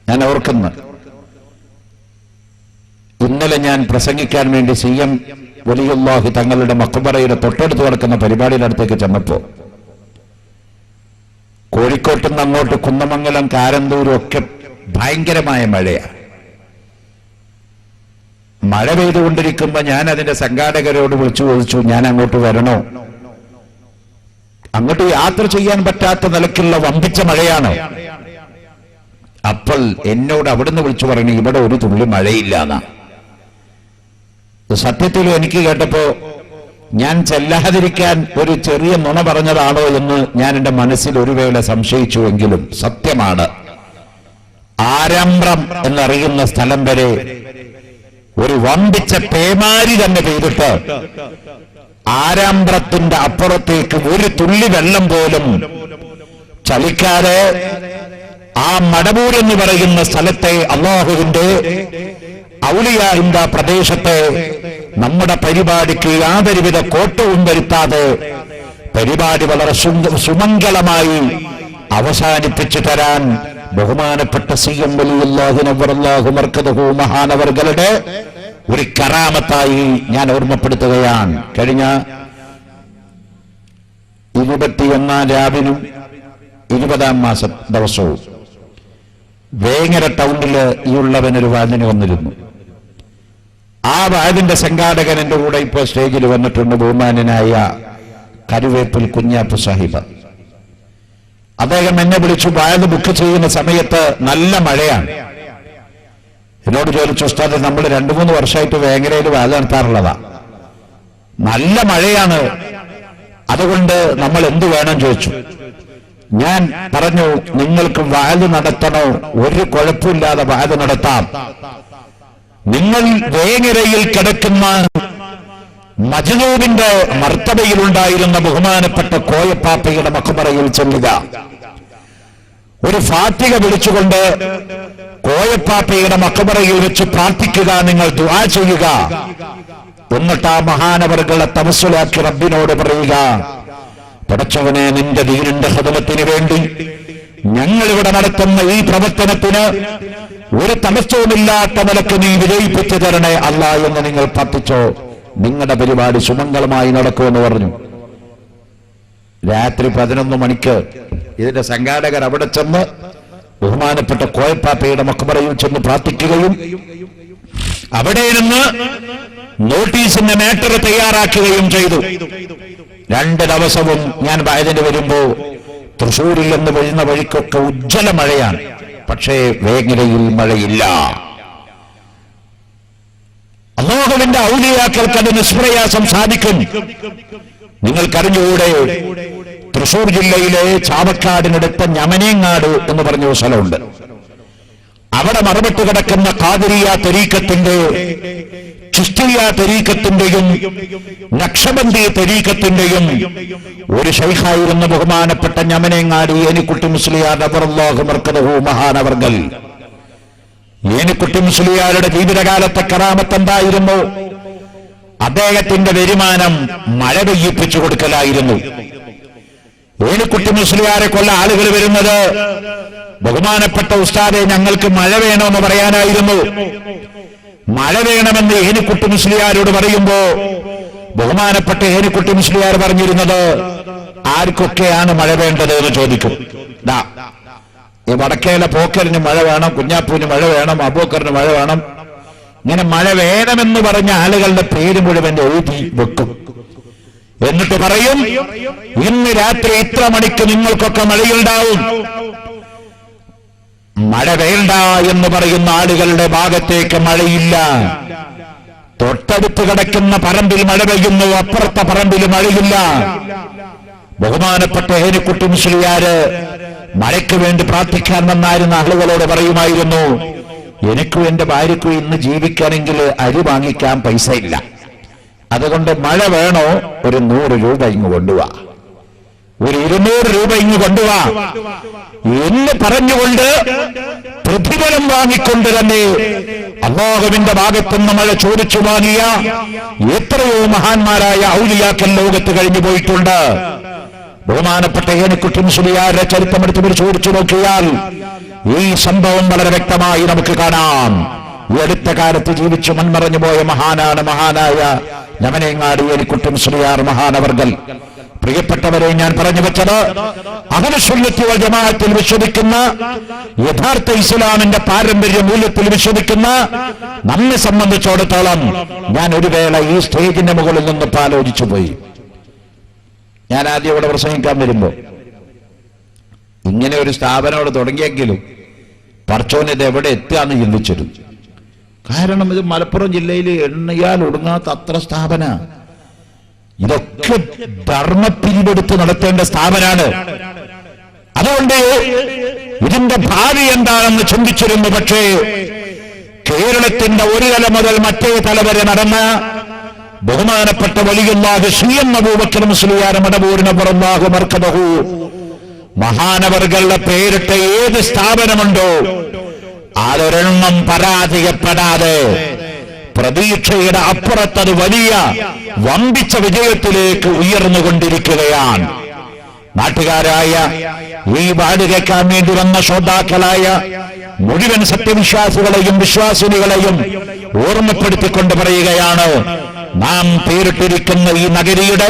ഞാൻ ഓർക്കുന്നു, ഇന്നലെ ഞാൻ പ്രസംഗിക്കാൻ വേണ്ടി CM വലിയുല്ലാഹി തങ്ങളുടെ മഖ്ബറയുടെ തൊട്ടടുത്ത് കിടക്കുന്ന പരിപാടിയുടെ അടുത്തേക്ക് ചെന്നപ്പോ കോഴിക്കോട്ട് നിന്ന് അങ്ങോട്ട് കുന്നമംഗലം കാരന്തൂരും ഒക്കെ ഭയങ്കരമായ മഴയാണ്. മഴ പെയ്തുകൊണ്ടിരിക്കുമ്പോ ഞാൻ അതിന്റെ സംഘാടകരോട് വിളിച്ചു ചോദിച്ചു, ഞാൻ അങ്ങോട്ട് വരണോ? അങ്ങോട്ട് യാത്ര ചെയ്യാൻ പറ്റാത്ത നിലയ്ക്കുള്ള വമ്പിച്ച മഴയാണ്. അപ്പോൾ എന്നോട് അവിടുന്ന് വിളിച്ചു പറഞ്ഞു, ഇവിടെ ഒരു തുള്ളി മഴയില്ലാന്നാ. സത്യത്തിൽ എനിക്ക് കേട്ടപ്പോ ഞാൻ ചെല്ലാതിരിക്കാൻ ഒരു ചെറിയ നുണ പറഞ്ഞതാണോ എന്ന് ഞാൻ എന്റെ മനസ്സിൽ ഒരു വേള സംശയിച്ചുവെങ്കിലും സത്യമാണ്. ആരംഭം എന്നറിയുന്ന സ്ഥലം വരെ ഒരു വമ്പിച്ച പേമാരി തന്നെ പെയ്തിട്ട് ആരംഭത്തിന്റെ അപ്പുറത്തേക്ക് ഒരു തുള്ളി വെള്ളം പോലും ചലിക്കാതെ ആ മടവൂർ എന്ന് പറയുന്ന സ്ഥലത്തെ അല്ലാഹുവിന്റെ ഔലിയാഇന്റെ പ്രദേശത്തെ നമ്മുടെ പരിപാടിക്ക് യാതൊരുവിധ കോട്ടവും വരുത്താതെ പരിപാടി വളരെ സുമംഗളമായി അവസാനിപ്പിച്ചു തരാൻ ബഹുമാനപ്പെട്ട CM വലിയുല്ലാഹി നവ്വറല്ലാഹു മർകദഹു മഹാനവർകളുടെ ഒരു കറാമത്തായി ഞാൻ ഓർമ്മപ്പെടുത്തുകയാണ്. കഴിഞ്ഞ 21 രാവിനും 20 മാസം ദിവസവും വേങ്ങര ടൗണില് ഈ ഉള്ളവനൊരു വാതിന് വന്നിരുന്നു. ആ വാതിന്റെ സംഘാടകൻ എന്റെ കൂടെ ഇപ്പോ സ്റ്റേജിൽ വന്നിട്ടുണ്ട്, ബഹുമാനനായ കരുവേപ്പിൽ കുഞ്ഞാപ്പു സാഹിബ്. അദ്ദേഹം എന്നെ വിളിച്ചു. വാത് ബുക്ക് ചെയ്യുന്ന സമയത്ത് നല്ല മഴയാണ്. എന്നോട് ചോദിച്ചു, ഉസ്താദ് നമ്മൾ 2-3 വർഷമായിട്ട് വേങ്ങരയിൽ വാത് നടത്താറുള്ളതാ, നല്ല മഴയാണ്, അതുകൊണ്ട് നമ്മൾ എന്ത് വേണം ചോദിച്ചു. ഞാൻ പറഞ്ഞു, നിങ്ങൾക്ക് വാത് നടത്തണോ? ഒരു കുഴപ്പമില്ലാതെ വാത് നടത്താം. നിങ്ങൾ വേങ്ങരയിൽ കിടക്കുന്ന മജ്നൂബിന്റെ മർത്തബയിലുണ്ടായിരുന്ന ബഹുമാനപ്പെട്ട കോയപ്പാപ്പയുടെ മഖ്ബറയിൽ ചെല്ലുക, ഒരു ഫാത്തിഹ വിളിച്ചുകൊണ്ട് കോയപ്പാപ്പയുടെ മഖ്ബറയിൽ വെച്ച് പ്രാർത്ഥിക്കുക, നിങ്ങൾ ദുആ ചെയ്യുക. എന്നിട്ട് ആ മഹാനവറുകളെ തവസ്സുലാക്കി റബ്ബിനോട് പറയുക, പടച്ചവനെ, നിന്റെ ദീനിന്റെ ഖിദ്മത്തിന് വേണ്ടി ഞങ്ങളിവിടെ നടത്തുന്ന ഈ പ്രവർത്തനത്തിന് ഒരു തടസ്സവുമില്ലാത്ത നിലക്ക് നീ വിജയിപ്പിച്ചു തരണേ അല്ലാ എന്ന് നിങ്ങൾ പ്രാർത്ഥിച്ചോ. നിങ്ങളുടെ പരിപാടി സുമംഗളമായി നടക്കുമെന്ന് പറഞ്ഞു. രാത്രി 11 മണിക്ക് ഇതിന്റെ സംഘാടകർ അവിടെ ചെന്ന് ബഹുമാനപ്പെട്ട കോയപ്പാപ്പയുടെ മഖ്ബറയിൽ ചെന്ന് പ്രാർത്ഥിക്കുകയും അവിടെ നിന്ന് നോട്ടീസിന്റെ മാറ്റർ തയ്യാറാക്കുകയും ചെയ്തു. 2 ദിവസവും ഞാൻ വയതിന് വരുമ്പോ തൃശ്ശൂരിൽ നിന്ന് വരുന്ന വഴിക്കൊക്കെ ഉജ്ജ്വല മഴയാണ്, പക്ഷേ വേങ്ങരയിൽ മഴയില്ല. അല്ലാഹുവിന്റെ ഔലിയാക്കൾക്ക് അത് നിഷ്പ്രയാസം സാധിക്കും. നിങ്ങൾക്കറിഞ്ഞുകൂടെ, തൃശ്ശൂർ ജില്ലയിലെ ചാവക്കാടിനടുത്ത് ഞമനേങ്ങാട് എന്ന് പറഞ്ഞ ഒരു സ്ഥലമുണ്ട്. അവിടെ മറവിട്ട് കിടക്കുന്ന ഖാദിരിയ തരീഖത്തിന്റെ, ചിശ്തിയ തരീഖത്തിന്റെയും നക്ഷബന്ദി തരീഖത്തിന്റെയും ഒരു ശൈഖായിരുന്ന ബഹുമാനപ്പെട്ട ഞമനേങ്ങാട് ഏനിക്കുട്ടി മുസ്ലിയാർ നവ്വറല്ലാഹു മർകദഹു മഹാനവർകൾ. ഏനിക്കുട്ടി മുസ്ലിയാരുടെ ജീവിതകാലത്തെ കറാമത്ത് എന്തായിരുന്നു? അദ്ദേഹത്തിന്റെ വരുമാനം മഴ പെയ്യിപ്പിച്ചു കൊടുക്കലായിരുന്നു. ഏനിക്കുട്ടി മുസ്ലിയാരെ കൊല്ല ആളുകൾ വരുന്നത്, ബഹുമാനപ്പെട്ട ഉസ്താദെ ഞങ്ങൾക്ക് മഴ വേണമെന്ന് പറയാനായിരുന്നു. മഴ വേണമെന്ന് ഏനിക്കുട്ടി മുസ്ലിയാരോട് പറയുമ്പോ ബഹുമാനപ്പെട്ട ഏനിക്കുട്ടി മുസ്ലിയാർ പറഞ്ഞിരുന്നത്, ആർക്കൊക്കെയാണ് മഴ വേണ്ടത് എന്ന് ചോദിക്കും. ഈ വടക്കേല പോക്കറിന് മഴ വേണം, കുഞ്ഞാപ്പൂവിന് മഴ വേണം, അബൂക്കറിന് മഴ വേണം. ഇങ്ങനെ മഴ വേണമെന്ന് പറഞ്ഞ ആളുകളുടെ പേര് മുഴുവൻ എഴുതി വെക്കും. എന്നിട്ട് പറയും, ഇന്ന് രാത്രി ഇത്ര മണിക്ക് നിങ്ങൾക്കൊക്കെ മഴയുണ്ടാവും. മഴ വേണ്ട എന്ന് പറയുന്ന ആളുകളുടെ ഭാഗത്തേക്ക് മഴയില്ല. തൊട്ടടുത്ത് കിടക്കുന്ന പറമ്പിൽ മഴ പെയ്യുന്നു, അപ്പുറത്തെ പറമ്പിൽ മഴയില്ല. ബഹുമാനപ്പെട്ട ഏനിക്കുട്ടി മുസ്ലിയാര് മഴയ്ക്ക് വേണ്ടി പ്രാർത്ഥിക്കാൻ വന്നായിരുന്ന ആളുകളോട് പറയുമായിരുന്നു, എനിക്കും എന്റെ ഭാര്യയ്ക്കും ഇന്ന് ജീവിക്കണമെങ്കിൽ അരി വാങ്ങിക്കാൻ പൈസ ഇല്ല, അതുകൊണ്ട് മഴ വേണോ, ഒരു 100 രൂപ ഇങ്ങ് കൊണ്ടുപോവാ, ഒരു 200 രൂപ ഇങ്ങ് കൊണ്ടുപോവാ എന്ന് പറഞ്ഞുകൊണ്ട് പ്രതിഫലം വാങ്ങിക്കൊണ്ട് തന്നെ അല്ലാഹുവിന്റെ ഭാഗത്തുനിന്ന് മഴ ചോദിച്ചു വാങ്ങിയ എത്രയോ മഹാന്മാരായ ഔലിയാക്കൾ ലോകത്ത് കഴിഞ്ഞു പോയിട്ടുണ്ട്. ബഹുമാനപ്പെട്ട ഏനിക്കുട്ടി മുസ്ലിയാരുടെ ചരിത്രമെടുത്ത് ചോദിച്ചു നോക്കിയാൽ ഈ സംഭവം വളരെ വ്യക്തമായി നമുക്ക് കാണാം. ഈ അടുത്ത കാലത്ത് ജീവിച്ചു മൺമറഞ്ഞു പോയ മഹാനായ ഞമനേങ്ങാടി എലിക്കുട്ടി മുസ്ലിയാർ മഹാനവർകൾ. പ്രിയപ്പെട്ടവരെ, ഞാൻ പറഞ്ഞു വെച്ചത് അഹ്ലുസുന്നത്തി വൽ ജമാഅത്തിൽ വിശ്വസിക്കുന്ന, യഥാർത്ഥ ഇസ്ലാമിന്റെ പാരമ്പര്യ മൂല്യത്തിൽ വിശ്വസിക്കുന്ന നമ്മെ സംബന്ധിച്ചിടത്തോളം ഞാൻ ഒരു വേള ഈ സ്റ്റേജിന്റെ മുകളിൽ നിന്ന് ആലോചിച്ചു പോയി. ഞാൻ ആദ്യം ഇവിടെ പ്രസംഗിക്കാൻ വരുമ്പോ ഇങ്ങനെ ഒരു സ്ഥാപനം അവിടെ തുടങ്ങിയെങ്കിലും പടച്ചോൻ ഇത് എവിടെ എത്തുകയെന്ന് ചിന്തിച്ചിരുന്നു. കാരണം ഇത് മലപ്പുറം ജില്ലയിൽ എണ്ണയാൽ ഒടുങ്ങാത്ത അത്ര സ്ഥാപന, ഇതൊക്കെ ധർമ്മപ്പിരിവെടുത്ത് നടത്തേണ്ട സ്ഥാപനാണ്. അതുകൊണ്ട് ഇതിന്റെ ഭാവി എന്താണെന്ന് ചിന്തിച്ചിരുന്നു. പക്ഷേ കേരളത്തിന്റെ ഒരു തല മുതൽ മറ്റേ തല വരെ നടന്ന ബഹുമാനപ്പെട്ട വലിയുല്ലാഹി സി.എം. അബൂബക്കർ മുസ്ലിയാർ മടവൂരിനെ പുറന്നാഹു മർക്കബഹു മഹാനവർകളുടെ പേരിട്ട ഏത് സ്ഥാപനമുണ്ടോ അതൊരെണ്ണം പരാജയപ്പെടാതെ പ്രതീക്ഷയുടെ അപ്പുറത്തത് വലിയ വമ്പിച്ച വിജയത്തിലേക്ക് ഉയർന്നുകൊണ്ടിരിക്കുകയാണ്. നാട്ടുകാരായ ഈ വാട് കേൾക്കാൻ വേണ്ടി വന്ന ശ്രോതാക്കളായ മുഴുവൻ സത്യവിശ്വാസികളെയും വിശ്വാസിനികളെയും ഓർമ്മപ്പെടുത്തിക്കൊണ്ട് പറയുകയാണ്, നാം പേരിട്ടിരിക്കുന്ന ഈ നഗരിയുടെ,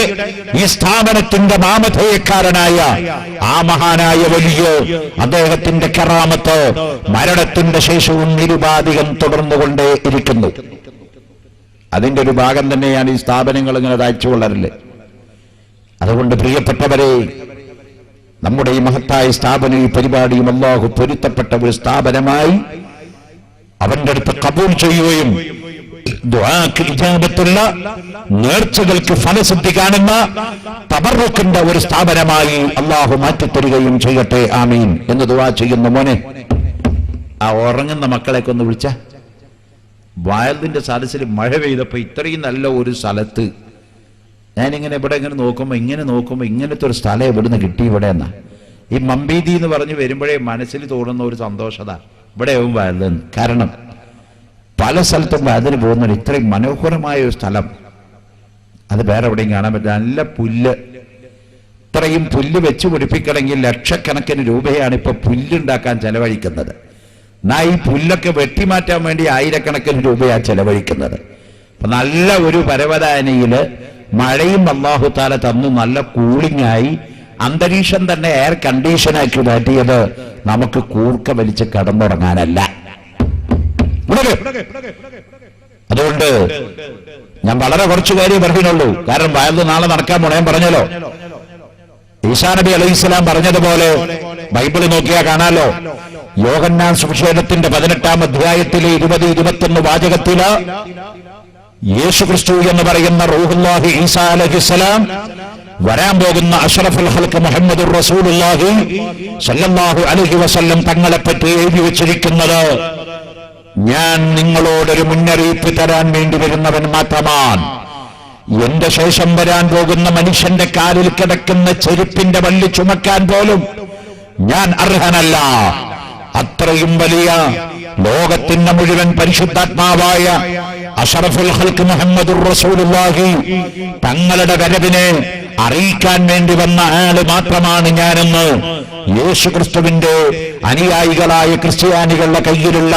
ഈ സ്ഥാപനത്തിന്റെ നാമധേയക്കാരനായ ആ മഹാനായ വലിയ അദ്ദേഹത്തിന്റെ കറാമത്ത് മരണത്തിന്റെ ശേഷവും നിരുപാധികം തുടർന്നുകൊണ്ടേ ഇരിക്കുന്നു. അതിന്റെ ഒരു ഭാഗം തന്നെയാണ് ഈ സ്ഥാപനങ്ങൾ ഇങ്ങനെ താഴ്ച വളരല്. അതുകൊണ്ട് പ്രിയപ്പെട്ടവരെ, നമ്മുടെ ഈ മഹത്തായ സ്ഥാപനം, ഈ പരിപാടിയും അല്ലാഹു പൊരുത്തപ്പെട്ട ഒരു സ്ഥാപനമായി അവന്റെ അടുത്ത് കബൂൽ ചെയ്യുകയും ദുആക്ക് ഇജാബത്തുള്ള, നേർച്ചകൾക്ക് ഫലസിദ്ധി കാണുന്ന തബറുക്കിന്റെ ഒരു സ്ഥാപനമായി അല്ലാഹു മാറ്റിത്തരികയും ചെയ്യട്ടെ, ആമീൻ എന്ന് ദുആ ചെയ്യുന്നു. മോനെ, ആ ഉറങ്ങുന്ന മക്കളെയൊക്കെ ഒന്ന് വിളിച്ച. വയലിന്റെ സദസ്സിൽ മഴ പെയ്തപ്പോ ഇത്രയും നല്ല ഒരു സ്ഥലത്ത് ഞാനിങ്ങനെ ഇവിടെ ഇങ്ങനെ നോക്കുമ്പോ ഇങ്ങനത്തെ ഒരു സ്ഥലം എവിടുന്ന് കിട്ടി ഇവിടെ എന്നാ. ഈ മമ്പീതി എന്ന് പറഞ്ഞ് വരുമ്പോഴേ മനസ്സിൽ തോന്നുന്ന ഒരു സന്തോഷത ഇവിടെയാവും വയലിന്. കാരണം പല സ്ഥലത്തും വയലിന് പോകുന്നുണ്ട്. ഇത്രയും മനോഹരമായ ഒരു സ്ഥലം അത് വേറെ എവിടെയും കാണാൻ പറ്റില്ല. നല്ല പുല്ല്, ഇത്രയും പുല്ല് വെച്ച് പിടിപ്പിക്കണമെങ്കിൽ ലക്ഷക്കണക്കിന് രൂപയാണ് ഇപ്പൊ പുല്ലുണ്ടാക്കാൻ ചെലവഴിക്കുന്നത്. ഈ പുല്ലൊക്കെ വെട്ടിമാറ്റാൻ വേണ്ടി ആയിരക്കണക്കിന് രൂപയാണ് ചെലവഴിക്കുന്നത്. അപ്പൊ നല്ല ഒരു പരവതാനിയില് മഴയും അല്ലാഹു തആല തന്നു, നല്ല കൂളിംഗ് ആയി, അന്തരീക്ഷം തന്നെ എയർ കണ്ടീഷനാക്കി മാറ്റിയത് നമുക്ക് കൂർക്ക വലിച്ച് കിടന്നുറങ്ങാനല്ല. അതുകൊണ്ട് ഞാൻ വളരെ കുറച്ചു കാര്യം പറയുന്നുള്ളൂ. കാരണം വയലിൽ നാളെ നടക്കാൻ പോണേ പറഞ്ഞല്ലോ. ഈസാ നബി അലൈഹിസ്സലാം പറഞ്ഞതുപോലെ ബൈബിൾ നോക്കിയാൽ കാണാലോ. യോഹന്നാൻ സുവിശേഷത്തിന്റെ 18-ാം അധ്യായത്തിലെ 20-21 വാചകത്തില് യേശുക്രിസ്തു എന്ന് പറയുന്ന റൂഹുല്ലാഹി ഈസാ അലൈഹിസ്സലാം വരാൻ പോകുന്ന അഷ്റഫുൽ ഖൽഖ് മുഹമ്മദുർ റസൂലുള്ളാഹി സ്വല്ലല്ലാഹു അലൈഹി വസല്ലം തങ്ങളെപ്പറ്റി എഴുതി വച്ചിരിക്കുന്നത്, ഞാൻ നിങ്ങളോടൊരു മുന്നറിയിപ്പ് തരാൻ വേണ്ടി വരുന്നവൻ മാത്രമാണ്. എന്റെ ശേഷം വരാൻ പോകുന്ന മനുഷ്യന്റെ കാലിൽ കിടക്കുന്ന ചെരുപ്പിന്റെ വള്ളി ചുമക്കാൻ പോലും ഞാൻ അർഹനല്ല. അത്രയും വലിയ ലോകത്തിന്റെ മുഴുവൻ പരിശുദ്ധാത്മാവായ അഷ്റഫുൽ ഖൽഖ് മുഹമ്മദുർ റസൂലുള്ളാഹി തങ്ങളുടെ വരവിനെ അറിയിക്കാൻ വേണ്ടി വന്ന ആള് മാത്രമാണ് ഞാനെന്ന് യേശുക്രിസ്തുവിന്റെ അനുയായികളായ ക്രിസ്ത്യാനികളുടെ കയ്യിലുള്ള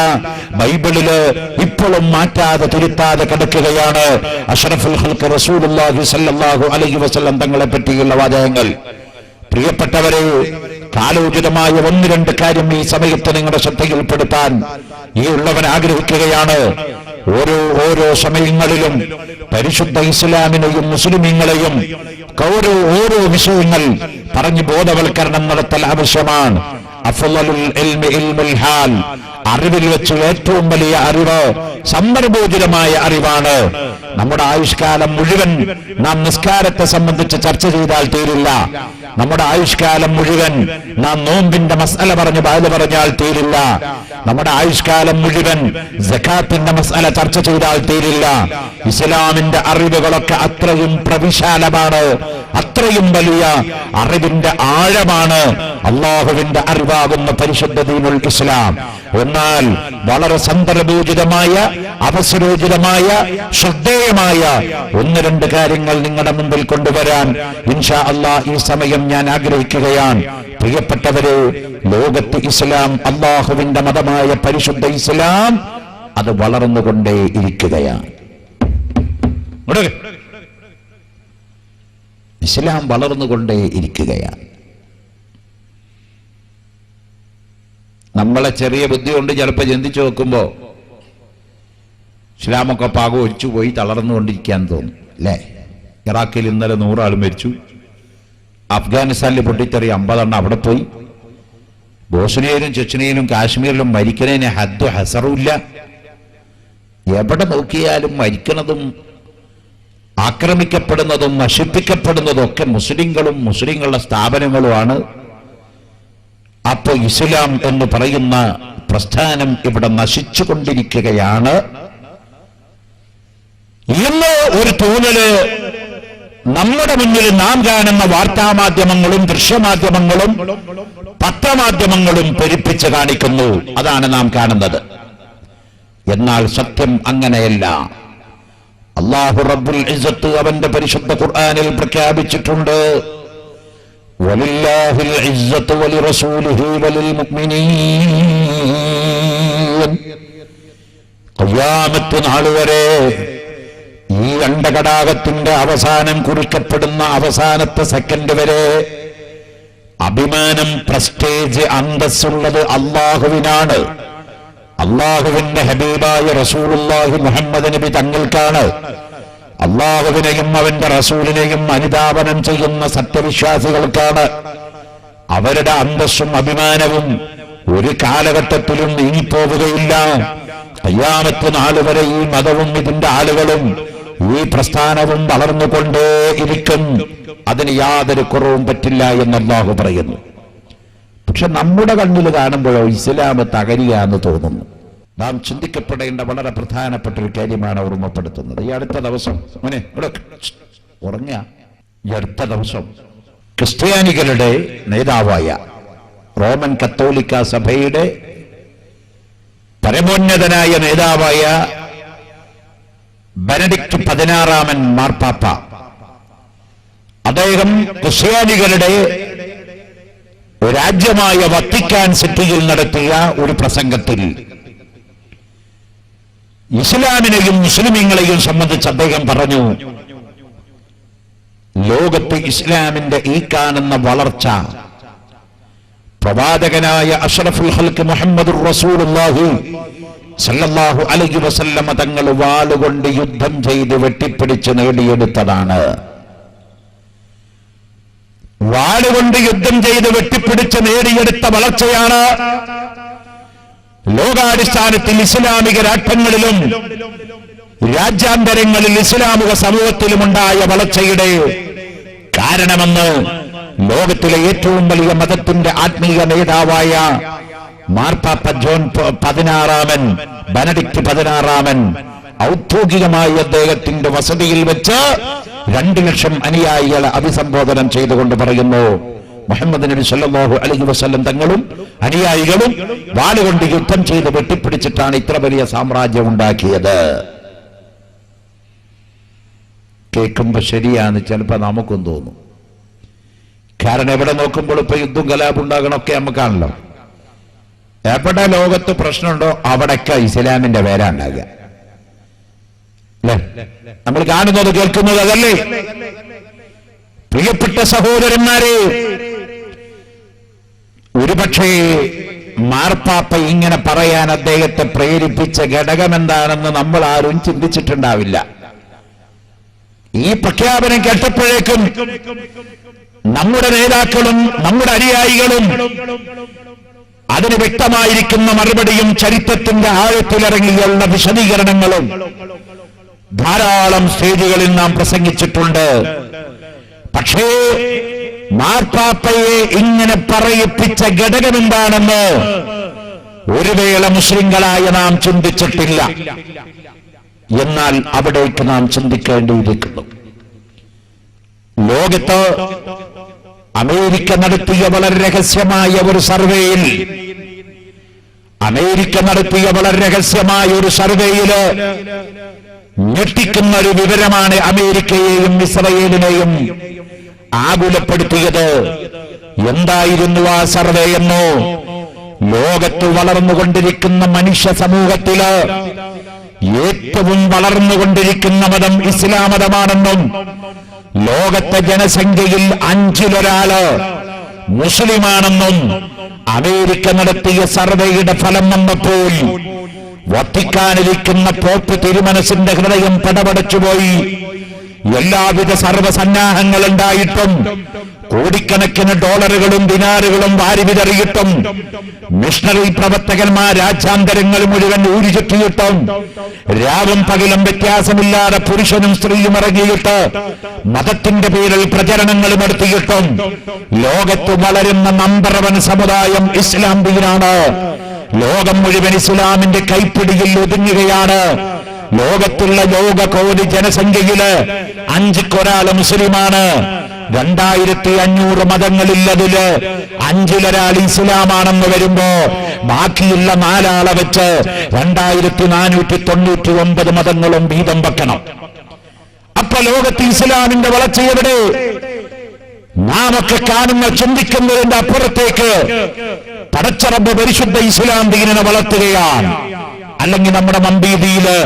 ബൈബിളില് ഇപ്പോഴും മാറ്റാതെ തിരുത്താതെ കിടക്കുകയാണ് അഷ്റഫുൽ ഖൽഖ് റസൂലുള്ളാഹി സ്വല്ലല്ലാഹു അലൈഹി വസല്ലം തങ്ങളെ പറ്റിയുള്ള വാചകങ്ങൾ. പ്രിയപ്പെട്ടവരെ, കാലോചിതമായ 1-2 കാര്യം ഈ സമയത്ത് നിങ്ങളുടെ ശ്രദ്ധയിൽപ്പെടുത്താൻ ഈ ഉള്ളവൻ ആഗ്രഹിക്കുകയാണ്. ഓരോ സമയങ്ങളിലും പരിശുദ്ധ ഇസ്ലാമിനെയും മുസ്ലിമീങ്ങളെയും ഓരോ വിഷയങ്ങൾ പറഞ്ഞ് ബോധവൽക്കരണം നടത്തൽ ആവശ്യമാണ്. അഫ്ളലുൽ ഇൽമി ഇൽമുൽ ഹാൽ, അറിവിൽ വെച്ച് ഏറ്റവും വലിയ അറിവ് സന്ദർഭോചിതമായ അറിവാണ്. നമ്മുടെ ആയുഷ്കാലം മുഴുവൻ നാം നിസ്കാരത്തെ സംബന്ധിച്ച് ചർച്ച ചെയ്താൽ തീരില്ല. നമ്മുടെ ആയുഷ്കാലം മുഴുവൻ നാം നോമ്പിന്റെ മസ്അല പറഞ്ഞ് ബാല് പറഞ്ഞാൽ തീരില്ല. നമ്മുടെ ആയുഷ്കാലം മുഴുവൻ സകാത്തിന്റെ മസ്അല ചർച്ച ചെയ്താൽ തീരില്ല. ഇസ്ലാമിന്റെ അറിവുകളൊക്കെ അത്രയും പ്രവിശാലമാണ്, അത്രയും വലിയ അറിവിന്റെ ആഴമാണ് അള്ളാഹുവിന്റെ അറിവാകുന്ന പരിശുദ്ധ ദീനുൽ ഇസ്ലാം. എന്നാൽ വളരെ സന്ദർഭോചിതമായ, അവസരോചിതമായ, ശ്രദ്ധേയമായ 1-2 കാര്യങ്ങൾ നിങ്ങളുടെ മുമ്പിൽ കൊണ്ടുവരാൻ ഇൻഷാ അല്ലാഹ് ഈ സമയം ഞാൻ ആഗ്രഹിക്കുകയാണ്. പ്രിയപ്പെട്ടവരെ, ലോകത്ത് ഇസ്ലാം, അല്ലാഹുവിന്റെ മതമായ പരിശുദ്ധ ഇസ്ലാം, അത് വളർന്നുകൊണ്ടേ ഇരിക്കുകയാണ്. ഇസ്ലാം വളർന്നുകൊണ്ടേ ഇരിക്കുകയാണ്. നമ്മളെ ചെറിയ ബുദ്ധി കൊണ്ട് ചിലപ്പോൾ ചിന്തിച്ചു നോക്കുമ്പോ ഇസ്ലാമൊക്കെ പാകം ഒഴിച്ചു പോയി തളർന്നുകൊണ്ടിരിക്കാൻ തോന്നും അല്ലേ? ഇറാഖിൽ ഇന്നലെ 100 ആൾ മരിച്ചു, അഫ്ഗാനിസ്ഥാനിൽ പൊട്ടിത്തെറി 50 അവിടെ പോയി, ബോസ്നിയയിലും ചെച്ചനിയിലും കാശ്മീരിലും മരിക്കുന്നതിന് ഹദ്ദു ഹസറുമില്ല. എവിടെ നോക്കിയാലും മരിക്കുന്നതും ആക്രമിക്കപ്പെടുന്നതും നശിപ്പിക്കപ്പെടുന്നതും ഒക്കെ മുസ്ലിങ്ങളും മുസ്ലിങ്ങളുടെ സ്ഥാപനങ്ങളുമാണ്. അപ്പോ ഇസ്ലാം എന്ന് പറയുന്ന പ്രസ്ഥാനം ഇവിടെ നശിച്ചുകൊണ്ടിരിക്കുകയാണ്. ഇന്ന് ഒരു തോന്നല് നമ്മുടെ മുന്നിൽ നാം കാണുന്ന വാർത്താമാധ്യമങ്ങളും ദൃശ്യമാധ്യമങ്ങളും പത്രമാധ്യമങ്ങളും പെരുപ്പിച്ച് കാണിക്കുന്നു. അതാണ് നാം കാണുന്നത്. എന്നാൽ സത്യം അങ്ങനെയല്ല. അല്ലാഹു റബ്ബുൽ ഇസ്സത്ത് അവന്റെ പരിശുദ്ധ ഖുർആനിൽ പ്രഖ്യാപിച്ചിട്ടുണ്ട്, വലില്ലാഹിൽ ഇസ്സത്തു വലിറസൂലിഹി വലിൽ മുഅ്മിനീൻ. ഖിയാമത്ത് നാൾ വരെ ഈ അണ്ഡകടാകത്തിന്റെ അവസാനം കുറിക്കപ്പെടുന്ന അവസാനത്തെ സെക്കൻഡ് വരെ അഭിമാനം, പ്രസ്റ്റേജ്, അന്തസ്സുള്ളത് അല്ലാഹുവിനാണ്. അല്ലാഹുവിന്റെ ഹബീബായ റസൂലുള്ളാഹി മുഹമ്മദ് നബി തങ്ങൾക്കാണ്. അല്ലാഹുവിനെയും അവന്റെ റസൂലിനെയും അനുധാവനം ചെയ്യുന്ന സത്യവിശ്വാസികൾക്കാണ്. അവരുടെ അന്തസ്സും അഭിമാനവും ഒരു കാലഘട്ടത്തിലും നീങ്ങിപ്പോവുകയില്ല. ഖിയാമത്ത് നാൾ വരെ ഈ മതവും ഇതിന്റെ ആളുകളും ഈ പ്രസ്ഥാനവും വളർന്നുകൊണ്ടേ ഇരിക്കും. അതിന് യാതൊരു കുറവും പറ്റില്ല എന്ന് അല്ലാഹു പറയുന്നു. പക്ഷെ നമ്മുടെ കണ്ണിൽ കാണുമ്പോഴോ ഇസ്ലാം തകരുക എന്ന് തോന്നുന്നു. നാം ചിന്തിക്കപ്പെടേണ്ട വളരെ പ്രധാനപ്പെട്ട ഒരു കാര്യമാണ് ഓർമ്മപ്പെടുത്തുന്നത്. ഈ അടുത്ത ദിവസം ഉറങ്ങ ഈ അടുത്ത ദിവസം ക്രിസ്ത്യാനികളുടെ നേതാവായ റോമൻ കത്തോലിക്ക സഭയുടെ പരമോന്നതനായ നേതാവായ ബെനഡിക്ട് 16 മാർപ്പാപ്പ, അദ്ദേഹം ക്രിസ്ത്യാനികളുടെ രാജ്യമായ വത്തിക്കാൻ സിറ്റിയിൽ നടത്തിയ ഒരു പ്രസംഗത്തിൽ ഇസ്ലാമിനെയും മുസ്ലിമീങ്ങളെയും സംബന്ധിച്ച് അദ്ദേഹം പറഞ്ഞു, ലോകത്ത് ഇസ്ലാമിന്റെ ഈ കാണുന്ന വളർച്ച പ്രവാചകനായ അഷ്റഫുൽ ഖൽഖ് മുഹമ്മദുർ റസൂലുള്ളാഹി സല്ലല്ലാഹു അലൈഹി വസല്ലമ തങ്ങൾ വാളുകൊണ്ട് യുദ്ധം ചെയ്ത് വെട്ടിപ്പിടിച്ച് നേടിയെടുത്തതാണ്. വാളുകൊണ്ട് യുദ്ധം ചെയ്ത് വെട്ടിപ്പിടിച്ച് നേടിയെടുത്ത വളർച്ചയാണ്. ലോകാടിസ്ഥാനത്തിൽ ഇസ്ലാമിക രാഷ്ട്രങ്ങളിലും രാജ്യാന്തരങ്ങളിൽ ഇസ്ലാമിക സമൂഹത്തിലുമുണ്ടായ വളർച്ചയുടെ കാരണമെന്ന് ലോകത്തിലെ ഏറ്റവും വലിയ മതത്തിന്റെ ആത്മീയ നേതാവായ മാർപ്പാപ്പ ജോൺ 16 ബെനഡിക്ട് 16 ഔദ്യോഗികമായി അദ്ദേഹത്തിന്റെ വസതിയിൽ വെച്ച് 2 ലക്ഷം അനുയായികളെ അഭിസംബോധന ചെയ്തുകൊണ്ട് പറയുന്നു, മുഹമ്മദ് നബി സല്ലല്ലാഹു അലൈഹി വസല്ലം തങ്ങളും അനുയായികളും വാളുകൊണ്ട് യുദ്ധം ചെയ്ത് വെട്ടിപ്പിടിച്ചിട്ടാണ് ഇത്ര വലിയ സാമ്രാജ്യം ഉണ്ടാക്കിയത്. കേൾക്കുമ്പോ ശരിയാന്ന് ചിലപ്പോ നമുക്കും തോന്നും. കാരണം എവിടെ നോക്കുമ്പോൾ ഇപ്പൊ യുദ്ധം കലാപം ഉണ്ടാകണമൊക്കെ നമുക്കാണല്ലോ. എവിടെ ലോകത്ത് പ്രശ്നമുണ്ടോ അവിടൊക്കെ ഇസ്ലാമിന്റെ പേരാ ഉണ്ടാകുക അല്ലേ? നമ്മൾ കാണുന്നത് കേൾക്കുന്നത് അതല്ലേ? പ്രിയപ്പെട്ട സഹോദരന്മാരെ, ഒരുപക്ഷേ മാർപ്പാപ്പ ഇങ്ങനെ പറയാൻ അദ്ദേഹത്തെ പ്രേരിപ്പിച്ച ഘടകം എന്താണെന്ന് നമ്മൾ ആരും ചിന്തിച്ചിട്ടുണ്ടാവില്ല. ഈ പ്രഖ്യാപനം കേട്ടപ്പോഴേക്കും നമ്മുടെ നേതാക്കളും നമ്മുടെ അനുയായികളും അതിന് വ്യക്തമായിരിക്കുന്ന മറുപടിയും ചരിത്രത്തിന്റെ ആഴത്തിലിറങ്ങിയുള്ള വിശദീകരണങ്ങളും ധാരാളം സ്റ്റേജുകളിൽ നാം പ്രസംഗിച്ചിട്ടുണ്ട്. പക്ഷേ മാർപ്പാപ്പയെ ഇങ്ങനെ പറയിപ്പിച്ച ഘടകം എന്താണെന്ന് ഒരു വേള മുസ്ലിങ്ങളായ നാം ചിന്തിച്ചിട്ടില്ല. എന്നാൽ അവിടേക്ക് നാം ചിന്തിക്കേണ്ടിയിരിക്കുന്നു. ലോകത്ത് അമേരിക്ക നടത്തിയ വളരെ രഹസ്യമായ ഒരു സർവേയിൽ ഞെട്ടിക്കുന്ന ഒരു വിവരമാണ് അമേരിക്കയെയും ഇസ്രയേലിനെയും ആകുലപ്പെടുത്തിയത്. എന്തായിരുന്നു ആ സർവേ എന്നോ? ലോകത്ത് വളർന്നുകൊണ്ടിരിക്കുന്ന മനുഷ്യ സമൂഹത്തില് ഏറ്റവും വളർന്നുകൊണ്ടിരിക്കുന്ന മതം ഇസ്ലാം മതമാണെന്നും ലോകത്തെ ജനസംഖ്യയിൽ 5-1 മുസ്ലിമാണെന്നും അമേരിക്ക നടത്തിയ സർവേയുടെ ഫലം വന്നപ്പോൾ വത്തിക്കാനിരിക്കുന്ന പോപ്പ് തിരുമനസിന്റെ ഹൃദയം പടപടച്ചുപോയി. എല്ലാവിധ സർവസന്നാഹങ്ങളുണ്ടായിട്ടും കോടിക്കണക്കിന് ഡോളറുകളും ദിനാറുകളും വാരിവിതറിയിട്ടും മിഷണറി പ്രവർത്തകന്മാർ രാജ്യാന്തരങ്ങൾ മുഴുവൻ ഊരിചുറ്റിയിട്ടും രാവും പകലും വ്യത്യാസമില്ലാതെ പുരുഷനും സ്ത്രീയും ഇറങ്ങിയിട്ട് മതത്തിന്റെ പേരിൽ പ്രചരണങ്ങൾ നടത്തിയിട്ടും ലോകത്ത് വളരുന്ന നമ്പർ 1 സമുദായം ഇസ്ലാം ദീനാണ്. ലോകം മുഴുവൻ ഇസ്ലാമിന്റെ കൈപ്പിടിയിൽ ഒതുങ്ങുകയാണ്. ലോകത്തുള്ള ലോകകോടി ജനസംഖ്യയില് 5-1 മുസ്ലിമാണ്. 2500 മതങ്ങളില്ലതില് 5-1 ഇസ്ലാമാണെന്ന് വരുമ്പോ ബാക്കിയുള്ള 4 ആളെ വെച്ച് 2499 മതങ്ങളും വീതം വെക്കണം. അപ്പൊ ലോകത്ത് ഇസ്ലാമിന്റെ വളർച്ച എവിടെ? നാമൊക്കെ കാണുന്ന ചിന്തിക്കുന്നതിന്റെ അപ്പുറത്തേക്ക് പടച്ചറബ് പരിശുദ്ധ ഇസ്ലാം ദീനിനെ വളർത്തുകയാണ്. അല്ലെങ്കിൽ നമ്മുടെ മമ്പീതിയില്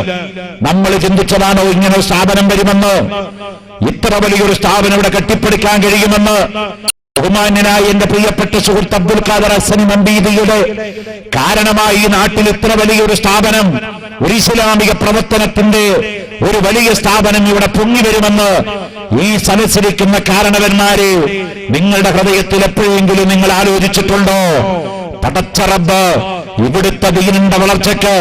നമ്മൾ ചിന്തിച്ചതാണോ ഇങ്ങനെ സ്ഥാപനം വരുമെന്ന്? ഇത്ര വലിയൊരു സ്ഥാപനം ഇവിടെ കെട്ടിപ്പടുക്കാൻ കഴിയുമെന്ന് ബഹുമാന്യനായ എന്റെ പ്രിയപ്പെട്ട സുഹൃത്ത് അബ്ദുൽ ഖാദർ ഹസനി മമ്പീദിയുടെ കാരണമായി നാട്ടിൽ ഇത്ര വലിയൊരു സ്ഥാപനം, ഒരു ഇസ്ലാമിക പ്രവർത്തനത്തിന്റെ ഒരു വലിയ സ്ഥാപനം ഇവിടെ പൊങ്ങി വരുമെന്ന് ഈ സദസ്സിരിക്കുന്ന കാരണവന്മാരെ നിങ്ങളുടെ ഹൃദയത്തിൽ എപ്പോഴെങ്കിലും നിങ്ങൾ ആലോചിച്ചിട്ടുണ്ടോ? പടച്ചറബ് ഇവിടുത്തെ ദീനിന്റെ വളർച്ചയ്ക്ക്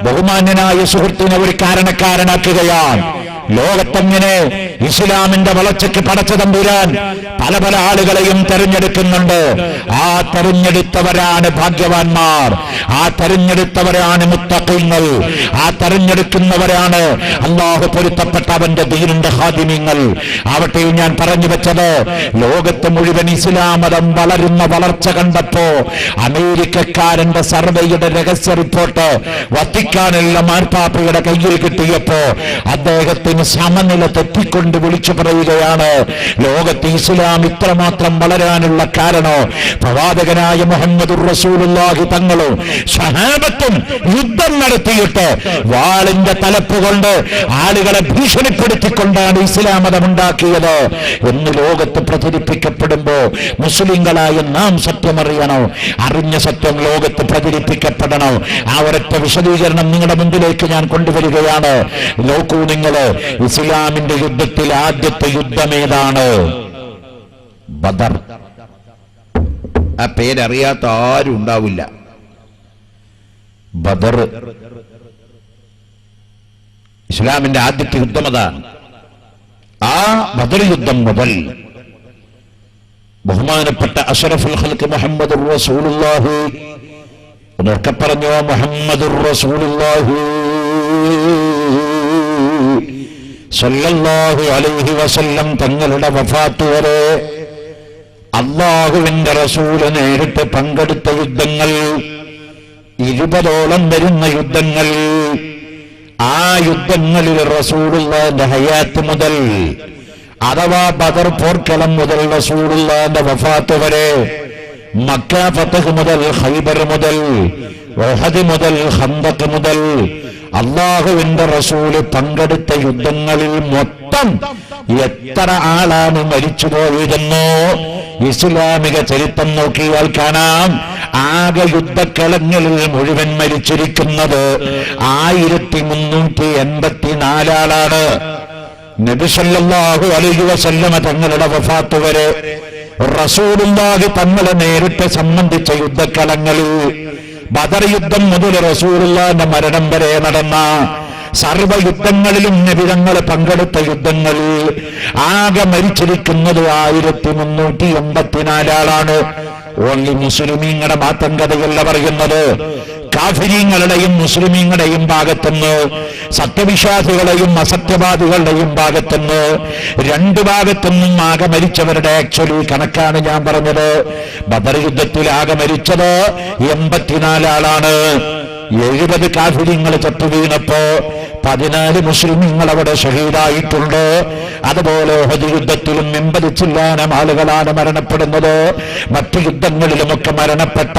ബഹുമാന്യനായ സുഹൃത്തിനെ ഒരു കാരണക്കാരനാക്കുകയാണ്. ലോകത്തെങ്ങനെ ഇസ്ലാമിന്റെ വളർച്ചയ്ക്ക് പടച്ച തമ്പുരാൻ പല പല ആളുകളെയും തെരഞ്ഞെടുക്കുന്നുണ്ട്. ആ തെരഞ്ഞെടുത്തവരാണ് ഭാഗ്യവാന്മാർ, ആ തെരഞ്ഞെടുത്തവരാണ് മുത്തഖീങ്ങൾ, ആ തെരഞ്ഞെടുക്കുന്നവരാണ് അല്ലാഹു പൊരുത്തപ്പെട്ട അവന്റെ ദീനിന്റെ ഖാദിമീങ്ങൾ. ആവട്ടെ, ഞാൻ പറഞ്ഞു വെച്ചത് ലോകത്ത് മുഴുവൻ ഇസ്ലാം മതം വളരുന്ന വളർച്ച കണ്ടപ്പോ അമേരിക്കക്കാരന്റെ സർവേയുടെ രഹസ്യ റിപ്പോർട്ട് വത്തിക്കാനുള്ള മാർപ്പാപ്പയുടെ കയ്യിൽ കിട്ടിയപ്പോ അദ്ദേഹത്തിന് സമനില തെറ്റിക്കൊണ്ട് വിളിച്ചു പറയുകയാണ്, ലോകത്ത് ഇസ്ലാം ഇത്രമാത്രം വളരാനുള്ള കാരണം പ്രവാചകനായ മുഹമ്മദുർ റസൂലുള്ളാഹി തങ്ങളും സ്വഹാബത്തും യുദ്ധം നടത്തിയിട്ട് വാളിന്റെ തലപ്പ് കൊണ്ട് ആളുകളെ ഭീഷണിപ്പെടുത്തിക്കൊണ്ടാണ് ഇസ്ലാം മതം ഉണ്ടാക്കിയത് എന്ന് ലോകത്ത് പ്രചരിപ്പിക്കപ്പെടുമ്പോ മുസ്ലിങ്ങളായ നാം സത്യമറിയണോ? അറിഞ്ഞ സത്യം ലോകത്ത് പ്രചരിപ്പിക്കപ്പെടണോ? ആ ഒരൊറ്റ വിശദീകരണം നിങ്ങളുടെ മുമ്പിലേക്ക് ഞാൻ കൊണ്ടുവരികയാണ്. നോക്കൂ നിങ്ങൾ, ഇസ്ലാമിന്റെ യുദ്ധത്തിൽ ആദ്യത്തെ യുദ്ധമേതാണ്? ബദർ. ആ പേരറിയാത്ത ആരും ഉണ്ടാവില്ല. ബദർ ഇസ്ലാമിന്റെ ആദ്യത്തെ യുദ്ധം അതാണ്. ആ ബദർ യുദ്ധം മുതൽ ബഹുമാനപ്പെട്ട അഷ്റഫുൽ ഖൽഖ് മുഹമ്മദുർ റസൂലുള്ളാഹി, ഉറക്കെ പറഞ്ഞോ മുഹമ്മദുർ റസൂലുള്ളാഹി സല്ലല്ലാഹു അലൈഹി വസല്ലം തങ്ങളുടെ വഫാത്ത് വരെ അല്ലാഹുവിന്റെ റസൂല് നേരിട്ട് പങ്കെടുത്ത യുദ്ധങ്ങൾ 20ഓളം വരുന്ന യുദ്ധങ്ങൾ. ആ യുദ്ധങ്ങളിൽ റസൂലുള്ളാഹിന്റെ ഹയാത്ത് മുതൽ, അഥവാ ബദർ പോർക്കളം മുതൽ റസൂലുള്ളാഹിന്റെ വഫാത്ത് വരെ, മക്ക ഫതഹ് മുതൽ, ഖൈബർ മുതൽ, ഉഹദ് മുതൽ, ഖന്തഖ് മുതൽ അല്ലാഹുവിന്റെ റസൂല് പങ്കെടുത്ത യുദ്ധങ്ങളിൽ മൊത്തം എത്ര ആളാണ് മരിച്ചുപോയതെന്നോ ഇസ്ലാമിക ചരിത്രം നോക്കിയാൽ കാണാം. ആകെ യുദ്ധക്കളങ്ങളിൽ മുഴുവൻ മരിച്ചിരിക്കുന്നത് 1384 ആളാണ്. നബി സല്ലല്ലാഹു അലൈഹി വസല്ലമ തങ്ങളുടെ വഫാത്ത് വരെ റസൂലുള്ളാഹി തങ്ങളെ നേരിട്ട് സംബന്ധിച്ച യുദ്ധക്കളങ്ങളിൽ ബദർ യുദ്ധം മുതൽ റസൂലുള്ളാഹിന്റെ മരണം വരെ നടന്ന സർവയുദ്ധങ്ങളിലും നബി തങ്ങൾ പങ്കെടുത്ത യുദ്ധങ്ങളിൽ ആകെ മരിച്ചിരിക്കുന്നത് 1384 ആളാണ്. ഓൺലി മുസ്ലിമീങ്ങളുടെ മാത്രം കഥയല്ല പറയുന്നത്. കാഫിരീങ്ങളുടെയും മുസ്ലിമീങ്ങളുടെയും ഭാഗത്തുനിന്ന്, സത്യവിശ്വാസികളെയും അസത്യവാദികളുടെയും ഭാഗത്തുനിന്ന്, 2 ഭാഗത്തുനിന്നും ആകെ മരിച്ചവരുടെ ആക്ച്വലി കണക്കാണ് ഞാൻ പറഞ്ഞത്. ബദർ യുദ്ധത്തിൽ ആകെ മരിച്ചത് 84 ആളാണ്. 70 കാഫിരീങ്ങൾ ചത്തു വീണപ്പോ 14 മുസ്ലിമീങ്ങൾ അവിടെ ഷഹീദായിട്ടുണ്ട്. അതുപോലെ ഉഹദ് യുദ്ധത്തിലും 80 ചില്ലാനം ആളുകളാണ് മരണപ്പെടുന്നത്. മറ്റു യുദ്ധങ്ങളിലുമൊക്കെ മരണപ്പെട്ട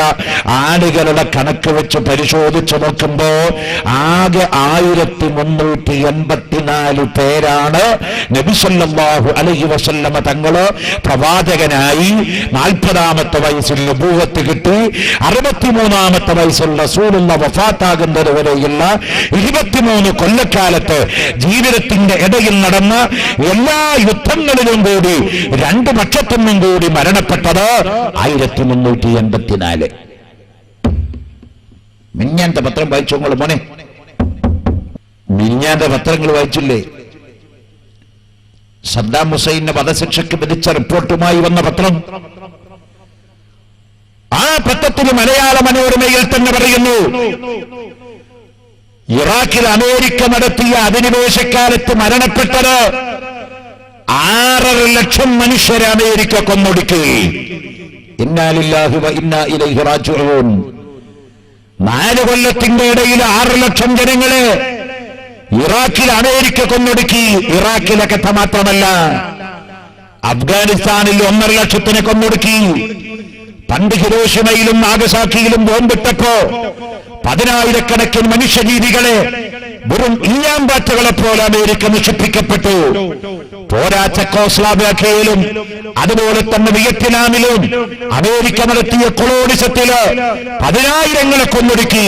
ആളുകളുടെ കണക്ക് വെച്ച് പരിശോധിച്ചു നോക്കുമ്പോ ആകെ 1384 പേരാണ് നബി സല്ലല്ലാഹു അലൈഹി വസല്ലമ തങ്ങള് പ്രവാചകനായി 40-ാമത്തെ വയസ്സിൽ നബൂവത്ത് കിട്ടി 63-ാമത്തെ വയസ്സിൽ റസൂലുള്ള വഫാത്താകുന്നത് വരെയുള്ള 23 കൊല്ലക്കാലത്ത് ജീവിതത്തിന്റെ ഇടയിൽ നടന്ന എല്ലാ യുദ്ധങ്ങളിലും കൂടി 2 പക്ഷത്തുനിന്നും കൂടി മരണപ്പെട്ടത് 1384. മിഞ്ഞാന്റെ പത്രം വായിച്ചു മോനെ, മിഞ്ഞാന്റെ പത്രങ്ങൾ വായിച്ചില്ലേ? സദ്ദാം ഹുസൈനെ വധശിക്ഷയ്ക്ക് വിധിച്ച റിപ്പോർട്ടുമായി വന്ന പത്രം. ആ പത്രത്തിൽ മലയാള മനോരമയിൽ തന്നെ പറയുന്നു, ഇറാഖിൽ അമേരിക്ക നടത്തിയ അധിനിവേശക്കാലത്ത് മരണപ്പെട്ടത് 6.5 ലക്ഷം മനുഷ്യരെ അമേരിക്ക കൊന്നൊടുക്കി. ഇന്നാ ലില്ലാഹി വ ഇന്നാ ഇലൈഹി റാജിഊൻ. 4 കൊല്ലത്തിന്റെ ഇടയിൽ 6 ലക്ഷം ജനങ്ങളെ ഇറാഖിൽ അമേരിക്ക കൊന്നൊടുക്കി. ഇറാഖിലെ കഥ മാത്രമല്ല, അഫ്ഗാനിസ്ഥാനിൽ 1.5 ലക്ഷത്തിനെ കൊന്നൊടുക്കി. പണ്ട് ഹിരോഷിമയിലും നാഗസാക്കിയിലും ബോംബിട്ടപ്പോ 10,000-കണക്കിന് മനുഷ്യജീവികളെ വെറും ഇല്ലാമ്പാറ്റകളെ പോലെ അമേരിക്ക നശിപ്പിക്കപ്പെട്ടു. പോരാ, ചെക്കോസ്ലോവാക്യയിലും അതുപോലെ തന്നെ വിയറ്റ്നാമിലും അമേരിക്ക നടത്തിയ കൊളോണിസത്തില് 10,000-ങ്ങളെ കൊന്നൊടുക്കി.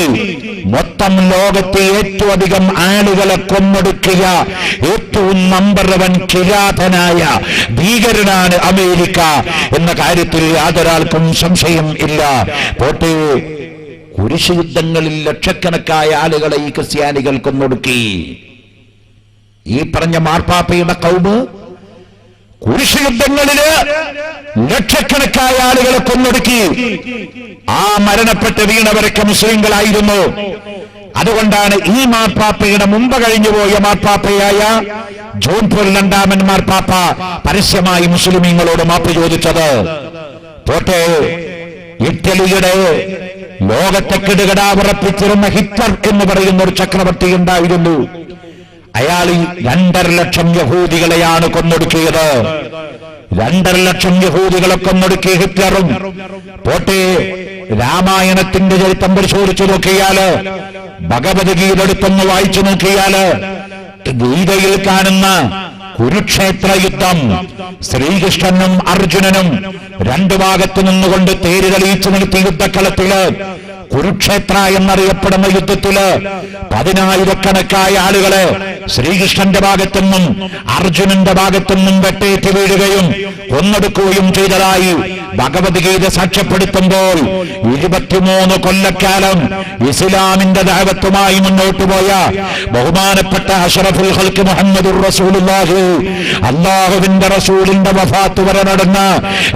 മൊത്തം ലോകത്തെ ഏറ്റവും അധികം ആളുകളെ കൊന്നൊടുക്കിയ ഏറ്റവും നമ്പർ 1 കിരാതനായ ഭീകരനാണ് അമേരിക്ക എന്ന കാര്യത്തിൽ യാതൊരാൾക്കും സംശയം ഇല്ല. പോട്ടെ, കുരിശ് യുദ്ധങ്ങളിൽ ലക്ഷക്കണക്കായ ആളുകളെ ഈ ക്രിസ്ത്യാനികൾ കൊന്നൊടുക്കി. ഈ പറഞ്ഞ മാർപ്പാപ്പയുടെ കൗമ് കുരിശ് യുദ്ധങ്ങളില് ലക്ഷക്കണക്കായ ആളുകളെ കൊന്നൊടുക്കി. ആ മരണപ്പെട്ട് വീണവരൊക്കെ മുസ്ലിങ്ങളായിരുന്നു. അതുകൊണ്ടാണ് ഈ മാർപ്പാപ്പയുടെ മുമ്പ് കഴിഞ്ഞുപോയ മാർപ്പാപ്പയായ ജോൺ പോൾ 2-ാമൻ മാർപ്പാപ്പ പരസ്യമായി മുസ്ലിമീങ്ങളോട് മാപ്പ് ചോദിച്ചത്. പോട്ടെ, ഇറ്റലിയുടെ ലോകത്തെ കിടുകിടാവിറപ്പിച്ചിരുന്ന ഹിറ്റ്ലർ എന്ന് പറയുന്ന ഒരു ചക്രവർത്തി ഉണ്ടായിരുന്നു. അയാൾ 2.5 ലക്ഷം യഹൂദികളെയാണ് കൊന്നൊടുക്കിയത്. 2.5 ലക്ഷം യഹൂദികളെ കൊന്നൊടുക്കിയ ഹിറ്റ്ലറും. പോട്ടെ, രാമായണത്തിന്റെ ചരിത്രം പരിശോധിച്ചു നോക്കിയാല്, ഭഗവത്ഗീത എടുത്തൊന്ന് വായിച്ചു നോക്കിയാല് ഗീതയിൽ കാണുന്ന കുരുക്ഷേത്ര യുദ്ധം, ശ്രീകൃഷ്ണനും അർജുനനും 2 ഭാഗത്തു നിന്നുകൊണ്ട് തേര് തെളിയിച്ചു നിർത്തിയ യുദ്ധക്കളത്തില്, കുരുക്ഷേത്ര എന്നറിയപ്പെടുന്ന യുദ്ധത്തില് 10,000-കണക്കായ ആളുകളെ ശ്രീകൃഷ്ണന്റെ ഭാഗത്തുനിന്നും അർജുനന്റെ ഭാഗത്തുനിന്നും വെട്ടേറ്റ് വീഴുകയും കൊന്നൊടുക്കുകയും ചെയ്തതായി ഭഗവത്ഗീത സാക്ഷ്യപ്പെടുത്തുമ്പോൾ 23 കൊല്ലക്കാലം ഇസ്ലാമിന്റെ ദഅവത്തുമായി മുന്നോട്ട് പോയ ബഹുമാനപ്പെട്ട അഷ്റഫുൽ ഖൽഖ് മുഹമ്മദുർ റസൂലുള്ളാഹി, അല്ലാഹുവിന്റെ റസൂലിന്റെ വഫാത്ത് വരെ നടന്ന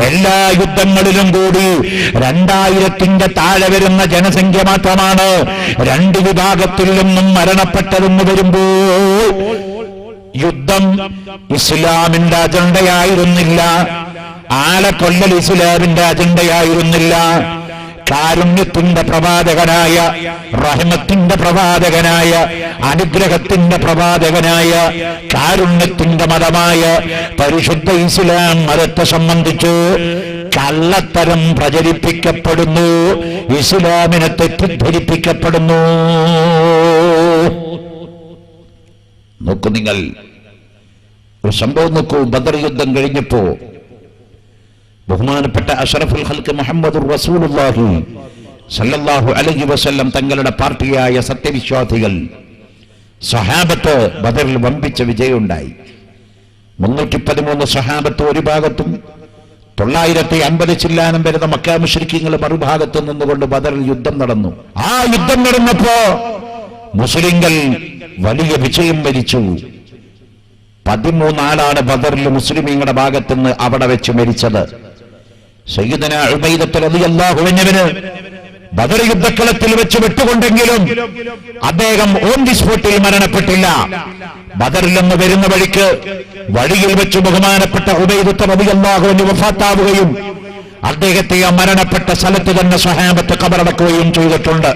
എല്ലാ യുദ്ധങ്ങളിലും കൂടി 2000-ന്റെ താഴെ വരുന്ന ജനസംഖ്യ മാത്രമാണ് 2 വിഭാഗത്തിൽ നിന്നും മരണപ്പെട്ടതെന്ന് വരുമ്പോൾ യുദ്ധം ഇസ്ലാമിന്റെ അജണ്ടയായിരുന്നില്ല. ആളെ കൊല്ലൽ ഇസ്ലാമിന്റെ അജണ്ടയായിരുന്നില്ല. കാരുണ്യത്തിന്റെ പ്രവാചകനായ, റഹ്മത്തിന്റെ പ്രവാചകനായ, അനുഗ്രഹത്തിന്റെ പ്രവാചകനായ, കാരുണ്യത്തിന്റെ മതമായ പരിശുദ്ധ ഇസ്ലാം മതത്തെ സംബന്ധിച്ചു കള്ളത്തരം പ്രചരിപ്പിക്കപ്പെടുന്നു, ഇസ്ലാമിനെ തെറ്റിദ്ധരിപ്പിക്കപ്പെടുന്നു. നോക്കൂ, നിങ്ങൾ ഒരു സംഭവം നോക്കൂ. ബദർ യുദ്ധം കഴിഞ്ഞപ്പോ ബഹുമാനപ്പെട്ട അഷ്റഫുൽ ഖൽഖ് മുഹമ്മദുർ റസൂലുള്ളാഹി സല്ലല്ലാഹു അലൈഹി വസല്ലം തങ്ങളുടെ പാർട്ടിയായ സത്യവിശ്വാസികൾ, സഹാബത്ത് ബദറിൽ വമ്പിച്ച വിജയമുണ്ടായി. 313 സഹാബത്ത് ഒരു ഭാഗത്തും 950 ചില്ലാനം വരുന്ന മക്കാ മുശ്രിക്കീങ്ങൾ മറുഭാഗത്തു നിന്നുകൊണ്ട് ബദറിൽ യുദ്ധം നടന്നു. ആ യുദ്ധം നടന്നപ്പോ മുസ്ലിങ്ങൾ വലിയ വിജയം വരിച്ചു. 13 ആളാണ് ബദറിൽ മുസ്ലിമീങ്ങളുടെ ഭാഗത്തുനിന്ന് അവിടെ വെച്ച് മരിച്ചത്. സയ്യിദുനാ ഉബൈദത്ത് റളിയല്ലാഹു അൻഹുവിന് ബദർ യുദ്ധക്കളത്തിൽ വെച്ച് വെട്ടുകൊണ്ടെങ്കിലും അദ്ദേഹം ഓൺ ദി സ്പോട്ടിൽ മരണപ്പെട്ടില്ല. ബദറിൽ നിന്ന് വരുന്ന വഴിയിൽ വെച്ച് ബഹുമാനപ്പെട്ട ഉബൈദത്ത് റളിയല്ലാഹു അൻഹു വഫാത്താവുകയും അദ്ദേഹത്തെ ആ മരണപ്പെട്ട സ്ഥലത്ത് തന്നെ സ്വഹാബത്ത് ഖബറടക്കുകയും ചെയ്തിട്ടുണ്ട്.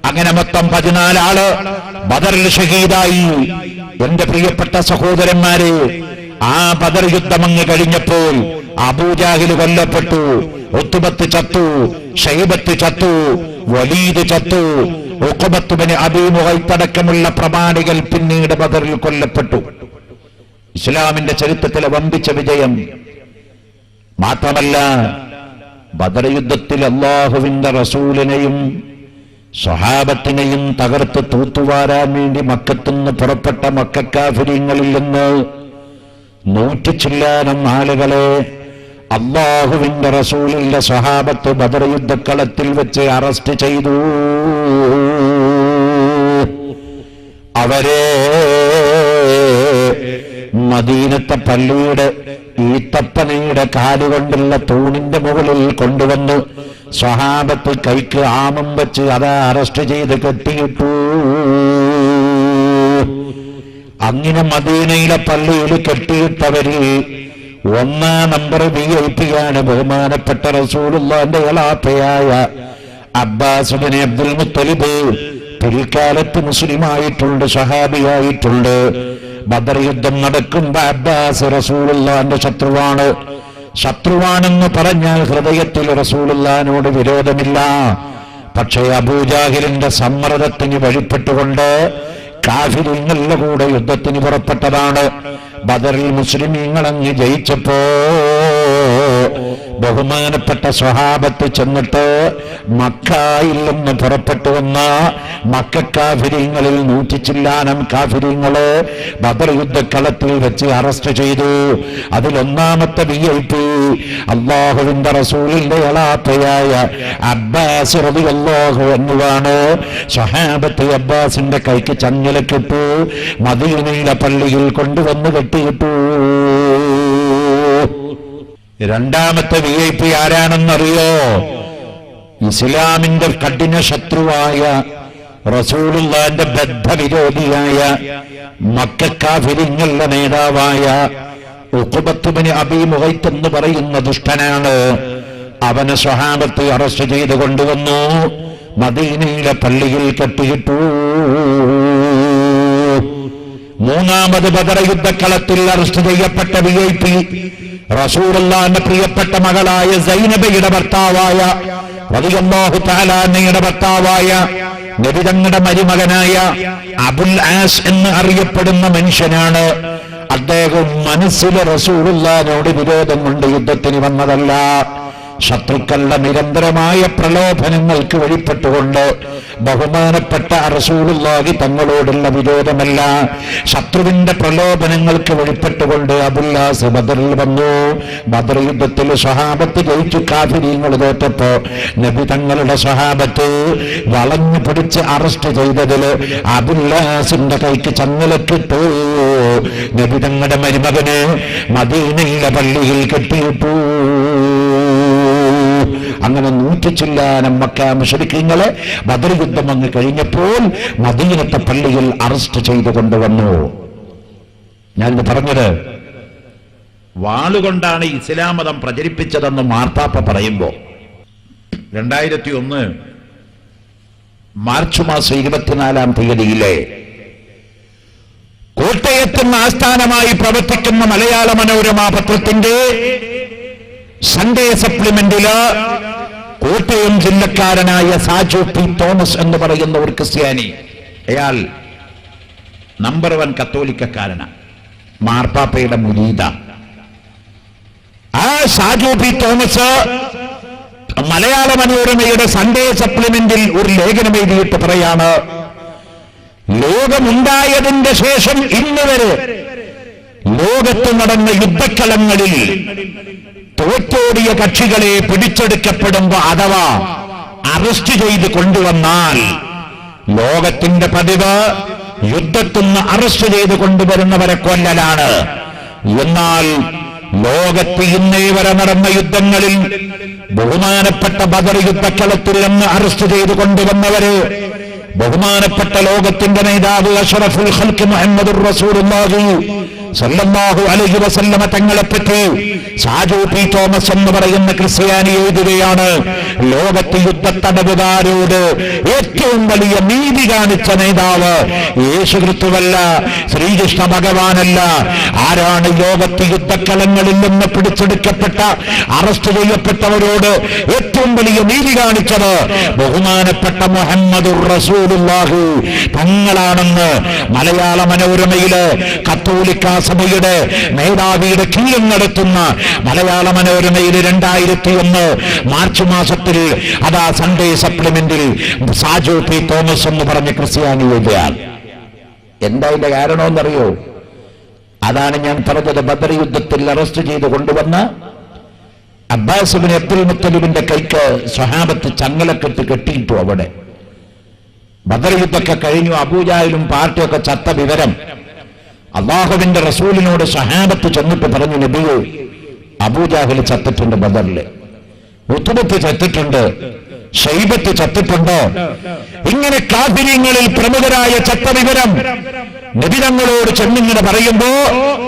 അങ്ങനെ മൊത്തം 14 ആള് ബദറിൽ ഷഹീദായി. എന്റെ പ്രിയപ്പെട്ട സഹോദരന്മാരെ, ആ ബദർ യുദ്ധമങ്ങ് കഴിഞ്ഞപ്പോൾ അബൂജാഹിൽ കൊല്ലപ്പെട്ടു, ഉത്ബത്ത് ചത്തു, ഷൈബത്ത് ചത്തു, വലീദ് ചത്തു, ഉഖബത്ത് ബിൻ അബീ മുഗൈത്തടക്കമുള്ള പ്രമാണികൾ പിന്നീട് ബദറിൽ കൊല്ലപ്പെട്ടു. ഇസ്ലാമിന്റെ ചരിത്രത്തിലെ വമ്പിച്ച വിജയം. മാത്രമല്ല, ബദർ യുദ്ധത്തിൽ അല്ലാഹുവിന്റെ റസൂലിനെയും സ്വഹാബത്തിനെയും തകർത്ത് തൂത്തുവാരാൻ വേണ്ടി മക്കത്തുനിന്ന് പുറപ്പെട്ട മക്കക്കാഫിരീങ്ങളിൽ നിന്ന് 100 ചില്ലാനം ആളുകളെ അല്ലാഹുവിന്റെ റസൂലിന്റെ സ്വഹാബത്ത് ബദർ യുദ്ധക്കളത്തിൽ വെച്ച് അറസ്റ്റ് ചെയ്തു. അവരെ മദീനത്തെ പള്ളിയുടെ ഈത്തപ്പനയുടെ കാലുകൊണ്ടുള്ള തൂണിന്റെ മുകളിൽ കൊണ്ടുവന്ന് സ്വഹാബത്ത് കൈക്ക് ആമം വെച്ച് അതാ അറസ്റ്റ് ചെയ്ത് കെട്ടിയിട്ടു. അങ്ങനെ മദീനയിലെ പള്ളിയിൽ കെട്ടിയിട്ടവരിൽ 1 നമ്പർ VIP ആണ് ബഹുമാനപ്പെട്ട റസൂലുള്ളാഹിന്റെ ഇളാപ്പയായ അബ്ബാസ് ബിൻ അബ്ദുൽ മുത്തലിബ്. പിൽക്കാലത്ത് മുസ്ലിമായിട്ടുണ്ട്, സ്വഹാബിയായിട്ടുണ്ട്. ബദർ യുദ്ധം നടക്കുമ്പോ അബ്ബാസ് റസൂലുള്ളാഹിന്റെ ശത്രുവാണെന്ന് പറഞ്ഞാൽ ഹൃദയത്തിൽ റസൂലുള്ളാഹിനോട് വിരോധമില്ല. പക്ഷേ അബൂജാഹിലിന്റെ സമ്മർദ്ദത്തിന് വഴിപ്പെട്ടുകൊണ്ട് കാഫിറുകളുടെ കൂടെ യുദ്ധത്തിന് പുറപ്പെട്ടതാണ്. ബദറിൽ മുസ്ലിമീങ്ങളങ്ങ് ജയിച്ചപ്പോ ബഹുമാനപ്പെട്ട സ്വഹാബത്ത് ചെന്നിട്ട് മക്കയിൽ നിന്ന് പുറപ്പെട്ടു വന്ന മക്കക്കാഫിരീങ്ങളിൽ 100 ചില്ലാനം കാഫിരീങ്ങള് ബദർ യുദ്ധക്കളത്തിൽ വെച്ച് അറസ്റ്റ് ചെയ്തു. അതിൽ 1ാമത്തെ VIP അല്ലാഹുവിന്റെ റസൂലിന്റെ ഇളാപ്പയായ അബ്ബാസ് റളിയല്ലാഹു അൻഹുവാണ്. സ്വഹാബത്ത് അബ്ബാസിന്റെ കൈക്ക് ചങ്ങലക്കിട്ടു, മദീനയിലെ പള്ളിയിൽ കൊണ്ടുവന്ന് കെട്ടിയിട്ടു. 2ാമത്തെ VIP ആരാണെന്നറിയോ? ഇസ്ലാമിന്റെ കഠിന ശത്രുവായ റസൂലുള്ളാഹിന്റെ ബദ്ധവിരോധിയായ മക്കക്കാഫിരിങ്ങളുടെ നേതാവായ ഉഖബത്ത് ബിൻ അബീ മുഗൈത്ത് എന്ന് പറയുന്ന ദുഷ്ടനാണ്. അവനെ സ്വഹാബത്ത് അറസ്റ്റ് ചെയ്ത് കൊണ്ടുവന്നു, മദീനയിലെ പള്ളിയിൽ കെട്ടിയിട്ടു. 3ാമത് ബദർ യുദ്ധക്കളത്തിൽ അറസ്റ്റ് ചെയ്യപ്പെട്ട VIP റസൂലുള്ളാഹിന്റെ പ്രിയപ്പെട്ട മകളായ സൈനബയുടെ ഭർത്താവായ റളിയല്ലാഹു തആല അൻഹയുടെ ഭർത്താവായ നബി തങ്ങളുടെ മരുമകനായ അബുൽ ആസ് എന്ന് അറിയപ്പെടുന്ന മനുഷ്യനാണ്. അദ്ദേഹം മനസ്സിൽ റസൂലുള്ളാഹിനോട് വിരോധം കൊണ്ട് യുദ്ധത്തിന് വന്നതല്ല. ശത്രുക്കളുടെ നിരന്തരമായ പ്രലോഭനങ്ങൾക്ക് വഴിപ്പെട്ടുകൊണ്ട് ബഹുമാനപ്പെട്ട റസൂലുള്ളാഹി തങ്ങളോടുള്ള വിരോധമല്ല, ശത്രുവിന്റെ പ്രലോഭനങ്ങൾക്ക് വഴിപ്പെട്ടുകൊണ്ട് അബുൽ ആസ് ബദറിൽ വന്നു. ബദർ യുദ്ധത്തിൽ സ്വഹാബത്ത് ജയിച്ചു, കാഫിരീങ്ങൾ തോറ്റപ്പോ നബി തങ്ങളുടെ സ്വഹാബത്ത് വളഞ്ഞു പിടിച്ച് അറസ്റ്റ് ചെയ്തതില് അബുൽ ആസിന്റെ കൈക്ക് ചങ്ങലക്കിട്ടു. നബി തങ്ങളുടെ മരുമകന് മദീനയിലെ പള്ളിയിൽ കെട്ടിയിട്ടു. അങ്ങനെ 100 ചില്ലാനം മക്ക മുശ്രിക്കുകളെ ബദർ യുദ്ധം അങ്ങ് കഴിഞ്ഞപ്പോൾ മദീനത്തെ പള്ളിയിൽ അറസ്റ്റ് ചെയ്തു കൊണ്ടുവന്നു. ഞാനിത് പറഞ്ഞത് വാളുകൊണ്ടാണ് ഇസ്ലാം മതം പ്രചരിപ്പിച്ചതെന്ന് മാർപ്പാപ്പ പറയുമ്പോ 2001 മാർച്ച് മാസം 24-ാം തീയതിയിലെ കോട്ടയത്തിന് ആസ്ഥാനമായി പ്രവർത്തിക്കുന്ന മലയാള മനോരമ പത്രത്തിന്റെ സൺഡേ സപ്ലിമെന്റില് കോട്ടയം ജില്ലക്കാരനായ സാജു പി തോമസ് എന്ന് പറയുന്ന ഒരു ക്രിസ്ത്യാനി, അയാൾ നമ്പർ 1 കത്തോലിക്കക്കാരനാണ്, മാർപ്പാപ്പയുടെ മുരീദ. ആ സാജു പി തോമസ് മലയാള മനോരമയുടെ സൺഡേ സപ്ലിമെന്റിൽ ഒരു ലേഖനം എഴുതിയിട്ട് പറയാണ്, ലോകമുണ്ടായതിന്റെ ശേഷം ഇന്ന് വരെ ലോകത്ത് നടന്ന യുദ്ധക്കളങ്ങളിൽ തോറ്റോടിയ കക്ഷികളെ പിടിച്ചെടുക്കപ്പെടുമ്പോ അഥവാ അറസ്റ്റ് ചെയ്ത് കൊണ്ടുവന്നാൽ ലോകത്തിന്റെ പതിവ് യുദ്ധത്തിന്ന് അറസ്റ്റ് ചെയ്ത് കൊണ്ടുവരുന്നവരെ കൊല്ലലാണ്. എന്നാൽ ലോകത്ത് ഇന്നേ വരെ നടന്ന യുദ്ധങ്ങളിൽ ബഹുമാനപ്പെട്ട ബദർ യുദ്ധക്കളത്തിൽ നിന്ന് അറസ്റ്റ് ചെയ്ത് കൊണ്ടുവന്നവര് ബഹുമാനപ്പെട്ട ലോകത്തിന്റെ നേതാവ് അഷ്റഫുൽ ഖൽഖ് മുഹമ്മദുർ റസൂലുള്ളാഹി സല്ലല്ലാഹു അലൈഹി വസല്ലമ തങ്ങളെപ്പറ്റി സാജു പി തോമസ് എന്ന് പറയുന്ന ക്രിസ്ത്യാനി എഴുതുകയാണ്, ലോകത്ത് യുദ്ധത്തടവുകാരോട് ഏറ്റവും വലിയ നീതി കാണിച്ച നേതാവ് യേശുക്രിസ്തുവല്ല, ശ്രീകൃഷ്ണ ഭഗവാനല്ല. ആരാണ് ലോകത്ത് യുദ്ധക്കളങ്ങളിൽ നിന്ന് പിടിച്ചെടുക്കപ്പെട്ട അറസ്റ്റ് ചെയ്യപ്പെട്ടവരോട് ഏറ്റവും വലിയ നീതി കാണിച്ചത്? ബഹുമാനപ്പെട്ട മുഹമ്മദുർ റസൂലുള്ളാഹി തങ്ങളാണെന്ന് മലയാള മനോരമയില് കത്തോലിക്ക സഭയുടെ മേധാവിയുടെ കീഴിൽ നടത്തുന്ന മലയാള മനോരമയിൽ 2001 മാർച്ച് മാസത്തിൽ അതാ സൺഡേ സപ്ലിമെന്റിൽ സാജു പി തോമസ് എന്ന് പറഞ്ഞ ക്രിസ്ത്യാനി എഴുതിയാൽ എന്താ ഇതിന്റെ കാരണമെന്നറിയോ? അതാണ് ഞാൻ പറഞ്ഞത്. ബദർ യുദ്ധത്തിൽ അറസ്റ്റ് ചെയ്ത് കൊണ്ടുവന്ന അബ്ബാസ് ഇബ്നു അബ്ദുൽ മുത്തലിബിന്റെ കൈക്ക് സ്വഹാബത്ത് ചങ്ങലക്കെട്ട് കെട്ടിയിട്ടു. അവിടെ ബദർ യുദ്ധമൊക്കെ കഴിഞ്ഞു. അബൂജാഹിലും പാർട്ടിയൊക്കെ ചത്ത വിവരം അല്ലാഹുവിന്റെ റസൂലിനോട് സ്വഹാബത്ത് ചെന്നിട്ട് പറഞ്ഞു, നബിയെ, അബൂജാഹിൽ ചത്തിട്ടുണ്ട്, ബദറില് ഉത്ബത്ത് ചത്തിട്ടുണ്ട്, ഷൈബത്ത് ചത്തിട്ടുണ്ടോ? ഇങ്ങനെ കാഫിര്യങ്ങളിൽ പ്രമുഖരായ ചത്ത വിവരം നബി തങ്ങളോട് ചെന്നിങ്ങനെ പറയുമ്പോ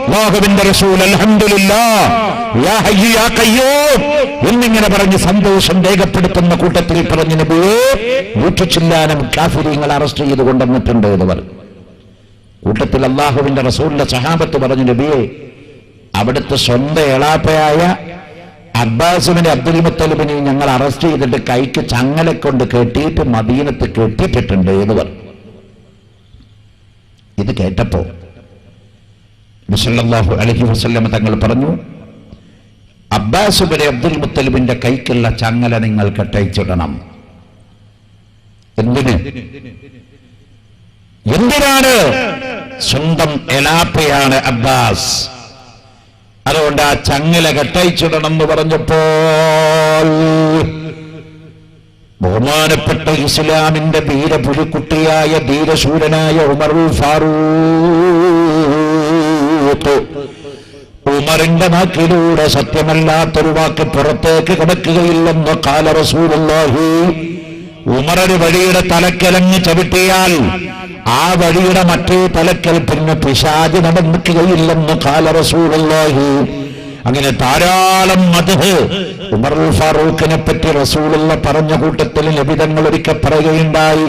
അല്ലാഹുവിന്റെ റസൂൽ അൽഹംദുലില്ലാഹ് യാ ഹയ്യു യാ ഖയ്യൂം എന്നിങ്ങനെ പറഞ്ഞ് സന്തോഷം രേഖപ്പെടുത്തുന്ന കൂട്ടത്തിൽ പറഞ്ഞു, നബിയെ, 100 ചില്ലാനം കാഫിര്യങ്ങൾ അറസ്റ്റ് ചെയ്ത് കൊണ്ടുവന്നിട്ടുണ്ട് എന്ന് പറഞ്ഞു. കൂട്ടത്തിൽ അല്ലാഹുവിന്റെ റസൂലിന്റെ സഹാബത്ത് പറഞ്ഞു, നബിയെ, അവിടുത്തെ സ്വന്തം എളാപ്പയായ അബ്ബാസ് ഇബ്നു അബ്ദുൽ മുത്തലിബിനെ ഞങ്ങൾ അറസ്റ്റ് ചെയ്തിട്ട് കൈക്ക് ചങ്ങല കൊണ്ട് കെട്ടിയിട്ട് മദീനത്ത് കെട്ടിയിട്ടുണ്ട് എന്ന് പറഞ്ഞു. ഇത് കേട്ടപ്പോ നബി സല്ലല്ലാഹു അലൈഹി വസല്ലം തങ്ങൾ പറഞ്ഞു, അബ്ബാസ് ഇബ്നു അബ്ദുൽ മുത്തലിബിന്റെ കൈക്കുള്ള ചങ്ങല നിങ്ങൾ കെട്ടയച്ചിടണം. എന്തിനാണ്? സ്വന്തം എളാപ്പയാണ് അബ്ബാസ്, അതുകൊണ്ട് ആ ചങ്ങല കെട്ടയച്ചിടണം എന്ന് പറഞ്ഞപ്പോൾ ബഹുമാനപ്പെട്ട ഇസ്ലാമിന്റെ ധീരപുലിക്കുട്ടിയായ ധീരശൂരനായ ഉമറുൽ ഫാറൂഖ്, ഉമറിന്റെ നാക്കിലൂടെ സത്യമല്ലാത്തൊരു വാക്ക് പുറത്തേക്ക് കടക്കുകയില്ലെന്ന് ഖാല റസൂലുള്ളാഹി. ഉമറൊരു വഴിയുടെ തലക്കലങ്ങ് ചവിട്ടിയാൽ ആ വഴിയുടെ മറ്റേ തലക്കൽ പിന്നെ പിശാച് നടന്നിക്കുകയില്ലെന്ന് ഖാല റസൂലുള്ളാഹി. അങ്ങനെ ധാരാളം മദ്ഹ് ഉമറുൽ ഫാറൂഖിനെ പറ്റി റസൂലുള്ള പറഞ്ഞ കൂട്ടത്തിൽ നബി തങ്ങൾ ഒരിക്കൽ പറയുകയുണ്ടായി,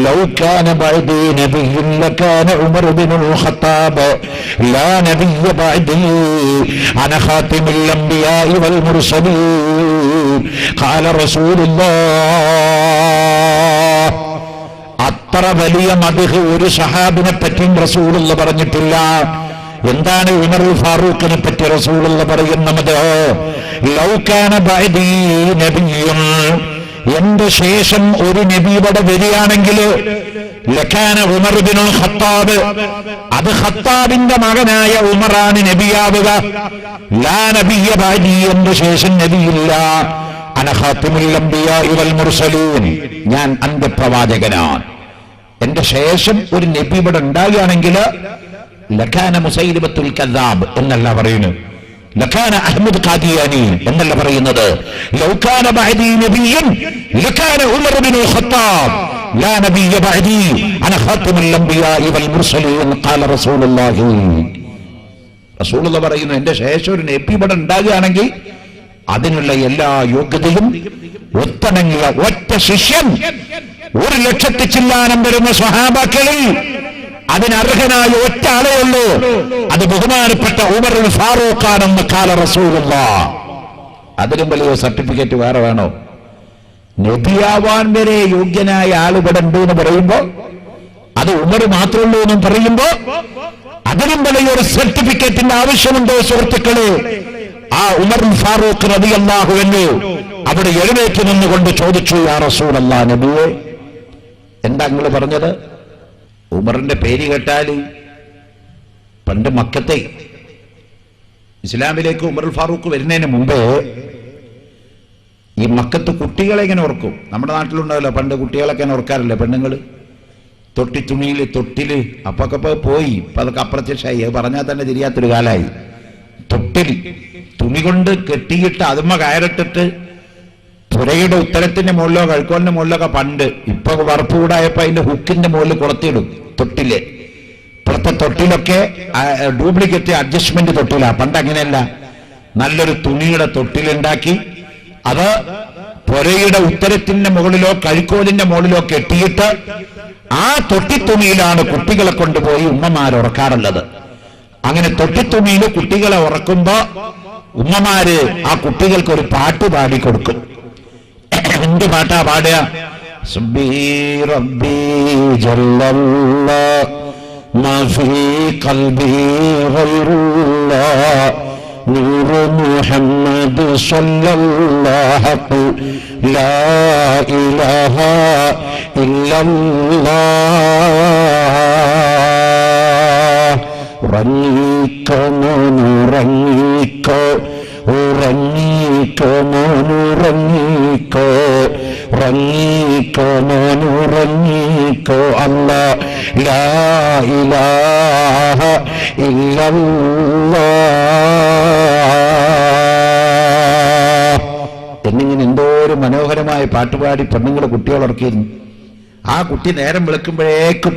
ലൗ കാന ബഅദി നബിയ്യുൻ ലകാന ഉമർ ഇബ്നുൽ ഖത്താബ് ലാ നബിയ്യ ബഅദി അന ഖാതിമുൽ അംബിയാഇ വൽ മുർസലീൻ ഖാല റസൂലുള്ളാഹ്. അത്ര വലിയ മദ്ഹ് ഒരു സഹാബിനെ പറ്റിയും റസൂലുള്ള പറഞ്ഞിട്ടില്ല. എന്താണ് ഉമറുൽ ഫാറൂഖിനെ പറ്റി റസൂലുള്ള പറയുന്ന മദ്ഹ്? ലൗ കാന ബഅദി നബിയ്യുൻ, എന്റെ ശേഷം ഒരു നബി ഇവിടെ വരികയാണെങ്കിൽ ലകാന ഉമർ ഇബ്നുൽ ഖത്താബ്, അത് ഖത്താബിന്റെ മകനായ ഉമറാണ് നബിയാവുക. ലാ നബിയ്യ ബഅദി, എന്റെ ശേഷം നബിയില്ല. അന ഖാതിമുൽ അംബിയാഇ വൽ മുർസലീൻ, ഞാൻ അന്ത്യപ്രവാചകനാണ്. എന്റെ ശേഷം ഒരു നബി ഇവിടെ ഉണ്ടാകുകയാണെങ്കിൽ ലകാന മുസൈലിമത്തുൽ കദ്ദാബ് എന്നല്ല പറയുന്നു, ലകാന അഹ്മദ് ഖാദിയാനി എന്നല്ല പറയുന്നത്. ലൗ കാന ബഅദി നബിയ്യൻ ലകാന ഉമർ ഇബ്നുൽ ഖത്താബ് ലാ നബിയ്യ ബഅദി അന ഖാതിമുൽ അംബിയാഇ വൽ മുർസലീൻ ഖാല റസൂലുള്ളാഹി. റസൂലുള്ള പറയുന്നു, എന്റെ ശേഷം ഒരു നബി ഇവിടെ ഉണ്ടാകുകയാണെങ്കിൽ അതിനുള്ള എല്ലാ യോഗ്യതയും ഒത്തണങ്ങിയ ഒറ്റ ശിഷ്യൻ 1,00,000 ചില്ലാനം വരുന്ന സ്വഹാബാക്കളിൽ അതിനർഹനായ ഒറ്റ ആളേ ഉള്ളൂ, അത് ബഹുമാനപ്പെട്ട ഉമറുൽ ഫാറൂഖാണെന്ന് ഖാല റസൂലുള്ളാഹ്. അതിലും വലിയ സർട്ടിഫിക്കറ്റ് വേറെ വേണോ? നബിയാവാൻ വരെ യോഗ്യനായ ആൾ ഇവിടെ ഉണ്ട് എന്ന് പറയുമ്പോ, അത് ഉമർ മാത്രമുള്ളൂ എന്നും പറയുമ്പോ അതിലും വലിയൊരു സർട്ടിഫിക്കറ്റിന്റെ ആവശ്യമുണ്ടോ സുഹൃത്തുക്കളെ? ആ ഉമറുൽ ഫാറൂഖ് റളിയല്ലാഹു അൻഹു അവിടെ എഴുന്നേറ്റ് നിന്നുകൊണ്ട് ചോദിച്ചു, യാ റസൂലല്ലാഹ്, നബിയെ, എന്താ നിങ്ങൾ പറഞ്ഞത്? ഉമറിന്റെ പേര് കേട്ടാൽ പണ്ട് മക്കത്തെ ഇസ്ലാമിലേക്ക് ഉമറുൽ ഫാറൂഖ് വരുന്നതിന് മുമ്പേ ഈ മക്കത്ത് കുട്ടികളെ ഇങ്ങനെ ഓർക്കും. നമ്മുടെ നാട്ടിലുണ്ടാവല്ലോ പണ്ട് കുട്ടികളൊക്കെ ഓർക്കാറില്ലേ പെണ്ണുങ്ങൾ? തൊട്ടിത്തുണിയില് തൊട്ടില് അപ്പൊക്കെ പോയി, ഇപ്പൊ അതൊക്കെ അപ്രത്യക്ഷമായി. അത് പറഞ്ഞാൽ തന്നെ തിരിയാത്തൊരു കാലമായി. തൊട്ടിൽ തുണി കൊണ്ട് കെട്ടിയിട്ട് അതുമ്മ കയറിട്ടിട്ട് പുരയുടെ ഉത്തരത്തിന്റെ മുകളിലോ കഴുക്കോലിന്റെ മുകളിലൊക്കെ പണ്ട്, ഇപ്പൊ വറുപ്പ് കൂടായപ്പോ അതിന്റെ ഹുക്കിന്റെ മുകളിൽ കുളത്തിയിടും തൊട്ടില്. ഇപ്പോഴത്തെ തൊട്ടിലൊക്കെ ഡ്യൂപ്ലിക്കേറ്റ് അഡ്ജസ്റ്റ്മെന്റ് തൊട്ടില. പണ്ട് അങ്ങനെയല്ല, നല്ലൊരു തുണിയുടെ തൊട്ടിലുണ്ടാക്കി അത് പുരയുടെ ഉത്തരത്തിന്റെ മുകളിലോ കഴുക്കോലിന്റെ മുകളിലോ കെട്ടിയിട്ട് ആ തൊട്ടിത്തുണിയിലാണ് കുട്ടികളെ കൊണ്ടുപോയി ഉമ്മമാർ ഉറക്കാറുള്ളത്. അങ്ങനെ തൊട്ടിത്തുണിയിൽ കുട്ടികളെ ഉറക്കുമ്പോ ഉമ്മമാര് ആ കുട്ടികൾക്ക് ഒരു പാട്ട് പാടിക്കൊടുക്കും. എന്ത് പാട്ടാ പാടുക? സുബ്ബി റബ്ബി ജല്ലല്ലാഹ് മാ ഫീ ഖൽബി ഗൈറുല്ലാഹ് നൂറു മുഹമ്മദ് സ്വല്ലല്ലാഹു ലാ ഇലാഹ ഇല്ലല്ലാഹ്. ഉറങ്ങിക്കോ മോനുറങ്ങിക്കോ, ഉറങ്ങിക്കോ മോനുറങ്ങിക്കോ, ഉറങ്ങിക്കോ മോനുറങ്ങിക്കോ, അല്ലാഹ് ലാ ഇലാഹ ഇല്ലല്ലാഹ് എന്നിങ്ങനെ എന്തോ ഒരു മനോഹരമായ പാട്ടുപാടി പെണ്ണുങ്ങളെ കുട്ടികൾ ഉറക്കിയിരുന്നു. ആ കുട്ടി നേരം വിളിക്കുമ്പോഴേക്കും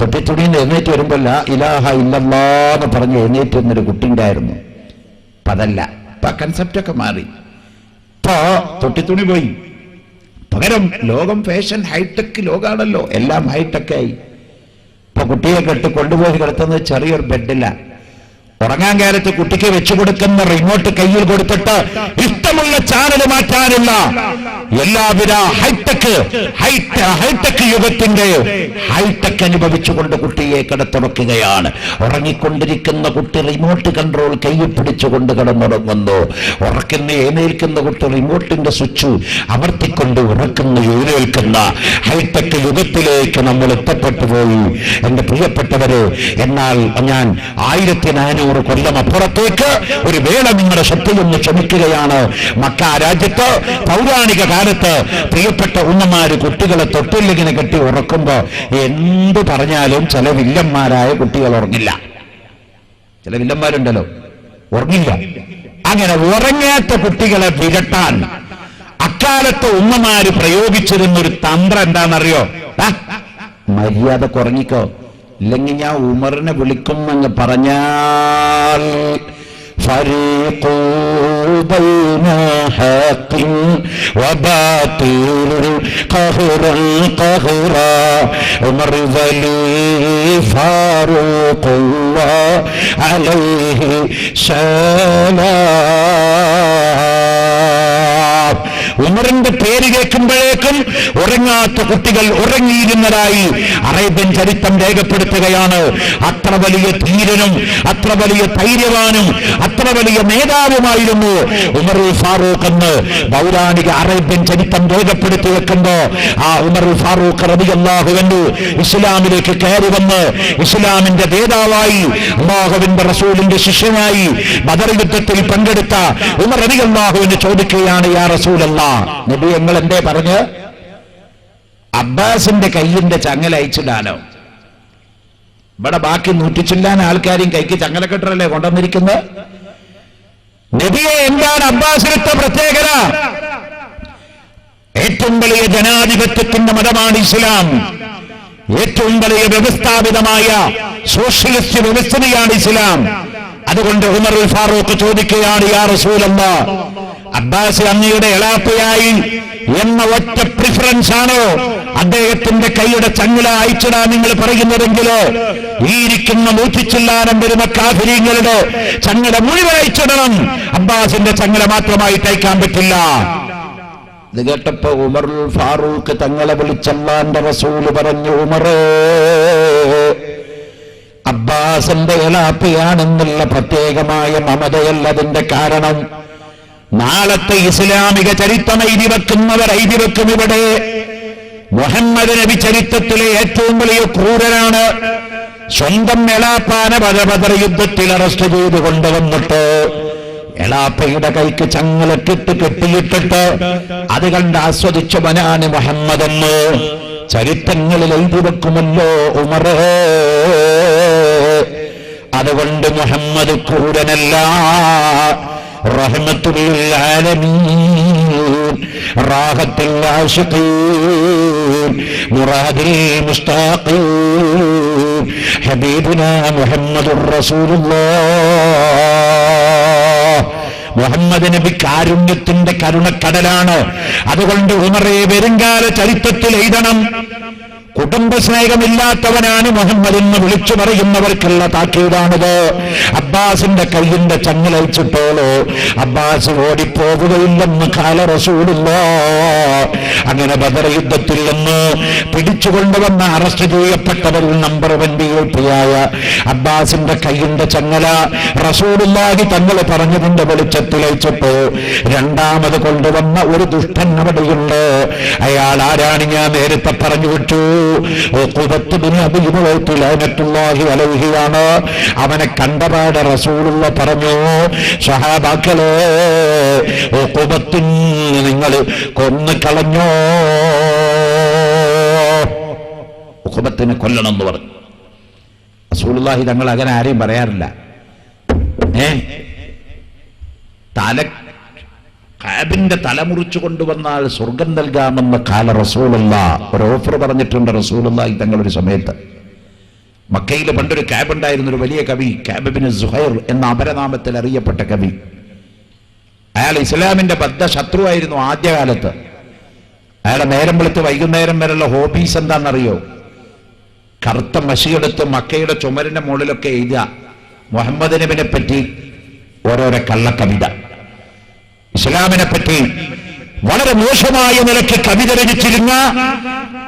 തൊട്ടിത്തുണിയിൽ എഴുന്നേറ്റ് വരുമ്പോൾ ലാ ഇലാഹ ഇല്ലല്ലാഹ് എന്ന് പറഞ്ഞ് എഴുന്നേറ്റ് വരുന്നൊരു കുട്ടി ഉണ്ടായിരുന്നു. അപ്പൊ അതല്ല, ഇപ്പൊ കൺസെപ്റ്റൊക്കെ മാറി. ഇപ്പൊ തൊട്ടിത്തുണി പോയി, പകരം ലോകം ഫാഷൻ ഹൈടെക് ലോകാണല്ലോ, എല്ലാം ഹൈടെക് ആയി. ഇപ്പൊ കുട്ടിയെ കെട്ട് കൊണ്ടുപോയി കിടത്തുന്നത് ചെറിയൊരു ബെഡില്ല. ഉറങ്ങാൻ കാലത്ത് കുട്ടിക്ക് വെച്ചു കൊടുക്കുന്ന റിമോട്ട് കയ്യിൽ കൊടുത്തിട്ട് ഇഷ്ടമുള്ള ചാനൽ മാറ്റാനുള്ള എല്ലാവിധ ഹൈടെക് യുഗത്തിന്റെ ഹൈടെക് അനുഭവിച്ചുകൊണ്ട് കുട്ടിയെ കിടത്തുറക്കുകയാണ്. ഉറങ്ങിക്കൊണ്ടിരിക്കുന്ന കുട്ടി റിമോട്ട് കൺട്രോൾ കയ്യിൽ പിടിച്ചുകൊണ്ട് കിടന്നുറങ്ങുന്നു. ഉറക്കുന്ന എഴുന്നേൽക്കുന്ന കുട്ടി റിമോട്ടിന്റെ സ്വിച്ച് അമർത്തിക്കൊണ്ട് ഉറക്കുന്ന എഴുന്നേൽക്കുന്ന ഹൈടെക് യുഗത്തിലേക്ക് നമ്മൾ എത്തപ്പെട്ടു പോയി എന്റെ പ്രിയപ്പെട്ടവര്. എന്നാൽ ഞാൻ 1400 കൊല്ലം അപ്പുറത്തേക്ക് ഒരു വേള നിങ്ങളുടെ ശ്രദ്ധയൊന്ന് ക്ഷമിക്കുകയാണ്. മക്ക രാജ്യത്ത് പൗരാണിക കാലത്ത് പ്രിയപ്പെട്ട ഉമ്മമാര് കുട്ടികളെ തൊട്ടിലിങ്ങനെ കെട്ടി ഉറക്കുമ്പോ എന്ത് പറഞ്ഞാലും ചില വില്ലന്മാരായ കുട്ടികൾ ഉറങ്ങില്ല. ചില വില്ലന്മാരുണ്ടല്ലോ, ഉറങ്ങില്ല. അങ്ങനെ ഉറങ്ങാത്ത കുട്ടികളെ വിരട്ടാൻ അക്കാലത്ത് ഉമ്മമാര് പ്രയോഗിച്ചിരുന്നൊരു തന്ത്രം എന്താണെന്നറിയോ? മര്യാദക്ക് ഉറങ്ങിക്കോ, ഇല്ലെങ്കിൽ ഞാൻ ഉമറിനെ വിളിക്കുമെന്ന് പറഞ്ഞാൽ ഫരീഖു ബൈന ഹഖിൻ വബാതിൽ ഖഹറൻ ഖഹറ ഉമർ വലി ഫാറൂഖുല്ലാഹ് അലൈഹി സലാം. ഉമറിന്റെ പേര് കേൾക്കുമ്പോഴേക്കും ഉറങ്ങാത്ത കുട്ടികൾ ഉറങ്ങിയിരുന്നതായി അറേബ്യൻ ചരിത്രം രേഖപ്പെടുത്തുകയാണ്. അത്ര വലിയ ധീരനും അത്ര വലിയ ധൈര്യവാനും അത്ര വലിയ നേതാവുമായിരുന്നു ഉമറുൽ ഫാറൂഖ് എന്ന് പൗരാണിക അറേബ്യൻ ചരിത്രം രേഖപ്പെടുത്തി വെക്കുമ്പോ ആ ഉമറുൽ ഫാറൂഖ് റളിയല്ലാഹു അൻഹു ഇസ്ലാമിലേക്ക് കയറി വന്ന് ഇസ്ലാമിന്റെ നേതാവായി അല്ലാഹുവിന്റെ റസൂലിന്റെ ശിഷ്യനായി ബദർ യുദ്ധത്തിൽ പങ്കെടുത്ത ഉമർ റളിയല്ലാഹു അൻഹു ചോദിക്കുകയാണ്, യാ റസൂലല്ലാഹ്, നബി നിങ്ങൾ എന്തേ പറഞ്ഞ് അബ്ബാസിന്റെ കയ്യിന്റെ ചങ്ങല അയച്ചിടാനോ? ഇവിടെ ബാക്കി 100 ആൾക്കാരും കൈക്ക് ചങ്ങലക്കെട്ടറല്ലേ കൊണ്ടുവന്നിരിക്കുന്നത്. നബിയെ എന്താണ് അബ്ബാസിനത്തെ പ്രത്യേകത? ഏറ്റവും വലിയ ജനാധിപത്യത്തിന്റെ മതമാണ് ഇസ്ലാം. ഏറ്റവും വലിയ വ്യവസ്ഥാപിതമായ സോഷ്യലിസ്റ്റ് വ്യവസ്ഥയാണ് ഇസ്ലാം. അതുകൊണ്ട് ഉമറുൽ ഫാറൂഖ് ചോദിക്കുകയാണ്, യാ റസൂലല്ലാഹ്, അബ്ബാസ് അങ്ങയുടെ എളാപ്പയായി എന്ന ഒറ്റ പ്രിഫറൻസ് ആണോ അദ്ദേഹത്തിന്റെ കൈയുടെ ചങ്ങല അയച്ചിടാൻ നിങ്ങൾ പറയുന്നതെങ്കിലോ ഈ ഇരിക്കുന്ന 100 വരുന്ന കാഫിരീങ്ങളുടെ ചങ്ങല മുഴുവൻ അയച്ചിടണം, അബ്ബാസിന്റെ ചങ്ങല മാത്രമായിട്ട് അയക്കാൻ പറ്റില്ല. ഇത് കേട്ടപ്പോ ഉമറുൽ ഫാറൂഖ് തങ്ങളെ വിളിച്ചല്ലാന്റെ റസൂല് പറഞ്ഞു, ഉമറേ, അബ്ബാസിന്റെ എളാപ്പയാണെന്നുള്ള പ്രത്യേകമായ മമതയല്ലതിന്റെ കാരണം. നാളത്തെ ഇസ്ലാമിക ചരിത്രം എഴുതി വെക്കുന്നവർ എഴുതി വെക്കും, ഇവിടെ മുഹമ്മദ് നബി ചരിത്രത്തിലെ ഏറ്റവും വലിയ ക്രൂരനാണ്. സ്വന്തം എളാപ്പാനെ ബദർ യുദ്ധത്തിൽ അറസ്റ്റ് ചെയ്ത് കൊണ്ടുവന്നിട്ട് എളാപ്പയുടെ കൈക്ക് ചങ്ങലക്കിട്ട് കെട്ടിയിട്ടിട്ട് അത് കണ്ട് ആസ്വദിച്ചവനാണ് മുഹമ്മദ് എന്ന് ചരിത്രങ്ങളിൽ എഴുതി വെക്കുമല്ലോ ഉമറേ. അതുകൊണ്ട് മുഹമ്മദ് ക്രൂരനല്ല, റഹ്മത്തുൽ ആലമീൻ, റാഹത്തുൽ ആശിഖീൻ, മുറാദിൽ മുസ്താഖീൻ, ഹബീബുനാ മുഹമ്മദുർ റസൂലുള്ളാഹ്. മുഹമ്മദ് നബി കാരുണ്യത്തിന്റെ കരുണക്കടലാണ്. അതുകൊണ്ട് ഉമറേ, വരുംകാല ചരിത്രത്തിൽ എഴുതണം, കുടുംബസ്നേഹമില്ലാത്തവനാണ് മുഹമ്മദ് എന്ന് വിളിച്ചു പറയുന്നവർക്കുള്ള താക്കീതാണിത്. അബ്ബാസിന്റെ കയ്യിന്റെ ചങ്ങലയിച്ചിട്ടോളൂ, അബ്ബാസ് ഓടിപ്പോകുകയില്ലെന്ന് കാല റസൂലുള്ളാഹ്. അങ്ങനെ ബദർ യുദ്ധത്തിൽ നിന്ന് പിടിച്ചുകൊണ്ടുവന്ന അറസ്റ്റ് ചെയ്യപ്പെട്ടവരിൽ നമ്പർ 1 വിഐപിയായ അബ്ബാസിന്റെ കയ്യിന്റെ ചങ്ങല റസൂലുള്ളാഹി തങ്ങൾ പറഞ്ഞതിന്റെ വെളിച്ചത്തിലയച്ചപ്പോ രണ്ടാമത് കൊണ്ടുവന്ന ഒരു ദുഷ്ടൻ അവിടെയുണ്ട്. അയാൾ ആരാണ്? ഞാൻ നേരത്തെ പറഞ്ഞു വിട്ടു, ാണ്. അവനെ കണ്ടപാട് റസൂലുള്ള പറഞ്ഞു, സ്വഹാബാക്കളെ, ഉഖബത്തിനെ നിങ്ങൾ കൊന്നു കളഞ്ഞോ, ഉഖബത്തിനെ കൊല്ലണം എന്ന് പറഞ്ഞു. റസൂലുള്ളാഹി തങ്ങൾ അങ്ങനെ ആരെയും പറയാറില്ല. കാബിന്റെ തലമുറിച്ചു കൊണ്ടുവന്നാൽ സ്വർഗം നൽകാമെന്ന് കാല റസൂലുള്ളാഹ് ഒരു ഓഫർ പറഞ്ഞിട്ടുണ്ട് റസൂലുള്ളാഹി തങ്ങൾ. ഒരു സമയത്ത് മക്കയിൽ പണ്ടൊരു കാബ് ഉണ്ടായിരുന്നു, ഒരു വലിയ കവി, കാബ് ബിൻ സുഹൈർ എന്ന അപരനാമത്തിൽ അറിയപ്പെട്ട കവി. അയാൾ ഇസ്ലാമിന്റെ ബദ്ധ ശത്രുവായിരുന്നു ആദ്യകാലത്ത്. അയാളെ നേരം വെളുത്ത് വൈകുന്നേരം വരെയുള്ള ഹോബീസ് എന്താണെന്നറിയോ? കറുത്ത മഷിയെടുത്ത് മക്കയുടെ ചുമരിന്റെ മുകളിലൊക്കെ എഴുതുക മുഹമ്മദ് നബിനെ പറ്റി ഓരോരോ കള്ളക്കവിത, ഇസ്ലാമിനെ പറ്റി വളരെ മോശമായ നിലയ്ക്ക് കവിത രചിച്ചിരുന്ന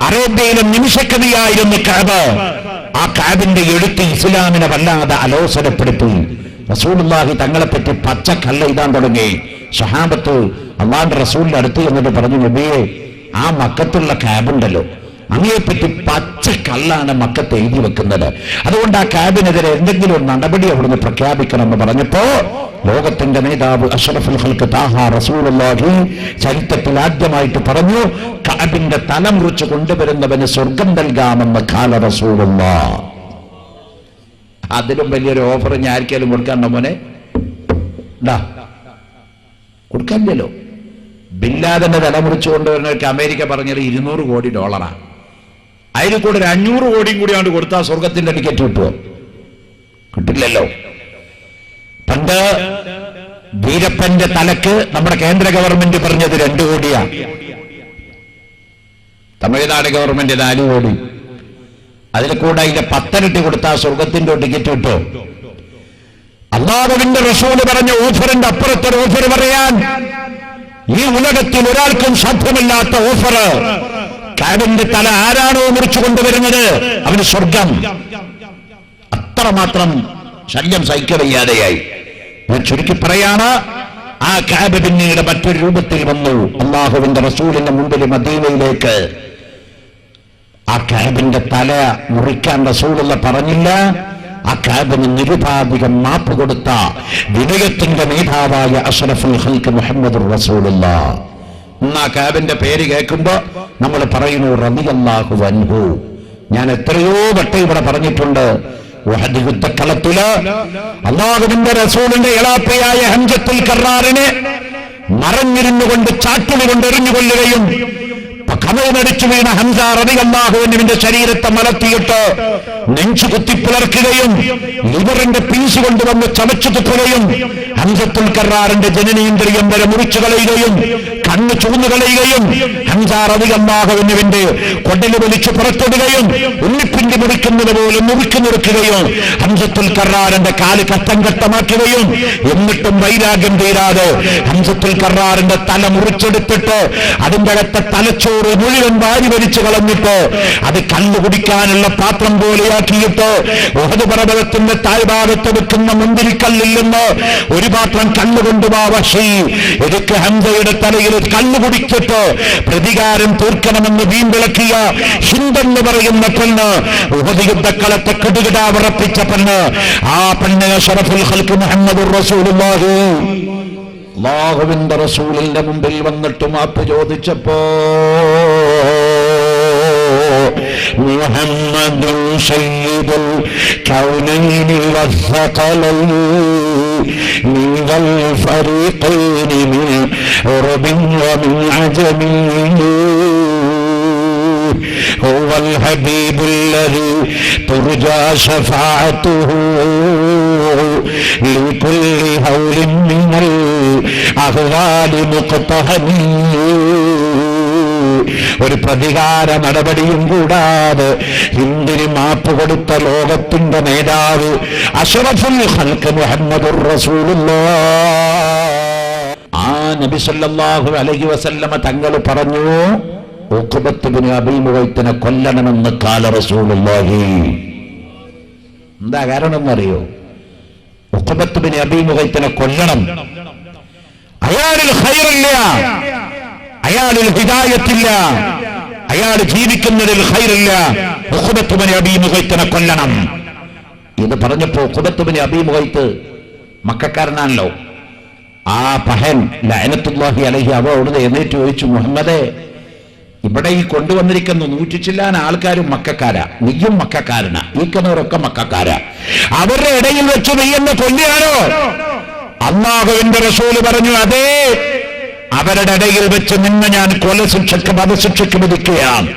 അറേബ്യയിലെ നിമിഷക്കവിയായിരുന്നു കാബ്. ആ കാബിന്റെ എഴുത്ത് ഇസ്ലാമിനെ വല്ലാതെ അലോസരപ്പെടുത്തി. റസൂലുള്ളാഹി തങ്ങളെപ്പറ്റി പച്ച കള്ള എഴുതാൻ തുടങ്ങി. സ്വഹാബത്ത് അള്ളാഹുവിന്റെ റസൂലിന്റെ അടുത്ത് എന്നിട്ട് പറഞ്ഞു, നബിയെ, ആ മക്കത്തുള്ള കാബുണ്ടല്ലോ, അങ്ങയെപ്പറ്റി പച്ച കല്ലാണ് മക്കത്ത് എഴുതി വെക്കുന്നത്. അതുകൊണ്ട് ആ കാബിനെതിരെ എന്തെങ്കിലും ഒരു നടപടി അവിടുന്ന് പ്രഖ്യാപിക്കണമെന്ന് പറഞ്ഞപ്പോ ലോകത്തിന്റെ നേതാവ് അഷ്റഫുൽ ഖൽഖ് താഹ റസൂലുള്ളാഹി ചരിത്രത്തിൽ ആദ്യമായിട്ട് പറഞ്ഞു, കാബിന്റെ തല മുറിച്ച് കൊണ്ടുവരുന്നവന് സ്വർഗം നൽകാമെന്ന് കാല റസൂലുള്ളാഹ്. അതിലും വലിയൊരു ഓഫർ ഞാൻ ആർക്കെങ്കിലും കൊടുക്കാണ്ടോ മോനെ? കൊടുക്കാനില്ലല്ലോ. ബില്ലാദന്റെ തല മുറിച്ചു കൊണ്ടുവരുന്നവർക്ക് അമേരിക്ക പറഞ്ഞത് $200 കോടി. അതിൽ കൂടെ ഒരു 500 കോടിയും കൂടി ആണ് കൊടുത്താൽ സ്വർഗത്തിന്റെ ടിക്കറ്റ് കിട്ടുമോ? കിട്ടില്ലല്ലോ. പണ്ട് വീരപ്പന്റെ തലക്ക് നമ്മുടെ കേന്ദ്ര ഗവൺമെന്റ് പറഞ്ഞത് 2 കോടിയാ, തമിഴ്നാട് ഗവൺമെന്റ് 4 കോടി. അതിൽ കൂടെ അതിന്റെ 10 ഇരട്ടി കൊടുത്താൽ സ്വർഗത്തിന്റെ ടിക്കറ്റ് കിട്ടുമോ? അല്ലാഹുവിന്റെ റസൂല് പറഞ്ഞ ഓഫറിന്റെ അപ്പുറത്തൊരു ഓഫർ പറയാൻ ഈ ഉലകത്തിൽ ഒരാൾക്കും സാധ്യമല്ലാത്ത ഓഫർ. കാബിന്റെ തല ആരാണോ മുറിച്ചു കൊണ്ടുവരുന്നത് അവന് സ്വർഗം. അത്രമാത്രം ശല്യം സഹിക്കവയ്യാതെയായി. ഞാൻ ചുരുക്കി പറയാണ്, ആ കാബ് പിന്നീട് മറ്റൊരു രൂപത്തിൽ വന്നു. അല്ലാഹുവിന്റെ റസൂലിന്റെ മുമ്പിൽ മദീനയിലേക്ക് ആ കാബിന്റെ തല മുറിക്കാൻ റസൂലുള്ള പറഞ്ഞില്ല. ആ കാബിന് നിരുപാധികം മാപ്പ് കൊടുത്ത വിനയത്തിന്റെ നേതാവായ അഷ്റഫുൽ ഖൽഖ് മുഹമ്മദുർ റസൂലുള്ളാഹ്. ആ കാബിന്റെ പേര് കേൾക്കുമ്പോ നമ്മൾ പറയുന്നു റളിയല്ലാഹു അൻഹു. ഞാൻ എത്രയോ വട്ടം ഇവിടെ പറഞ്ഞിട്ടുണ്ട്, ഉഹദ് യുദ്ധക്കളത്തില് അല്ലാഹുവിന്റെ റസൂലിന്റെ ഇളാപ്പയായ ഹംസത്തുൽ കറാറിനെ മറഞ്ഞിരുന്നു കൊണ്ട് ചാട്ടുളി കൊണ്ട് എറിഞ്ഞുകൊള്ളുകയും കമലടിച്ചു വീണ ഹംസ റളിയല്ലാഹുവിന്റെ ശരീരത്തെ മലത്തിയിട്ട് നെഞ്ചു കുത്തിപ്പിളർക്കുകയും ലിവറിന്റെ പീസ് കൊണ്ടുവന്ന് ചവച്ചു തുപ്പുകയും ഹംസത്തുൽ കറാറിന്റെ ജനനേന്ദ്രിയം വരെ മുറിച്ചു കളയുകയും കണ്ണ് ചൂന്നു കളയുകയും ഹംസ റളിയല്ലാഹുവിന്റെ കൊടല് വലിച്ചു പുറത്തിടുകയും ഉണ്ണിപ്പിണ്ടി മുറിക്കുന്നത് പോലെ മുറിച്ചു നിറുക്കുകയും ഹംസത്തുൽ കറാറിന്റെ കാല് കട്ടം കട്ടമാക്കുകയും എന്നിട്ടും വൈരാഗ്യം തീരാതെ ഹംസത്തുൽ കറാറിന്റെ തല മുറിച്ചെടുത്തിട്ട് അതിന്റെ അകത്തെ തലച്ചോറ് മുഴുവൻ വാരി വലിച്ചു കളഞ്ഞിട്ട് അത് കല്ല് കുടിക്കാനുള്ള പാത്രം പോലെയാക്കിയിട്ട് ഉഹദ് പർവതത്തിന്റെ താഴ്ഭാഗത്ത് വെക്കുന്ന മുന്തിരിക്കല്ലിൽ നിന്ന് ഒരു പാത്രം കല്ലുകൊണ്ടുവാ വഹ്ശി ഇതൊക്കെ ഹംസയുടെ തലയിൽ കല്ല് കുടിച്ചിട്ട് പ്രതികാരം തീർക്കണമെന്ന് വീമ്പിളക്കിയ ഹിന്ദെന്ന് പറയുന്ന പെണ്ണ്, ഉഹദ് യുദ്ധക്കളത്തെ കിടുകിടാ വിറപ്പിച്ച പെണ്ണ്, ആ പെണ്ണ് അഷ്റഫുൽ ഖൽഖ് മുഹമ്മദുർ റസൂലുള്ളാഹി അല്ലാഹുവിന്റെ റസൂലിന്റെ മുമ്പിൽ വന്നിട്ട് മാപ്പ് ചോദിച്ചപ്പോ മുഹമ്മദുൻ സയ്യിദുൽ കൗനൈനി വസ്സഖലൈനി മിനൽ ഫരീഖൈനി മിൻ ഉർബിൻ വമിൻ അജമി هو الحبيب الذي ترجى شفاعته ലികുല്ലി ഹൗലിൻ മിനൽ അഹ്വാലി മുഖ്തഹമീ. ഒരു പ്രതികാര നടപടിയും കൂടാതെ ഹിന്ദിന് മാപ്പ് കൊടുത്ത ലോകത്തിന്റെ നേതാവ് അഷ്റഫുൽ ഖൽഖ് മുഹമ്മദുർ റസൂലുള്ളാഹ്. ആ നബി സല്ലല്ലാഹു അലൈഹി വസല്ലമ തങ്ങൾ പറഞ്ഞു, ഉഖബത്ത് ബിൻ അബീ മുഗൈത്തിനെ കൊല്ലണമെന്ന് ഖാല റസൂലുള്ളാഹി. എന്താ കാരണം എന്നറിയോ? ഉഖബത്ത് ബിൻ അബീ മുഗൈത്തിനെ കൊല്ലണം. അയാളിൽ ഖൈറില്ല, അയാളിൽ ഹിദായത്തില്ല, അയാൾ ജീവിക്കുന്നതിൽ ഖൈറില്ല. ഉഖബത്ത് ബിൻ അബീ മുഗൈത്തിനെ കൊല്ലണം. ഇത് പറഞ്ഞപ്പോ ഉഖബത്ത് ബിൻ അബീ മുഗൈത്ത് മക്കക്കാരനാണല്ലോ. ആ പഹൻ ലഅനത്തുല്ലാഹി അലൈഹി അവിടുന്ന് എഴുന്നേറ്റ് ചോദിച്ചു, മുഹമ്മദേ, ഇവിടെ ഈ കൊണ്ടുവന്നിരിക്കുന്ന 100 ചില്ലാൻ ആൾക്കാരും മക്കക്കാരാ, നീയും മക്കക്കാരനാ, ഈ കന്നവരൊക്കെ മക്കക്കാരാ, അവരുടെ ഇടയിൽ വെച്ച് നീ എന്നെ കൊല്ലുകയാണോ? അല്ലാഹുവിന്റെ റസൂല് പറഞ്ഞു, അതേ, അവരുടെ ഇടയിൽ വെച്ച് നിന്നെ ഞാൻ കൊലശിക്ഷയ്ക്ക് വധശിക്ഷയ്ക്ക് വിധിക്കുകയാണ്.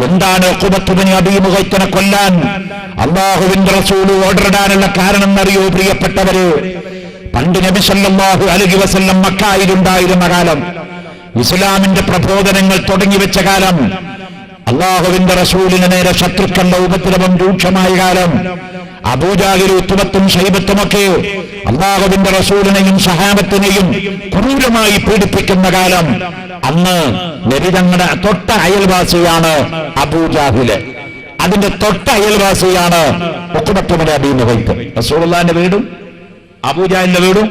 എന്താണ് ഉഖബത്ത് ബിൻ അബീ മുഗൈത്തിനെ കൊല്ലാൻ അല്ലാഹുവിന്റെ റസൂല് ഓർഡർ ഇടാനുള്ള കാരണം എന്നറിയോ പ്രിയപ്പെട്ടവര്? പണ്ട് നബി സല്ലല്ലാഹു അലൈഹി വസല്ലം മക്കയിലുണ്ടായിരുന്ന കാലം, ഇസ്ലാമിന്റെ പ്രബോധനങ്ങൾ തുടങ്ങി വെച്ച കാലം, അല്ലാഹുവിന്റെ റസൂലിന് നേരെ ശത്രുക്കളുടെ ഉപദ്രവം രൂക്ഷമായ കാലം, അബൂജാഹിലും ഉത്ബത്തും ശൈബത്തുമൊക്കെ അല്ലാഹുവിന്റെ റസൂലിനെയും സഹാബത്തിനെയും ക്രൂരമായി പീഡിപ്പിക്കുന്ന കാലം, അന്ന് നബി തങ്ങളുടെ തൊട്ട അയൽവാസിയാണ് അബൂജാഹില്, അതിന്റെ തൊട്ട അയൽവാസിയാണ് ഉഖബത്ത് ബിൻ അബീ മുഗൈത്ത്. റസൂലുള്ളാഹിന്റെ വീടും അബൂജാഹിലിന്റെ വീടും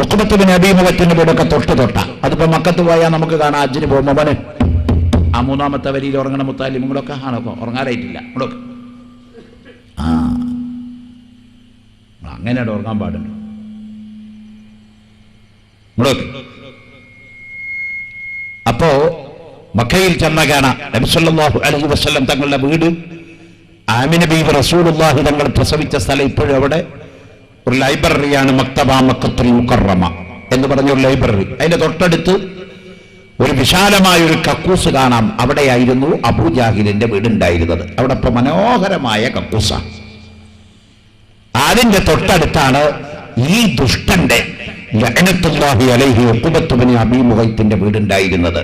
ഉഖബത്ത് ബിൻ അബീ മുഗൈത്തിന്റെ വീടൊക്കെ തൊട്ട. അതിപ്പോ മക്കത്ത് പോയാൽ നമുക്ക് കാണാം, ഹജ്ജിന് പോകുമ്പോ മോനെ ആ 3-ാമത്തെ വരിയിൽ ഉറങ്ങണ മുത്താലിമുകളൊക്കെ ആണോ? ഉറങ്ങാറായിട്ടില്ല ഇങ്ങോട്ട്. ആ അങ്ങനെയാണ് ഉറങ്ങാൻ പാടുണ്ടോ? ഇങ്ങോട്ട്. അപ്പോ മക്കയിൽ ചെന്ന കാണാം നബി സല്ലല്ലാഹു അലൈഹി വസല്ലം തങ്ങളുടെ വീട്, ആമിന ബീവി റസൂലുള്ളാഹി തങ്ങൾ പ്രസവിച്ച സ്ഥലം ഇപ്പോഴും അവിടെ ഒരു ലൈബ്രറിയാണ്, മക്തബ മക്കത്തുൽ മുകറമ എന്ന് പറഞ്ഞൊരു ലൈബ്രറി. അതിന്റെ തൊട്ടടുത്ത് ഒരു വിശാലമായ ഒരു കക്കൂസ് കാണാം. അവിടെയായിരുന്നു അബൂജാഹിലിന്റെ വീടുണ്ടായിരുന്നത്. അവിടെ ഇപ്പൊ മനോഹരമായ കക്കൂസ. അതിന്റെ തൊട്ടടുത്താണ് ഈ ദുഷ്ടന്റെ ലഅനത്തുല്ലാഹി അലൈഹി ഉഖബത്ത് ബിൻ അബീ മുഗൈത്തിന്റെ വീടുണ്ടായിരുന്നത്.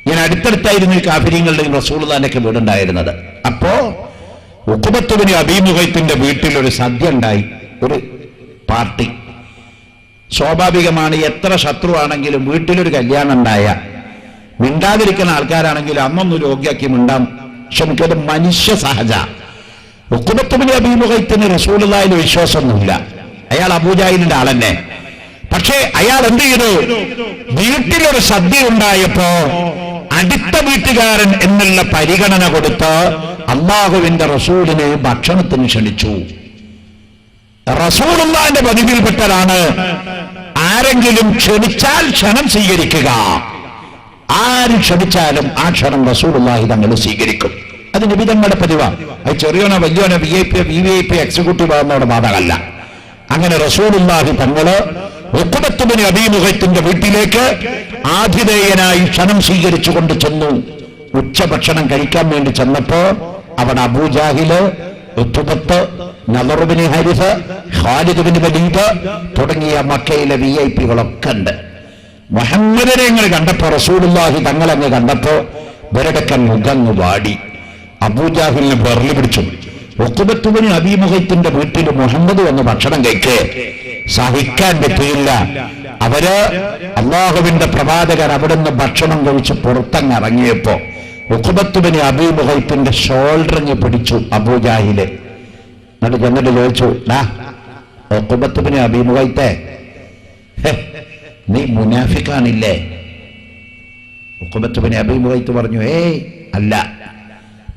ഞാൻ അടുത്തടുത്തായിരുന്നു ഈ കാഫിരീങ്ങളുടെയും റസൂലുള്ളാഹിന്റെ വീടുണ്ടായിരുന്നത്. അപ്പോ ഉഖബത്ത് ബിൻ അബീ മുഗൈത്തിന്റെ വീട്ടിൽ ഒരു സദ്യ ഉണ്ടായി, ഒരു പാർട്ടി. സ്വാഭാവികമാണ്, എത്ര ശത്രുവാണെങ്കിലും വീട്ടിലൊരു കല്യാണം ഉണ്ടായ മിണ്ടാതിരിക്കുന്ന ആൾക്കാരാണെങ്കിലും അന്നൊന്ന് രോഗ്യാക്കി മിണ്ടാം ക്ഷമിക്കത് മനുഷ്യ സഹജ. ഉഖബത്ത് ബിൻ അബീ മുഗൈത്തിന് റസൂലുള്ളാഹിയിൽ വിശ്വാസമൊന്നുമില്ല, അയാൾ അബൂജാഹിലിന്റെ ആളെന്നെ. പക്ഷേ അയാൾ എന്ത് ചെയ്തു? വീട്ടിലൊരു സദ്യ ഉണ്ടായപ്പോ അടുത്ത വീട്ടുകാരൻ എന്നുള്ള പരിഗണന കൊടുത്ത് അല്ലാഹുവിന്റെ റസൂലിനെ ഭക്ഷണത്തിന് ക്ഷണിച്ചു. റസൂലുള്ളാഹിന്റെ പതിവിൽപ്പെട്ടതാണ് ആരെങ്കിലും ക്ഷണിച്ചാൽ ക്ഷണം സ്വീകരിക്കുക. ആര് ക്ഷണിച്ചാലും ആ ക്ഷണം റസൂലുള്ളാഹി തങ്ങൾ സ്വീകരിക്കും. അത് നബി തങ്ങളുടെ പതിവാണ്. അത് ചെറിയോനോ വലിയോനോ VIP എക്സിക്യൂട്ടീവ് ആവുന്നവിടെ ബാധകമല്ല. അങ്ങനെ റസൂലുള്ളാഹി തങ്ങള് ഉഖബത്ത് ബിൻ അബീ മുഗൈത്തിന്റെ വീട്ടിലേക്ക് ആതിഥേയനായി ക്ഷണം സ്വീകരിച്ചുകൊണ്ട് ചെന്നു. ഉച്ചഭക്ഷണം കഴിക്കാൻ വേണ്ടി ചെന്നപ്പോ അവിടെ അബൂജാഹില്, ഉത്ബത്ത്, Nadr bin Harith, Khalid bin Walid തുടങ്ങിയ മക്കയിലെ VIP-കളൊക്കെ ഉണ്ട്. മുഹമ്മദിനെ ഞങ്ങൾ കണ്ടപ്പോ, റസൂലുള്ളാഹി തങ്ങളങ്ങ് കണ്ടപ്പോ ഇവരുടെയൊക്കെ മുഖങ്ങ് വാടി. അബൂജാഹിലിനെ വിരല് പിടിച്ചു. ഉഖബത്ത് ബിൻ അബീ മുഗൈത്തിന്റെ വീട്ടിൽ മുഹമ്മദ് വന്ന് ഭക്ഷണം കഴിക്കേ സഹിക്കാൻ പറ്റിയില്ല. അവര് അല്ലാഹുവിന്റെ പ്രവാചകർ അവിടുന്ന് ഭക്ഷണം കഴിച്ച് പുറത്തങ്ങ് ഇറങ്ങിയപ്പോ ഉഖബത്ത് ബിൻ അബീ മുഗൈത്തിന്റെ ഷോൾഡറിഞ്ഞ് പിടിച്ചു അബൂജാഹില്. എന്നിട്ട് ചെന്നിട്ട് ചോദിച്ചു, ഉഖബത്ത് ബിൻ അബീ മുഗൈത്തെ, നീ മുനാഫിക്കാണില്ലേ? ഉഖബത്ത് ബിൻ അബീ മുഗൈത്ത് പറഞ്ഞു, ഏയ് അല്ല.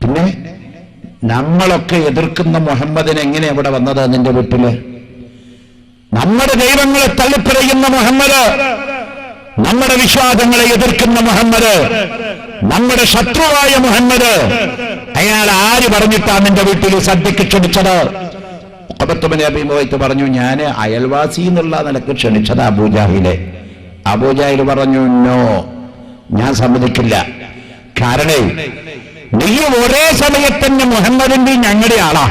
പിന്നെ നമ്മളൊക്കെ എതിർക്കുന്ന മുഹമ്മദിനെ എങ്ങനെ എവിടെ വന്നത് നിന്റെ വീട്ടില്? നമ്മുടെ ദൈവങ്ങളെ തള്ളിപ്പറയുന്ന മുഹമ്മദ്, നമ്മുടെ വിശ്വാസങ്ങളെ എതിർക്കുന്ന മുഹമ്മദ്, നമ്മുടെ ശത്രുവായ മുഹമ്മദ്, അയാൾ ആര് പറഞ്ഞിട്ടാ നിന്റെ വീട്ടിൽ സദ്യക്ക് ക്ഷണിച്ചത്? ഉഖബത്ത് ബിൻ അബീ മുഗൈത്ത് പറഞ്ഞു, ഞാൻ അയൽവാസി എന്നുള്ള നിലക്ക് ക്ഷണിച്ചത് അബൂജാഹിലെ. അബൂജാഹിൽ പറഞ്ഞു, നോ, ഞാൻ സമ്മതിക്കില്ല. കാരണം നീ ഒരേ സമയത്തന്നെ മുഹമ്മദിന്റെ ഞങ്ങളുടെ ആളാ.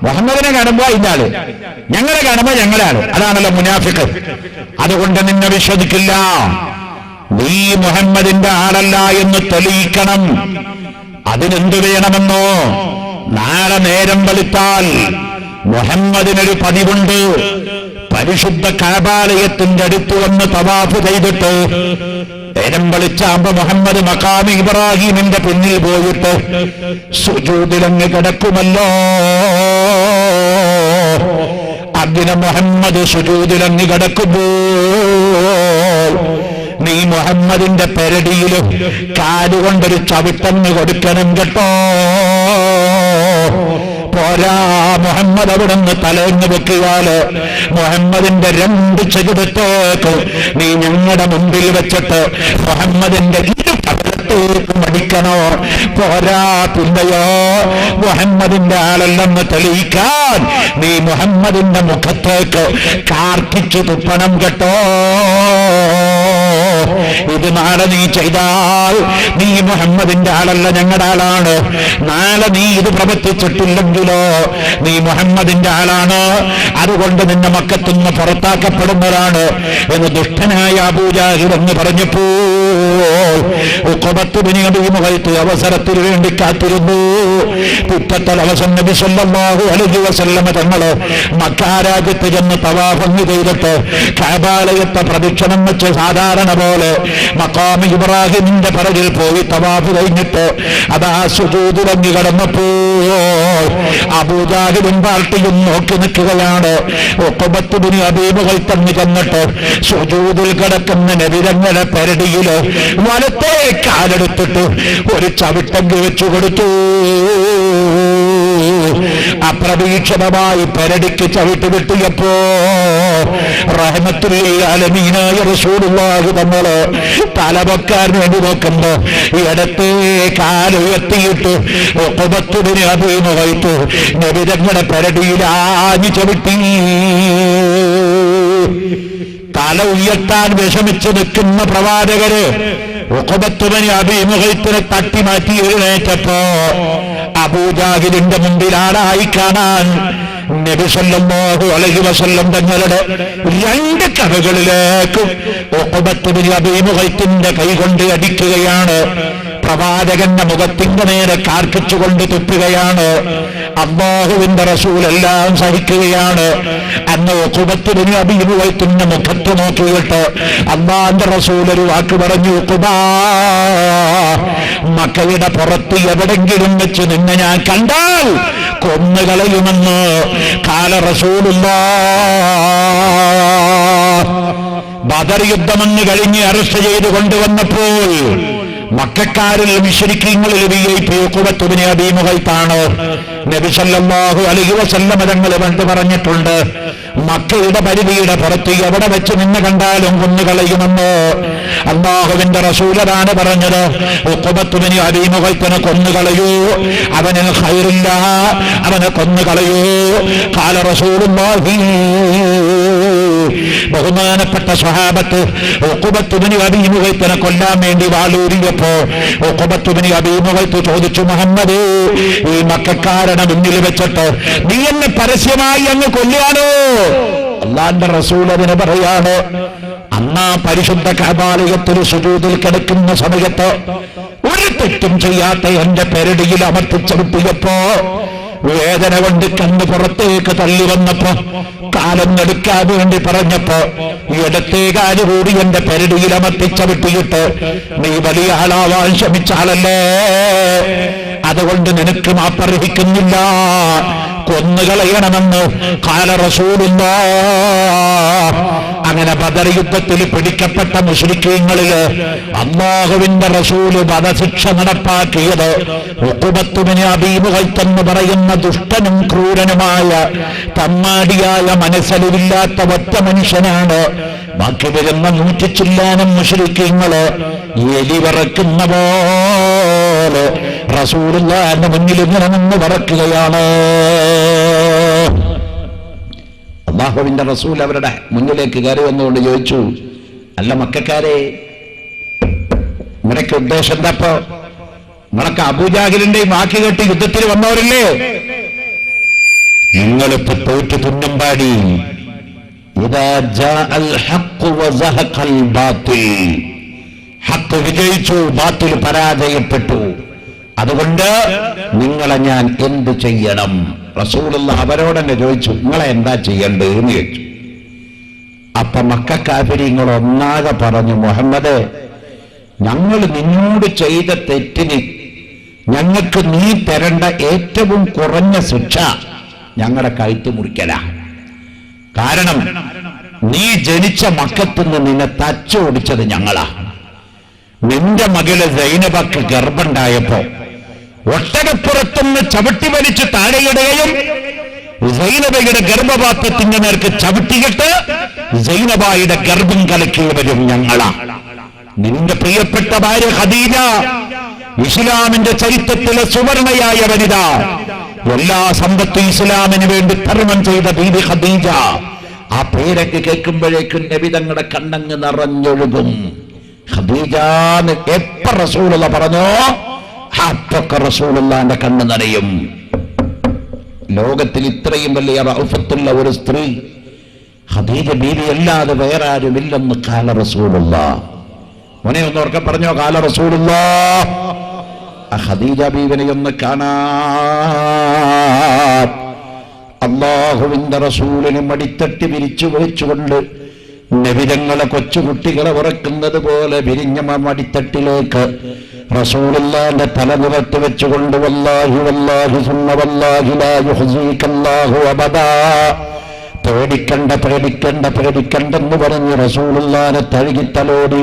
മുഹമ്മദിനെ കാണുമ്പോ ഇന്നാള്, ഞങ്ങളെ കാണുമ്പോ ഞങ്ങളാണ്. അതാണല്ലോ മുനാഫിഖ്. അതുകൊണ്ട് നിന്നെ വിശ്വസിക്കില്ല. നീ മുഹമ്മദിന്റെ ആളല്ല എന്ന് തെളിയിക്കണം. അതിനെന്തു വേണമെന്നോ? നാളെ നേരം വെളുത്താൽ മുഹമ്മദിനൊരു പതിവുണ്ട്. പരിശുദ്ധ കഅബാലയത്തിന്റെ അടുത്ത് വന്ന് തവാഫ് ചെയ്തിട്ട് നേരം വെളിച്ചാകുമ്പോ മുഹമ്മദ് മഖാമി ഇബ്രാഹിമിന്റെ പിന്നിൽ പോയിട്ട് സുജൂദിലങ്ങ് കിടക്കുമല്ലോ. അതിന് മുഹമ്മദ് സുജൂദിലങ്ങ് കിടക്കുമ്പോൾ നീ മുഹമ്മദിന്റെ പെരടിയിലും കാലുകൊണ്ടൊരു ചവിട്ടങ്ങ് കൊടുക്കണം കേട്ടോ. പോരാ, മുഹമ്മദ് അവിടെ നിന്ന് തലങ്ങ് വെക്കിയാല് മുഹമ്മദിന്റെ 2 ചെകിടത്തേക്ക് നീ ഞങ്ങളുടെ മുമ്പിൽ വെച്ചിട്ട് മുഹമ്മദിന്റെ മടിക്കണോ? പോരാ, പിന്നെയോ മുഹമ്മദിന്റെ ആളല്ലെന്ന് തെളിയിക്കാൻ നീ മുഹമ്മദിന്റെ മുഖത്തേക്ക് കാർക്കിച്ചു തുപ്പണം കേട്ടോ. ഇത് നാളെ നീ ചെയ്താൽ നീ മുഹമ്മദിന്റെ ആളല്ല, ഞങ്ങളുടെ ആളാണ്. നാളെ നീ ഇത് പ്രവർത്തിച്ചിട്ടില്ലെങ്കിലോ നീ മുഹമ്മദിന്റെ ആളാണ്. അതുകൊണ്ട് നിന്നെ മക്കത്തുനിന്ന് പുറത്താക്കപ്പെടുന്നതാണ് എന്ന് ദുഷ്ടനായ അബൂജാഹിൽ എന്ന് പറഞ്ഞപ്പോൾ ഉഖബത്ത് ബിൻ അബീ മുഗൈത്ത് അവസരത്തിന് വേണ്ടി കാത്തിരുന്നു. പിറ്റത്തെ ദിവസം നബി സല്ലല്ലാഹു അലൈഹി വസല്ലമ തങ്ങള് മക്കാ രാജ്യത്ത് ചെന്ന് തവാഫ് ചെയ്തിട്ട് കഅബാലയത്തെ പ്രദക്ഷിണം വെച്ച് സാധാരണ പോലെ മഖാം ഇബ്രാഹിമിന്റെ പിറകിൽ പോയി തവാഫ് കഴിഞ്ഞിട്ട് അതാ സുജൂദിലങ്ങി കടന്നപ്പോൾ അബൂജാഹിലും പാർട്ടിയും നോക്കി നിൽക്കുകയാണ്. ഉഖബത്ത് ബിൻ അബീ മുഗൈത്ത് അങ്ങ് ചെന്നിട്ട് സുജൂദിൽ കിടക്കുന്ന നബിതങ്ങളുടെ പെരടിയില് വലത്തെ കാലെടുത്തിട്ട് ഒരു ചവിട്ടങ്കി വെച്ചു കൊടുത്തു. അപ്രതീക്ഷിതമായി പെരടിക്ക് ചവിട്ട് കിട്ടിയപ്പോ റഹ്മത്തുൽ ആലമീനായ റസൂലുള്ളാഹി തങ്ങള് തലപൊക്കാൻ വേണ്ടി നോക്കുമ്പോ ഇടത്തെ കാലുയർത്തിയിട്ട് ഉഖബത്ത് ബിൻ അബീ മുഗൈത്ത് നബിതങ്ങളുടെ പെരടിയിൽ ആഞ്ഞു ചവിട്ടി. തല ഉയർത്താൻ വിഷമിച്ചു നിൽക്കുന്ന പ്രവാചകര് ഉഖബത്ത് ബിൻ അബീ മുഗൈത്തിനെ തട്ടി മാറ്റി എഴുന്നേറ്റപ്പോ അബൂജാഹിലിന്റെ മുമ്പിൽ ആളായി കാണാൻ നബി സല്ലല്ലാഹു അലൈഹി വസല്ലം തങ്ങളുടെ 2 കവകളിലേക്ക് ഉഖബത്ത് ബിൻ അബീ മുഗൈത്തിന്റെ കൈകൊണ്ട് അടിക്കുകയാണ്. പ്രവാചകന്റെ മുഖത്തിന്റെ നേരെ കാർക്കിച്ചുകൊണ്ട് തുപ്പുകയാണ്. അല്ലാഹുവിന്റെ റസൂൽ എല്ലാം സഹിക്കുകയാണ്. അന്ന് ഉഖബത്ത് ബിൻ അബീ മുഗൈത്തിന്റെ മുഖത്ത് നോക്കിയിട്ട് അല്ലാഹുവിന്റെ റസൂൽ ഒരു വാക്ക് പറഞ്ഞു, ഉഖബാ, മക്കയുടെ പുറത്ത് എവിടെങ്കിലും വെച്ച് നിന്നെ ഞാൻ കണ്ടാൽ കൊന്നുകളയുമെന്ന് കാല റസൂലുള്ളാഹ്. ബദർ യുദ്ധമെന്ന് കഴിഞ്ഞ് അറസ്റ്റ് ചെയ്ത് കൊണ്ടുവന്നപ്പോൾ മക്കക്കാരിൽ മുശ്രിക്കീങ്ങളിൽ വിഐപി ഉഖബത്ത് ബിൻ അബീ മുഗൈത്താണ്. നബി സല്ലല്ലാഹു അലൈഹി വസല്ലം തങ്ങൾ പണ്ട് പറഞ്ഞിട്ടുണ്ട്, മക്കയുടെ പരിധിയുടെ പുറത്ത് എവിടെ വെച്ച് നിന്ന് കണ്ടാലും കൊന്നുകളയുമെന്ന്. അല്ലാഹുവിന്റെ റസൂലാണ് പറഞ്ഞത്, ഉഖബത്ത് ബിൻ അബീ മുഗൈത്തിനെ കൊന്നുകളയൂ, അവന് ഖൈറില്ല, അവനെ കൊന്നുകളയൂ. ഖാല റസൂലുള്ളാഹി. ബഹുമാനപ്പെട്ട സ്വഹാബത്ത് ഉഖബത്ത് ബിൻ അബീ മുഗൈത്തിനെ കൊല്ലാൻ വേണ്ടി വാളൂരിയപ്പോ ഉഖബത്ത് ബിൻ അബീ മുഗൈത്ത് ചോദിച്ചു, മുഹമ്മദ്, ഈ മക്കക്കാരുടെ മുന്നിൽ വെച്ചിട്ട് നീ എന്നെ പരസ്യമായി അങ്ങ് കൊല്ലുകയാണോ? അല്ലാഹുവിന്റെ റസൂൽ അതിന് പറയാണ്, അന്നാ പരിശുദ്ധ കഅബാലയത്തിൽ സുജൂദിൽ കിടക്കുന്ന സമയത്ത് ഒരു തെറ്റും ചെയ്യാത്ത എന്റെ പെരടിയിൽ അമർത്തിച്ചവിട്ടിയപ്പോ വേദന കൊണ്ട് കണ്ണ് പുറത്തേക്ക് തള്ളി വന്നപ്പോ കാലൊന്നെടുക്കാൻ വേണ്ടി പറഞ്ഞപ്പോ ഇടത്തേ കാല് കൂടി എന്റെ പെരടിയിൽ അമർത്തിച്ചവിട്ടിയിട്ട് നീ വലിയ ആളാവാൻ ശ്രമിച്ചാലല്ലേ, അതുകൊണ്ട് നിനക്ക് മാപ്പർഹിക്കുന്നില്ല, കൊന്നുകളയണമെന്ന് ഖാല റസൂലുള്ളാഹ്. അങ്ങനെ ബദർ യുദ്ധത്തിൽ പിടിക്കപ്പെട്ട മുശ്രിക്കീങ്ങളില് അല്ലാഹുവിന്റെ റസൂല് വധശിക്ഷ നടപ്പാക്കിയത് ഉഖബത്ത് ബിൻ അബീ മുഗൈത്ത് എന്ന് പറയുന്ന ദുഷ്ടനും ക്രൂരനുമായ തമ്മാടിയായ മനസ്സലിവില്ലാത്ത ഒറ്റ മനുഷ്യനാണ്. ബാക്കി വരുന്ന 100 ചില്ലാനം മുശ്രിക്കീങ്ങള് എലി വിറക്കുന്ന പോലെ റസൂലുള്ളാഹിന്റെ മുന്നിൽ ഇങ്ങനെ നിന്ന് വിറക്കുകയാണ്. അല്ലാഹുവിന്റെ റസൂൽ അവരുടെ മുന്നിലേക്ക് കയറി വന്നുകൊണ്ട് ചോദിച്ചു, അല്ല മക്കക്കാരെ, നിനക്ക് ഉദ്ദേശം എന്താപ്പോ? നിങ്ങളൊക്കെ അബൂജാഹിലിന്റെയും വാക്ക് കേട്ട് യുദ്ധത്തിൽ വന്നവരില്ലേ? നിങ്ങളിപ്പോ തോറ്റു തുന്നമ്പാടി. ഇദാ ജാഅൽ ഹഖ് വസഹഖൽ ബാത്തിൽ, ഹഖ് വിജയിച്ചു, ബാത്തിൽ പരാജയപ്പെട്ടു. അതുകൊണ്ട് നിങ്ങളെ ഞാൻ എന്ത് ചെയ്യണം? റസൂലുള്ളാഹി അവരോടെന്നെ ചോദിച്ചു, നിങ്ങളെ എന്താ ചെയ്യേണ്ടതെന്ന് ചോദിച്ചു. അപ്പൊ മക്കക്കാഫിരീങ്ങൾ ഒന്നാകെ പറഞ്ഞു, മുഹമ്മദ്, ഞങ്ങൾ നിന്നോട് ചെയ്ത തെറ്റിന് ഞങ്ങൾക്ക് നീ തരേണ്ട ഏറ്റവും കുറഞ്ഞ ശിക്ഷ ഞങ്ങളുടെ കഴുത്ത് മുറിക്കല. കാരണം നീ ജനിച്ച മക്കത്തുനിന്ന് നിന്നെ തച്ചോടിച്ചത് ഞങ്ങളാ. നിന്റെ മകള് സൈനബക്ക് ഗർഭമുണ്ടായപ്പോ ഒട്ടകപ്പുറത്തുനിന്ന് ചവിട്ടി വലിച്ച് താഴെയിടുകയും സൈനബയുടെ ഗർഭപാത്രത്തിന്റെ നേർക്ക് ചവിട്ടിയിട്ട് സൈനബായുടെ ഗർഭം കലക്കിയവരും ഞങ്ങളാ. നിന്റെ പ്രിയപ്പെട്ട ഭാര്യ ഖദീജ ഇസ്ലാമിന്റെ ചരിത്രത്തിലെ സുവർണയായ വനിത, എല്ലാ സമ്പത്തും ഇസ്ലാമിന് വേണ്ടി ധർമ്മം ചെയ്ത ബീബി ഖദീജ. ആ പേരൊക്കെ കേൾക്കുമ്പോഴേക്കും നബി തങ്ങളുടെ കണ്ണങ്ങ് നിറഞ്ഞൊഴുകും. ഖദീജ എപ്പോ റസൂലുള്ള പറഞ്ഞോ അപ്പൊക്കെ റസൂലുള്ളാന്റെ കണ്ണ് നിറയും. ലോകത്തിൽ ഇത്രയും വലിയ റൗഫത്തുള്ള ഒരു സ്ത്രീ ഖദീജ ബീവി അല്ലാതെ വേറെ ആരുമില്ലെന്ന് ഖാല റസൂലുള്ളാഹ്. മോനെ ഒന്ന് ഉറക്കെ പറഞ്ഞോ, ഖാല റസൂലുള്ളാഹ്. ഖദീജ ബീവിനെ ഒന്ന് കാണാൻ അല്ലാഹുവിന്റെ റസൂലിനെ മടിത്തട്ടി വിരിച്ചു വെച്ചുകൊണ്ട് നബിതങ്ങളെ കൊച്ചുകുട്ടികളെ ഉറക്കുന്നത് പോലെ വിരിഞ്ഞ മടിത്തട്ടിലേക്ക് റസൂലുള്ളാഹിന്റെ തല നിലത്ത് വെച്ചുകൊണ്ട് വല്ലാഹി വല്ലാഹി സുമ്മ വല്ലാഹി ലാ യുഹ്സികല്ലാഹു അബദാ, പേടിക്കണ്ട പേടിക്കണ്ട പേടിക്കണ്ടെന്ന് പറഞ്ഞ് റസൂലുള്ളാഹിനെ തഴുകിത്തലോടി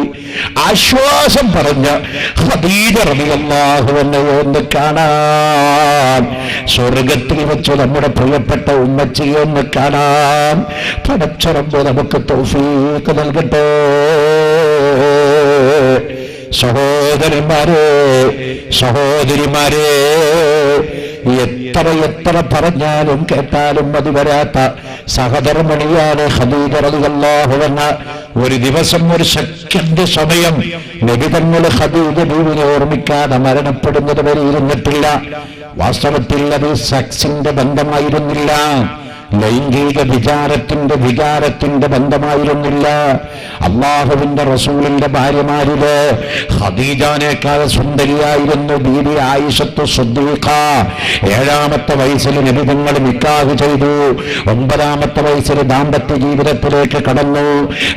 ആശ്വാസം പറഞ്ഞ ഖദീജ റളിയല്ലാഹു അൻഹയെ ഒന്ന് കാണാൻ, സ്വർഗത്തിൽ വെച്ച് നമ്മുടെ പ്രിയപ്പെട്ട ഉമ്മച്ചിയെ ഒന്ന് കാണാൻ പടച്ച റബ്ബ് നമുക്ക് തൗഫീഖ് നൽകട്ടെ. സഹോദരന്മാരെ, സഹോദരിമാരെ, എത്ര എത്ര പറഞ്ഞാലും കേട്ടാലും മതി വരാത്ത സഹധർമ്മിണിയാണ് ഖദീജ റളിയല്ലാഹു അൻഹ. ഒരു ദിവസം ഒരു സെക്കൻഡ് സമയം നബി തങ്ങൾ ഖദീജ ബീവിനെ ഓർമ്മിക്കാതെ മരണപ്പെടുന്നത് വരെ ഇരുന്നിട്ടില്ല. വാസ്തവത്തിൽ അത് സെക്സിന്റെ ബന്ധമായിരുന്നില്ല, ലൈംഗിക വികാരത്തിന്റെ ബന്ധമായിരുന്നില്ല. അല്ലാഹുവിന്റെ റസൂലിന്റെ ഭാര്യമാരില് ഖദീജാനേക്കാൾ സുന്ദരിയായിരുന്നു ബീബി ആയിഷത്തു സിദ്ദീഖ. 7-ാമത്തെ വയസ്സിൽ നബി തങ്ങൾ നിക്കാഹ് ചെയ്തു. 9-ാമത്തെ വയസ്സിൽ ദാമ്പത്യ ജീവിതത്തിലേക്ക് കടന്നു.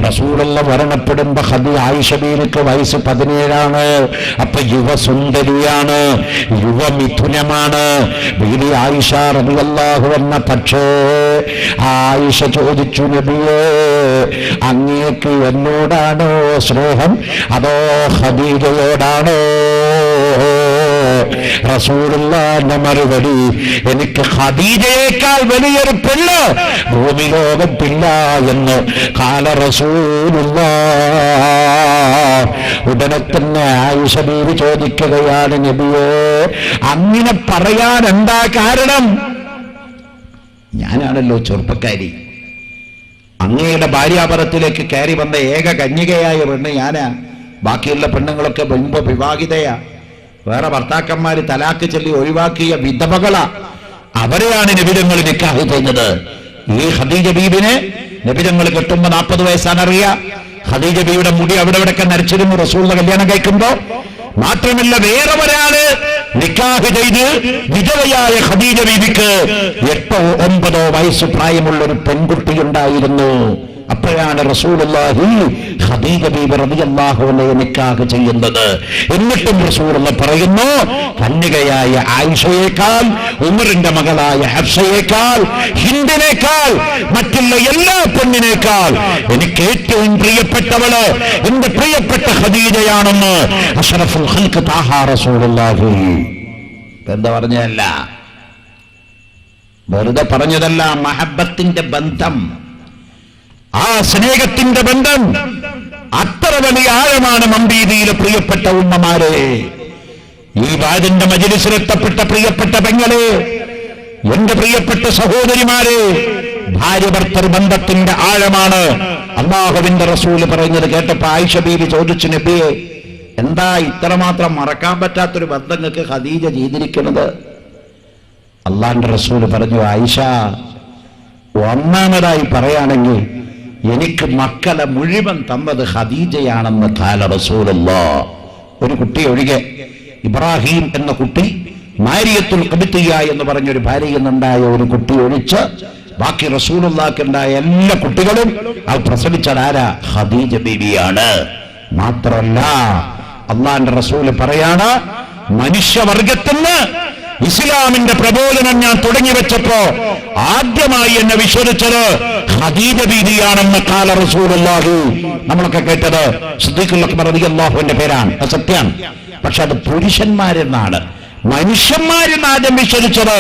റസൂലുള്ള മരണപ്പെടുമ്പോ ആയിഷ ബീവിക്ക് വയസ്സ് 17ആണ്. അപ്പൊ യുവസുന്ദരിയാണ്, യുവമിഥുനമാണ് ബീബി ആയിഷ റളിയല്ലാഹു അൻഹ. പക്ഷേ ആയിഷ ചോദിച്ചു, നബിയേ, അങ്ങേക്ക് എന്നോടാണോ സ്നേഹം അതോ ഖദീജയോടാണോ? റസൂലുള്ളാഹിന്റെ മറുപടി, എനിക്ക് ഖദീജയേക്കാൾ വലിയൊരു പെണ്ണ് ഭൂമി ലോകത്തില്ല എന്ന് ഖാല റസൂലുള്ളാഹ്. ഉടനെ തന്നെ ആയിഷ ബീവി ചോദിക്കുകയാണ്, നബിയേ, അങ്ങനെ പറയാൻ എന്താ കാരണം? ഞാനാണല്ലോ ചെറുപ്പക്കാരി, അങ്ങയുടെ ഭാര്യാപരത്തിലേക്ക് കയറി വന്ന ഏക കന്യകയായ പെണ്ണ് ഞാനാ. ബാക്കിയുള്ള പെണ്ണുങ്ങളൊക്കെ മുൻപ് വിവാഹിതയാ, വേറെ ഭർത്താക്കന്മാര് തലാക്ക് ചൊല്ലി ഒഴിവാക്കിയ വിധവകളാ. അവരെയാണ് നബിതങ്ങൾ നിക്കാഹ് ചെയ്യുന്നത്. ഈ ഖദീജ ബീബിനെ നബിതങ്ങൾ കെട്ടുമ്പോ 40 വയസ്സാണ് അറിയാ. ഖദീജ ബീവിയുടെ മുടി അവിടെ ഇവിടെയൊക്കെ നരച്ചിരുന്നു റസൂലുള്ള കല്യാണം കഴിക്കുമ്പോ. മാത്രമല്ല, വേറെ ഒരാള് നിക്കാഹ് ചെയ്ത് വിധവയായ ഖദീജ ബീവിക്ക് 8-9 വയസ്സ് പ്രായമുള്ള ഒരു പെൺകുട്ടി ഉണ്ടായിരുന്നു. അപ്പോഴാണ് റസൂലുള്ളാഹി ഖദീജ ബീവി റളിയല്ലാഹു അൻഹയെ നിക്കാഹ് ചെയ്യുന്നത്. എന്നിട്ടും റസൂലുള്ള പറയുന്നു, കന്യകയായ ആയിഷയേക്കാൾ, ഉമറിന്റെ മകളായ ഹഫ്സയേക്കാൾ, ഹിന്ദിനേക്കാൾ, മറ്റുള്ള എല്ലാ പെണ്ണിനേക്കാൾ എനിക്ക് ഏറ്റവും പ്രിയപ്പെട്ടവള് എന്റെ പ്രിയപ്പെട്ട ഖദീജയാണെന്ന് അഷ്റഫുൽ ഖൽഖ് താഹ റസൂലുള്ളാഹി. എന്താ പറഞ്ഞതല്ല, വെറുതെ പറഞ്ഞതല്ല. മഹബത്തിന്റെ ബന്ധം, ആ സ്നേഹത്തിന്റെ ബന്ധം അത്ര വലിയ ആഴമാണ് മമ്പീതിയിലെ പ്രിയപ്പെട്ട ഉമ്മമാരെ. ഈ വാദിന്റെ മജ്‌ലിസിലെത്തപ്പെട്ട പ്രിയപ്പെട്ട പെങ്ങളെ, എന്റെ പ്രിയപ്പെട്ട സഹോദരിമാരെ, ഭാര്യ ഭർത്തൃ ബന്ധത്തിന്റെ ആഴമാണ് അല്ലാഹുവിന്റെ റസൂൽ പറയുന്നത് കേട്ടപ്പോ ആയിഷ ബീവി ചോദിച്ചു, നബിയെ, എന്താ ഇത്രമാത്രം മറക്കാൻ പറ്റാത്തൊരു ബന്ധങ്ങൾക്ക് ഖദീജ ചെയ്തിരിക്കുന്നത്? അള്ളാന്റെ റസൂല് പറഞ്ഞു, ആയിഷ, ഒന്നാമതായി പറയുകയാണെങ്കിൽ എനിക്ക് മക്കളെ മുഴുവൻ തന്നത് ഖദീജയാണെന്ന് ഖാല റസൂലുള്ളാഹ്. ഒരു കുട്ടി ഒഴികെ, ഇബ്രാഹിം എന്ന കുട്ടി, മാരിയത്തുൽ ഖിബ്തിയ്യ എന്ന് പറഞ്ഞൊരു ഭാര്യയിൽ നിന്നുണ്ടായ ഒരു കുട്ടി ഒഴിച്ച് ബാക്കി റസൂലുള്ളാഹിക്കുണ്ടായ എല്ലാ കുട്ടികളും അത് പ്രസവിച്ചതാരാ? ഖദീജ ബീവിയാണ്. മാത്രമല്ല അള്ളാന്റെ റസൂല് പറയാണ്, മനുഷ്യവർഗത്തിന് ഇസ്ലാമിന്റെ പ്രബോധനം ഞാൻ തുടങ്ങി വെച്ചപ്പോ ആദ്യമായി എന്നെ വിശ്വസിച്ചത് ഖദീജ ബീവിയാണെന്ന് ഖാല റസൂലുള്ളാഹി. നമ്മളൊക്കെ കേട്ടത് സിദ്ദീഖുൽ അക്ബർ റളിയല്ലാഹുവിന്റെ പേരാണ്, അത് സത്യമാണ്. പക്ഷെ അത് പുരുഷന്മാരെന്നാണ്. മനുഷ്യന്മാരെന്ന് ആദ്യം വിശ്വസിച്ചത്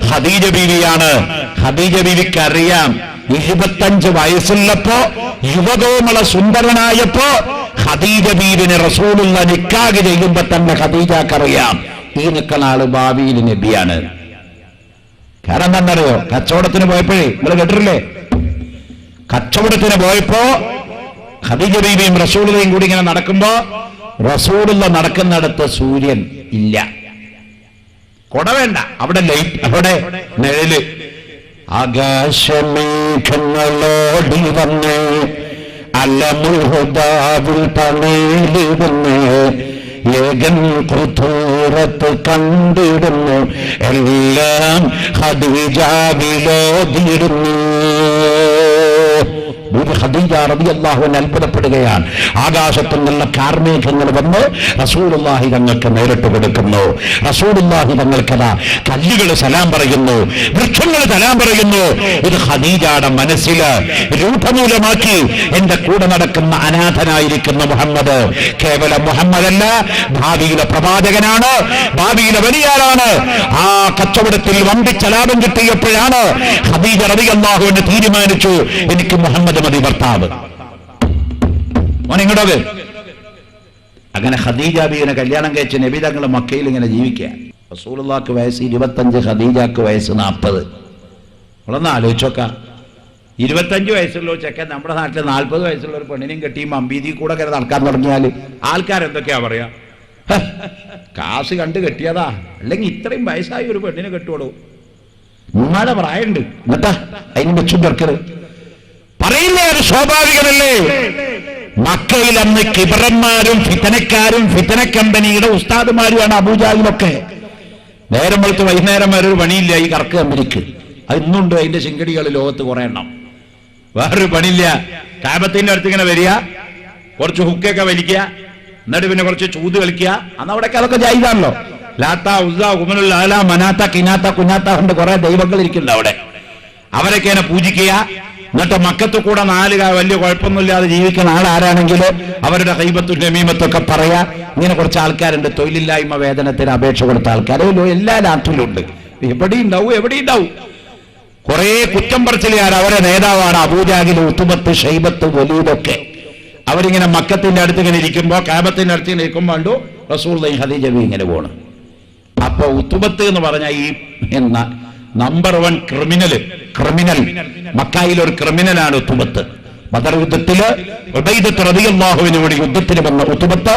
ഖദീജ ബീവിയാണ്. ഖദീജ ബീവിക്ക് അറിയാം, 25 വയസ്സുള്ളപ്പോ യുവകോമള സുന്ദരനായപ്പോ ഖദീജ ബീവിനെ റസൂലുള്ള നിക്കാഹ് ചെയ്യുമ്പോ തന്നെ ഖദീജക്കറിയാം ഈ നിൽക്കുന്ന ആള് ഭാവിയിൽ നബിയാണ്. കാരണം എന്താണെന്നറിയോ? കച്ചവടത്തിന് പോയപ്പോഴേ നിങ്ങൾ കേട്ടിട്ടില്ലേ, കച്ചവടത്തിന് പോയപ്പോ ഖദീജ ബീവിയും റസൂലുള്ളയും കൂടി ഇങ്ങനെ നടക്കുമ്പോ റസൂലുള്ള നടക്കുന്നിടത്ത് സൂര്യൻ ഇല്ല, കൊട വേണ്ട, അവിടെ ലൈറ്റ്, അവിടെ നിഴല്. ആകാശമേഘങ്ങളോടി വന്ന് അലമുൽഹുദാവിൽ തണലിൽ വന്ന് ഏകൻ കുതൂറത്ത് കണ്ടിടുന്നു, എല്ലാം ഖദീജ വിലോദിടുന്നു. ഖദീജ റളിയല്ലാഹു അൻഹ അത്ഭുതപ്പെടുകയാണ്. ആകാശത്തിൽ നിന്നുള്ള കാർമേഘങ്ങൾ വന്ന് റസൂലുള്ളാഹി തങ്ങൾക്ക് നേരിട്ട് കൊടുക്കുന്നു. റസൂലുള്ളാഹി തങ്ങൾക്കതാ കല്ലുകൾ സലാം പറയുന്നു, വൃക്ഷങ്ങൾ സലാം പറയുന്നു. ഇത് ഖദീജയുടെ മനസ്സില് രൂഢമൂലമാക്കി എന്റെ കൂടെ നടക്കുന്ന അനാഥനായിരിക്കുന്ന മുഹമ്മദ് കേവലം മുഹമ്മദല്ല, ഭാവിയിലെ പ്രവാചകനാണ്, ഭാവിയിലെ വലിയാളാണ്. ആ കച്ചവടത്തിൽ വമ്പിച്ച ലാഭം കിട്ടിയപ്പോഴാണ് ഖദീജ റളിയല്ലാഹു അൻഹ തീരുമാനിച്ചു, എനിക്ക് മുഹമ്മദ് മതി ഭർത്താവ്. മോനിങ്ങോട്ട്. അങ്ങനെ ഖദീജ ബീവിനെ കല്യാണം കഴിച്ച് നബി തങ്ങൾ മക്കയിൽ ഇങ്ങനെ ജീവിക്കുക. റസൂലുള്ളാഹിക്ക് വയസ്സ് 25, ഖദീജക്ക് വയസ്സ് 40. നമ്മളൊന്ന് ആലോചിച്ചോക്കാം. 25 വയസ്സുള്ള ചെക്കൻ നമ്മുടെ നാട്ടിൽ 40 വയസ്സുള്ള ഒരു പെണ്ണിനെയും കെട്ടിയും അമ്പീതി കൂടെ കയറി നടക്കാൻ തുടങ്ങിയാൽ ആൾക്കാരെന്തൊക്കെയാ പറയാ? കാശ് കണ്ട് കെട്ടിയതാ, അല്ലെങ്കിൽ ഇത്രയും വയസ്സായി ഒരു പെണ്ണിനെ കെട്ടുകൊള്ളൂ, ഉമ്മാടെ പ്രായമുണ്ട് എന്നിട്ടാ അതിന് വെച്ചു തീർക്കരുത് പറയില്ലേ? അത് സ്വാഭാവികമല്ലേ? മക്കയിൽ അന്ന് കിബറന്മാരും ഫിത്തനക്കാരും ഫിത്തന കമ്പനിയുടെ ഉസ്താദുമാരുമാണ് അബൂജാഹിലൊക്കെ. നേരം വെളുത്ത് വൈകുന്നേരം വരെ ഒരു പണിയില്ല ഈ കറക്ക് കമ്പനിക്ക്. അത് ഇന്നുണ്ട്, അതിന്റെ ശിങ്കടികൾ ലോകത്ത് കുറെ എണ്ണം. വേറൊരു പണിയില്ല, കാബത്തിന്റെ അടുത്ത് ഇങ്ങനെ വരിക, കുറച്ച് ഹുക്കൊക്കെ വലിക്കുക, എന്നിട്ട് പിന്നെ കുറച്ച് ചൂത് കളിക്കുക. അന്ന് അവിടെയൊക്കെ അതൊക്കെ ജായിതാണല്ലോ. ലാത്ത, ഉസ്സ, ഉമനുൽ ആല, മനാത്ത, കിനാത്ത, കുഞ്ഞാത്ത കൊണ്ട് കുറെ ദൈവങ്ങൾ ഇരിക്കുന്നുണ്ട് അവിടെ. അവരൊക്കെ പൂജിക്കുക. എന്നിട്ട് മക്കത്ത് കൂടെ 4 വലിയ കുഴപ്പമൊന്നുമില്ലാതെ ജീവിക്കുന്ന ആളാരാണെങ്കിൽ അവരുടെ ഹൈബത്തും നമീമത്തൊക്കെ പറയാ. ഇങ്ങനെ കുറച്ച് ആൾക്കാരുണ്ട്, തൊഴിലില്ലായ്മ വേതനത്തിന് അപേക്ഷ കൊടുത്ത ആൾക്കാരല്ലോ എല്ലാ നാട്ടിലുണ്ട്. എവിടെ ഉണ്ടാവും കുറെ കുറ്റം പറച്ചിലുകാർ. അവരെ നേതാവാണ് അബൂജാഹിൽ, ഉത്തുബത്ത്, ഷൈബത്ത്, വലീദൊക്കെ. അവരിങ്ങനെ മക്കത്തിന്റെ അടുത്ത് ഇങ്ങനെ ഇരിക്കുമ്പോ, കാബത്തിന്റെ അടുത്ത് ഇങ്ങനെ ഇരിക്കുമ്പോ കണ്ടു റസൂലുള്ളാഹി ഖദീജ ബീവി ഇങ്ങനെ പോണ്. അപ്പൊ ഉത്തുബത്ത് എന്ന് പറഞ്ഞ ഈ എന്ന നമ്പർ 1 ക്രിമിനൽ മക്കായിൽ ഒരു ക്രിമിനലാണ് ഉത്തുബത്ത്. ബദർ യുദ്ധത്തില് ഉബൈദത്ത് റളിയല്ലാഹുവിന് വേണ്ടി യുദ്ധത്തിന് വന്ന ഉത്തുബത്ത്,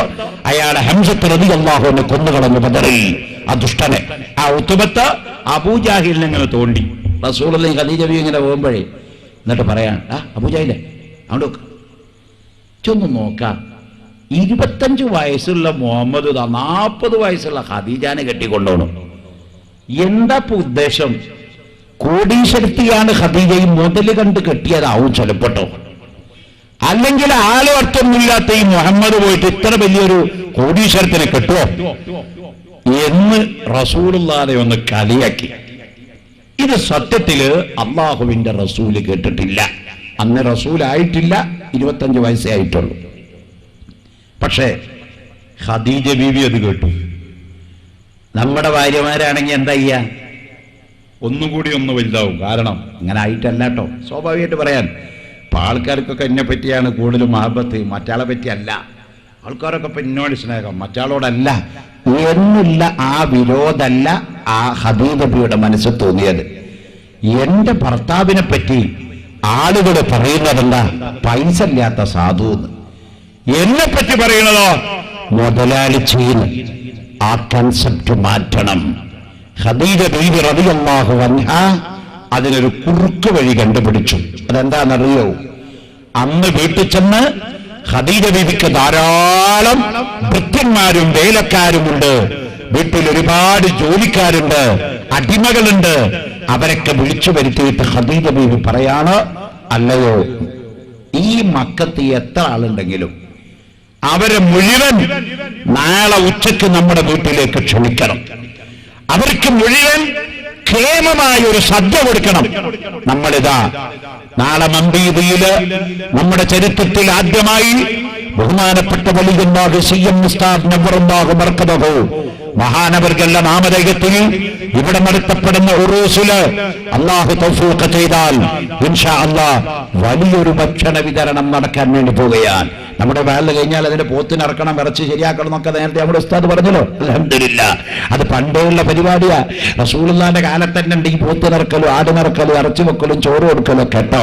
അയാളെ ഹംസത്ത് റളിയല്ലാഹുവിനെ കൊന്നുകളഞ്ഞു ബദറിൽ, ആ ദുഷ്ടനെ. ആ ഉത്തുബത്ത് അബൂജാഹിലിനെ ഇങ്ങനെ തോണ്ടി. റസൂലുള്ളാഹി ഖദീജ ബീവി ഇങ്ങനെ പോകുമ്പോഴേ എന്നിട്ട് പറയാൻ, അബൂജാഹിലെ അങ്ങോട്ട് ചൊന്ന് നോക്കാം, 25 വയസ്സുള്ള മുഹമ്മദ് 40 വയസ്സുള്ള ഖദീജാനെ കെട്ടിക്കൊണ്ടോണം. എന്താ ഉദ്ദേശം? കോടീശ്വരത്തിയാണ് ഖദീജയും മുതൽ കണ്ട് കെട്ടിയതാവും ചിലപ്പെട്ടോ. അല്ലെങ്കിൽ ആളൊറ്റൊന്നുമില്ലാത്ത ഈ മുഹമ്മദ് പോയിട്ട് ഇത്ര വലിയൊരു കോടീശ്വരത്തിനെ കെട്ടുവോ എന്ന് റസൂലുള്ളാഹിനെ ഒന്ന് കളിയാക്കി. ഇത് സത്യത്തില് അള്ളാഹുവിന്റെ റസൂല് കേട്ടിട്ടില്ല. അന്ന് റസൂലായിട്ടില്ല, 25 വയസ്സേ ആയിട്ടുള്ളൂ. പക്ഷേ ഖദീജ ബീവി അത് കേട്ടു. നമ്മുടെ ഭാര്യമാരാണെങ്കിൽ എന്താ ചെയ്യാ? ഒന്നും കൂടി ഒന്ന് വലുതാവും. കാരണം ഇങ്ങനെ ആയിട്ടല്ല കേട്ടോ, സ്വാഭാവികമായിട്ട് പറയാൻ. ഇപ്പൊ ആൾക്കാർക്കൊക്കെ എന്നെ പറ്റിയാണ് കൂടുതലും മഹബത്ത്, മറ്റാളെ പറ്റിയല്ല. ആൾക്കാരൊക്കെ ഇപ്പൊ എന്നോട് സ്നേഹം, മറ്റാളോടല്ല എന്നില്ല. ആ വിരോധമല്ല ആ ഖദീജ ബീവിയുടെ മനസ്സിൽ തോന്നിയത്. എന്റെ ഭർത്താവിനെ പറ്റി ആളുകൾ പറയുന്നതെന്താ? പൈസ ഇല്ലാത്ത സാധു. എന്നെ പറ്റി പറയുന്നതോ മുതലാളി ചെയ്യുന്നു. ആ കൺസെപ്റ്റ് മാറ്റണം. ഖദീജ ബീവി റളിയല്ലാഹു അൻഹ അതിനൊരു കുറുക്ക് വഴി കണ്ടുപിടിച്ചു. അതെന്താണെന്നറിയോ? അന്ന് വീട്ടിൽ ചെന്ന് ഖദീജ ബീവിക്ക് ധാരാളം ഭൃത്യന്മാരും വേലക്കാരുമുണ്ട്, വീട്ടിൽ ഒരുപാട് ജോലിക്കാരുണ്ട്, അടിമകളുണ്ട്. അവരൊക്കെ വിളിച്ചു വരുത്തിയിട്ട് ഖദീജ ബീവി പറയാണ്, അല്ലയോ, ഈ മക്കത്ത് എത്ര ആളുണ്ടെങ്കിലും അവരെ മുഴുവൻ നാളെ ഉച്ചയ്ക്ക് നമ്മുടെ വീട്ടിലേക്ക് ക്ഷണിക്കണം. അവർക്ക് മുഴുവൻ ക്ഷേമമായ ഒരു സദ്യ കൊടുക്കണം. നമ്മളിതാ നാളെ മമ്പീതിയില് നമ്മുടെ ചരിത്രത്തിൽ ആദ്യമായി ബഹുമാനപ്പെട്ട വലിയുല്ലാഹി സയ്യിദ് ഉസ്താദ് നവ്വറല്ലാഹു ബർക്കതഹു മഹാനവർഗല്ല നാമധേയത്തിൽ ഇവിടെ നടത്തപ്പെടുന്ന ഉറൂസില് അള്ളാഹു തൗഫീഖ് ചെയ്താൽ ഇൻഷാ അല്ലാഹ് വലിയൊരു ഭക്ഷണ വിതരണം നടക്കാൻ വേണ്ടി പോവുകയാണ്. നമ്മുടെ വേല കഴിഞ്ഞാൽ അതിന്റെ പോത്തിനിറക്കണം, ഇറച്ചി ശരിയാക്കണം എന്നൊക്കെ നേരത്തെ നമ്മുടെ ഉസ്താദ് പറഞ്ഞല്ലോ. അൽഹംദുലില്ലാ, അത് പണ്ടുള്ള പരിപാടിയാ. റസൂലുള്ളാഹിന്റെ കാലത്ത് തന്നെ ഉണ്ട് ഈ പോത്തിനിറക്കലും ആടിനിറക്കലും ഇറച്ചി വെക്കലും ചോറ് കൊടുക്കലും കേട്ടോ.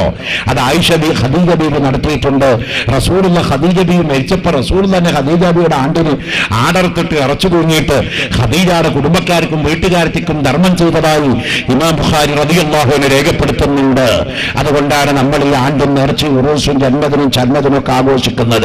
അത് ആയിഷ ബീവി ഖദീജ ബീവി നടത്തിയിട്ടുണ്ട്. റസൂലുള്ള ഖദീജ ബീവി മരിച്ചപ്പോൾ റസൂൽ തന്നെ ഖദീജ ബീവിയുടെ ആണ്ടിന് ആടർത്തിട്ട് ഇറച്ചു തൂങ്ങിയിട്ട് ഖദീജയുടെ കുടുംബക്കാർക്കും വീട്ടുകാർക്കും ധർമ്മം ചെയ്തതായി ഇമാം ബുഖാരി റളിയല്ലാഹു അൻഹു രേഖപ്പെടുത്തുന്നുണ്ട്. അതുകൊണ്ടാണ് നമ്മൾ ഈ ആണ്ടും നേർച്ചയും ഉറൂസും ജന്മദിനും ചന്മദിനും ഒക്കെ ആഘോഷിക്കുന്നത്.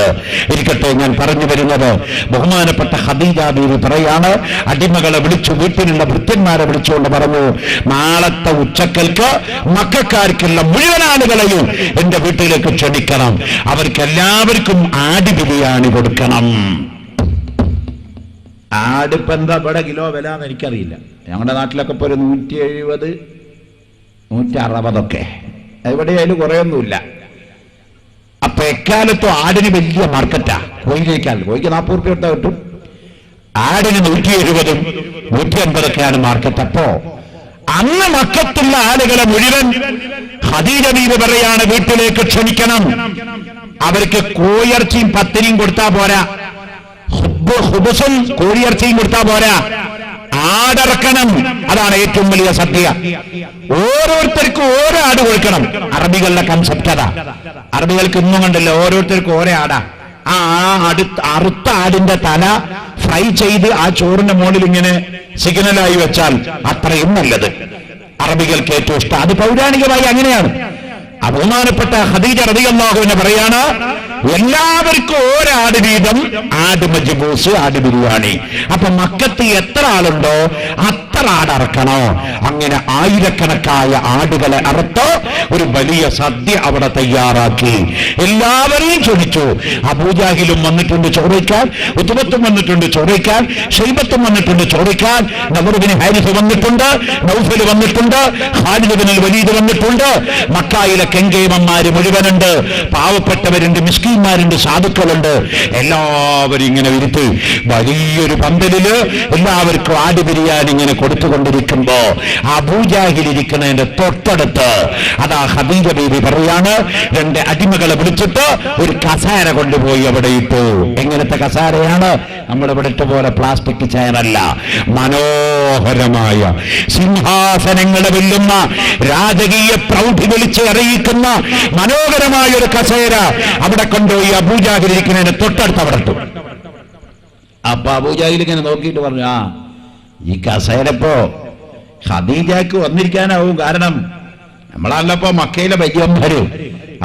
ഇരിക്കട്ടെ, ഞാൻ പറഞ്ഞു വരുന്നത്, ബഹുമാനപ്പെട്ട ഖദീജ ബീവി പറയാണ്, അടിമകളെ വിളിച്ചു, വീട്ടിലുള്ള ഭൃത്യന്മാരെ വിളിച്ചുകൊണ്ട് പറഞ്ഞു, നാളത്തെ ഉച്ചക്കൽക്ക് മക്കൾക്കാർക്കുള്ള മുഴുവൻ ആളുകളെയും എന്റെ വീട്ടിലേക്ക് ക്ഷണിക്കണം. അവർക്ക് എല്ലാവർക്കും ആടി ബിരിയാണി കൊടുക്കണം. ആടിപ്പം എന്താ ഇവിടെ കിലോ വില എന്ന് എനിക്കറിയില്ല. ഞങ്ങളുടെ നാട്ടിലൊക്കെ ഇപ്പോൾ ഒരു 170, 160 എവിടെയായാലും കുറയൊന്നുമില്ല. അപ്പൊ എക്കാലത്തും ആടിന് വലിയ മാർക്കറ്റാ. കോഴിയേക്കാൾ കോഴിക്ക് 40 റുപ്യ ഇട്ടാ കിട്ടും. ആടിന് 170, 180 മാർക്കറ്റ്. അപ്പോ അന്ന് മക്കത്തുള്ള ആളുകളെ മുഴുവൻ ഖദീജ ബീവി പറയാണ് വീട്ടിലേക്ക് ക്ഷണിക്കണം. അവർക്ക് കോഴിയിറച്ചിയും പത്തിരിയും കൊടുത്താ പോരാ, ഹുബസും കോഴിയിറച്ചിയും കൊടുത്താ പോരാ, ആടറക്കണം. അതാണ് ഏറ്റവും വലിയ സദ്യ. ഓരോരുത്തർക്കും ഓരോ ആട് കൊടുക്കണം. അറബികളുടെ കൺസെപ്റ്റ് അതാ. അറബികൾക്ക് ഇന്നും കണ്ടല്ലോ, ഓരോരുത്തർക്കും ഓരോ ആടാ. ആ അറുത്ത ആടിന്റെ തല ഫ്രൈ ചെയ്ത് ആ ചോറിന്റെ മുകളിൽ ഇങ്ങനെ സിഗ്നലായി വെച്ചാൽ അത്രയും നല്ലത്. അറബികൾക്ക് ഏറ്റവും ഇഷ്ടം. അത് പൗരാണികമായി അങ്ങനെയാണ്. ബഹുമാനപ്പെട്ട ഖദീജ റളിയല്ലാഹു അൻഹ പറയാണ്, എല്ലാവർക്കും ഒരാട് വീതം ആട് മജ്ബൂസ്, ആട് ബിരിയാണി. അപ്പൊ മക്കത്ത് എത്ര ആളുണ്ടോ അത്ര ആട് അറക്കണോ. അങ്ങനെ ആയിരക്കണക്കായ ആടുകളെ അറുത്ത് ഒരു വലിയ സദ്യ അവിടെ തയ്യാറാക്കി. എല്ലാവരെയും ക്ഷണിച്ചു. അബൂജാഹിലും വന്നിട്ടുണ്ട് ചോദിക്കാൻ, ഉത്ബത്തും വന്നിട്ടുണ്ട് ചോദിക്കാൻ, ഷൈബത്തും വന്നിട്ടുണ്ട് ചോദിക്കാൻ, നദർ ബിൻ ഹാരിസ് വന്നിട്ടുണ്ട്, നൗഫൽ വന്നിട്ടുണ്ട്, ഖാലിദ് ബിൻ വലീദ് വന്നിട്ടുണ്ട്. മക്കായിലെ കെങ്കേമന്മാര് മുഴുവനുണ്ട്, പാവപ്പെട്ടവരുണ്ട്, മിസ്കീന്മാരുണ്ട്, സാധുക്കളുണ്ട്. എല്ലാവരും ഇങ്ങനെ ഇരുത്തി വലിയൊരു പന്തലില് എല്ലാവർക്കും ആട് ബിരിയാണി ഇങ്ങനെ കൊടുത്തുകൊണ്ടിരിക്കുമ്പോ അബൂജാഹിലിരിക്കുന്നതിന്റെ തൊട്ടടുത്ത് അതാ ഖദീജ ബീവി പറയാണ്, 2 അടിമകളെ വിളിച്ചിട്ട് ഒരു കസേര കൊണ്ടുപോയി അവിടെ ഇട്ടു. എങ്ങനത്തെ കസേരയാണ്? നമ്മളിവിടെ ഇട്ട പോലെ പ്ലാസ്റ്റിക് ചെയറല്ല, മനോഹരമായ സിംഹാസനങ്ങളെ വെല്ലുന്ന രാജകീയ പ്രൗഢി വിളിച്ച് അറിയിക്കുന്ന മനോഹരമായ ഒരു കസേര അവിടെ കൊണ്ടുപോയി അബൂജാഹിലിരിക്കുന്നതിന് തൊട്ടടുത്ത് അവിടെ ഇട്ടു. അപ്പൊ അബൂജാഹിൽ ഇങ്ങനെ നോക്കിയിട്ട് പറഞ്ഞു, ആ ഈ കസേരപ്പോ ഖദീജക്ക് വന്നിരിക്കാനാവും. കാരണം നമ്മളല്ലപ്പോ മക്കയിലെ വല്യമ്മര്,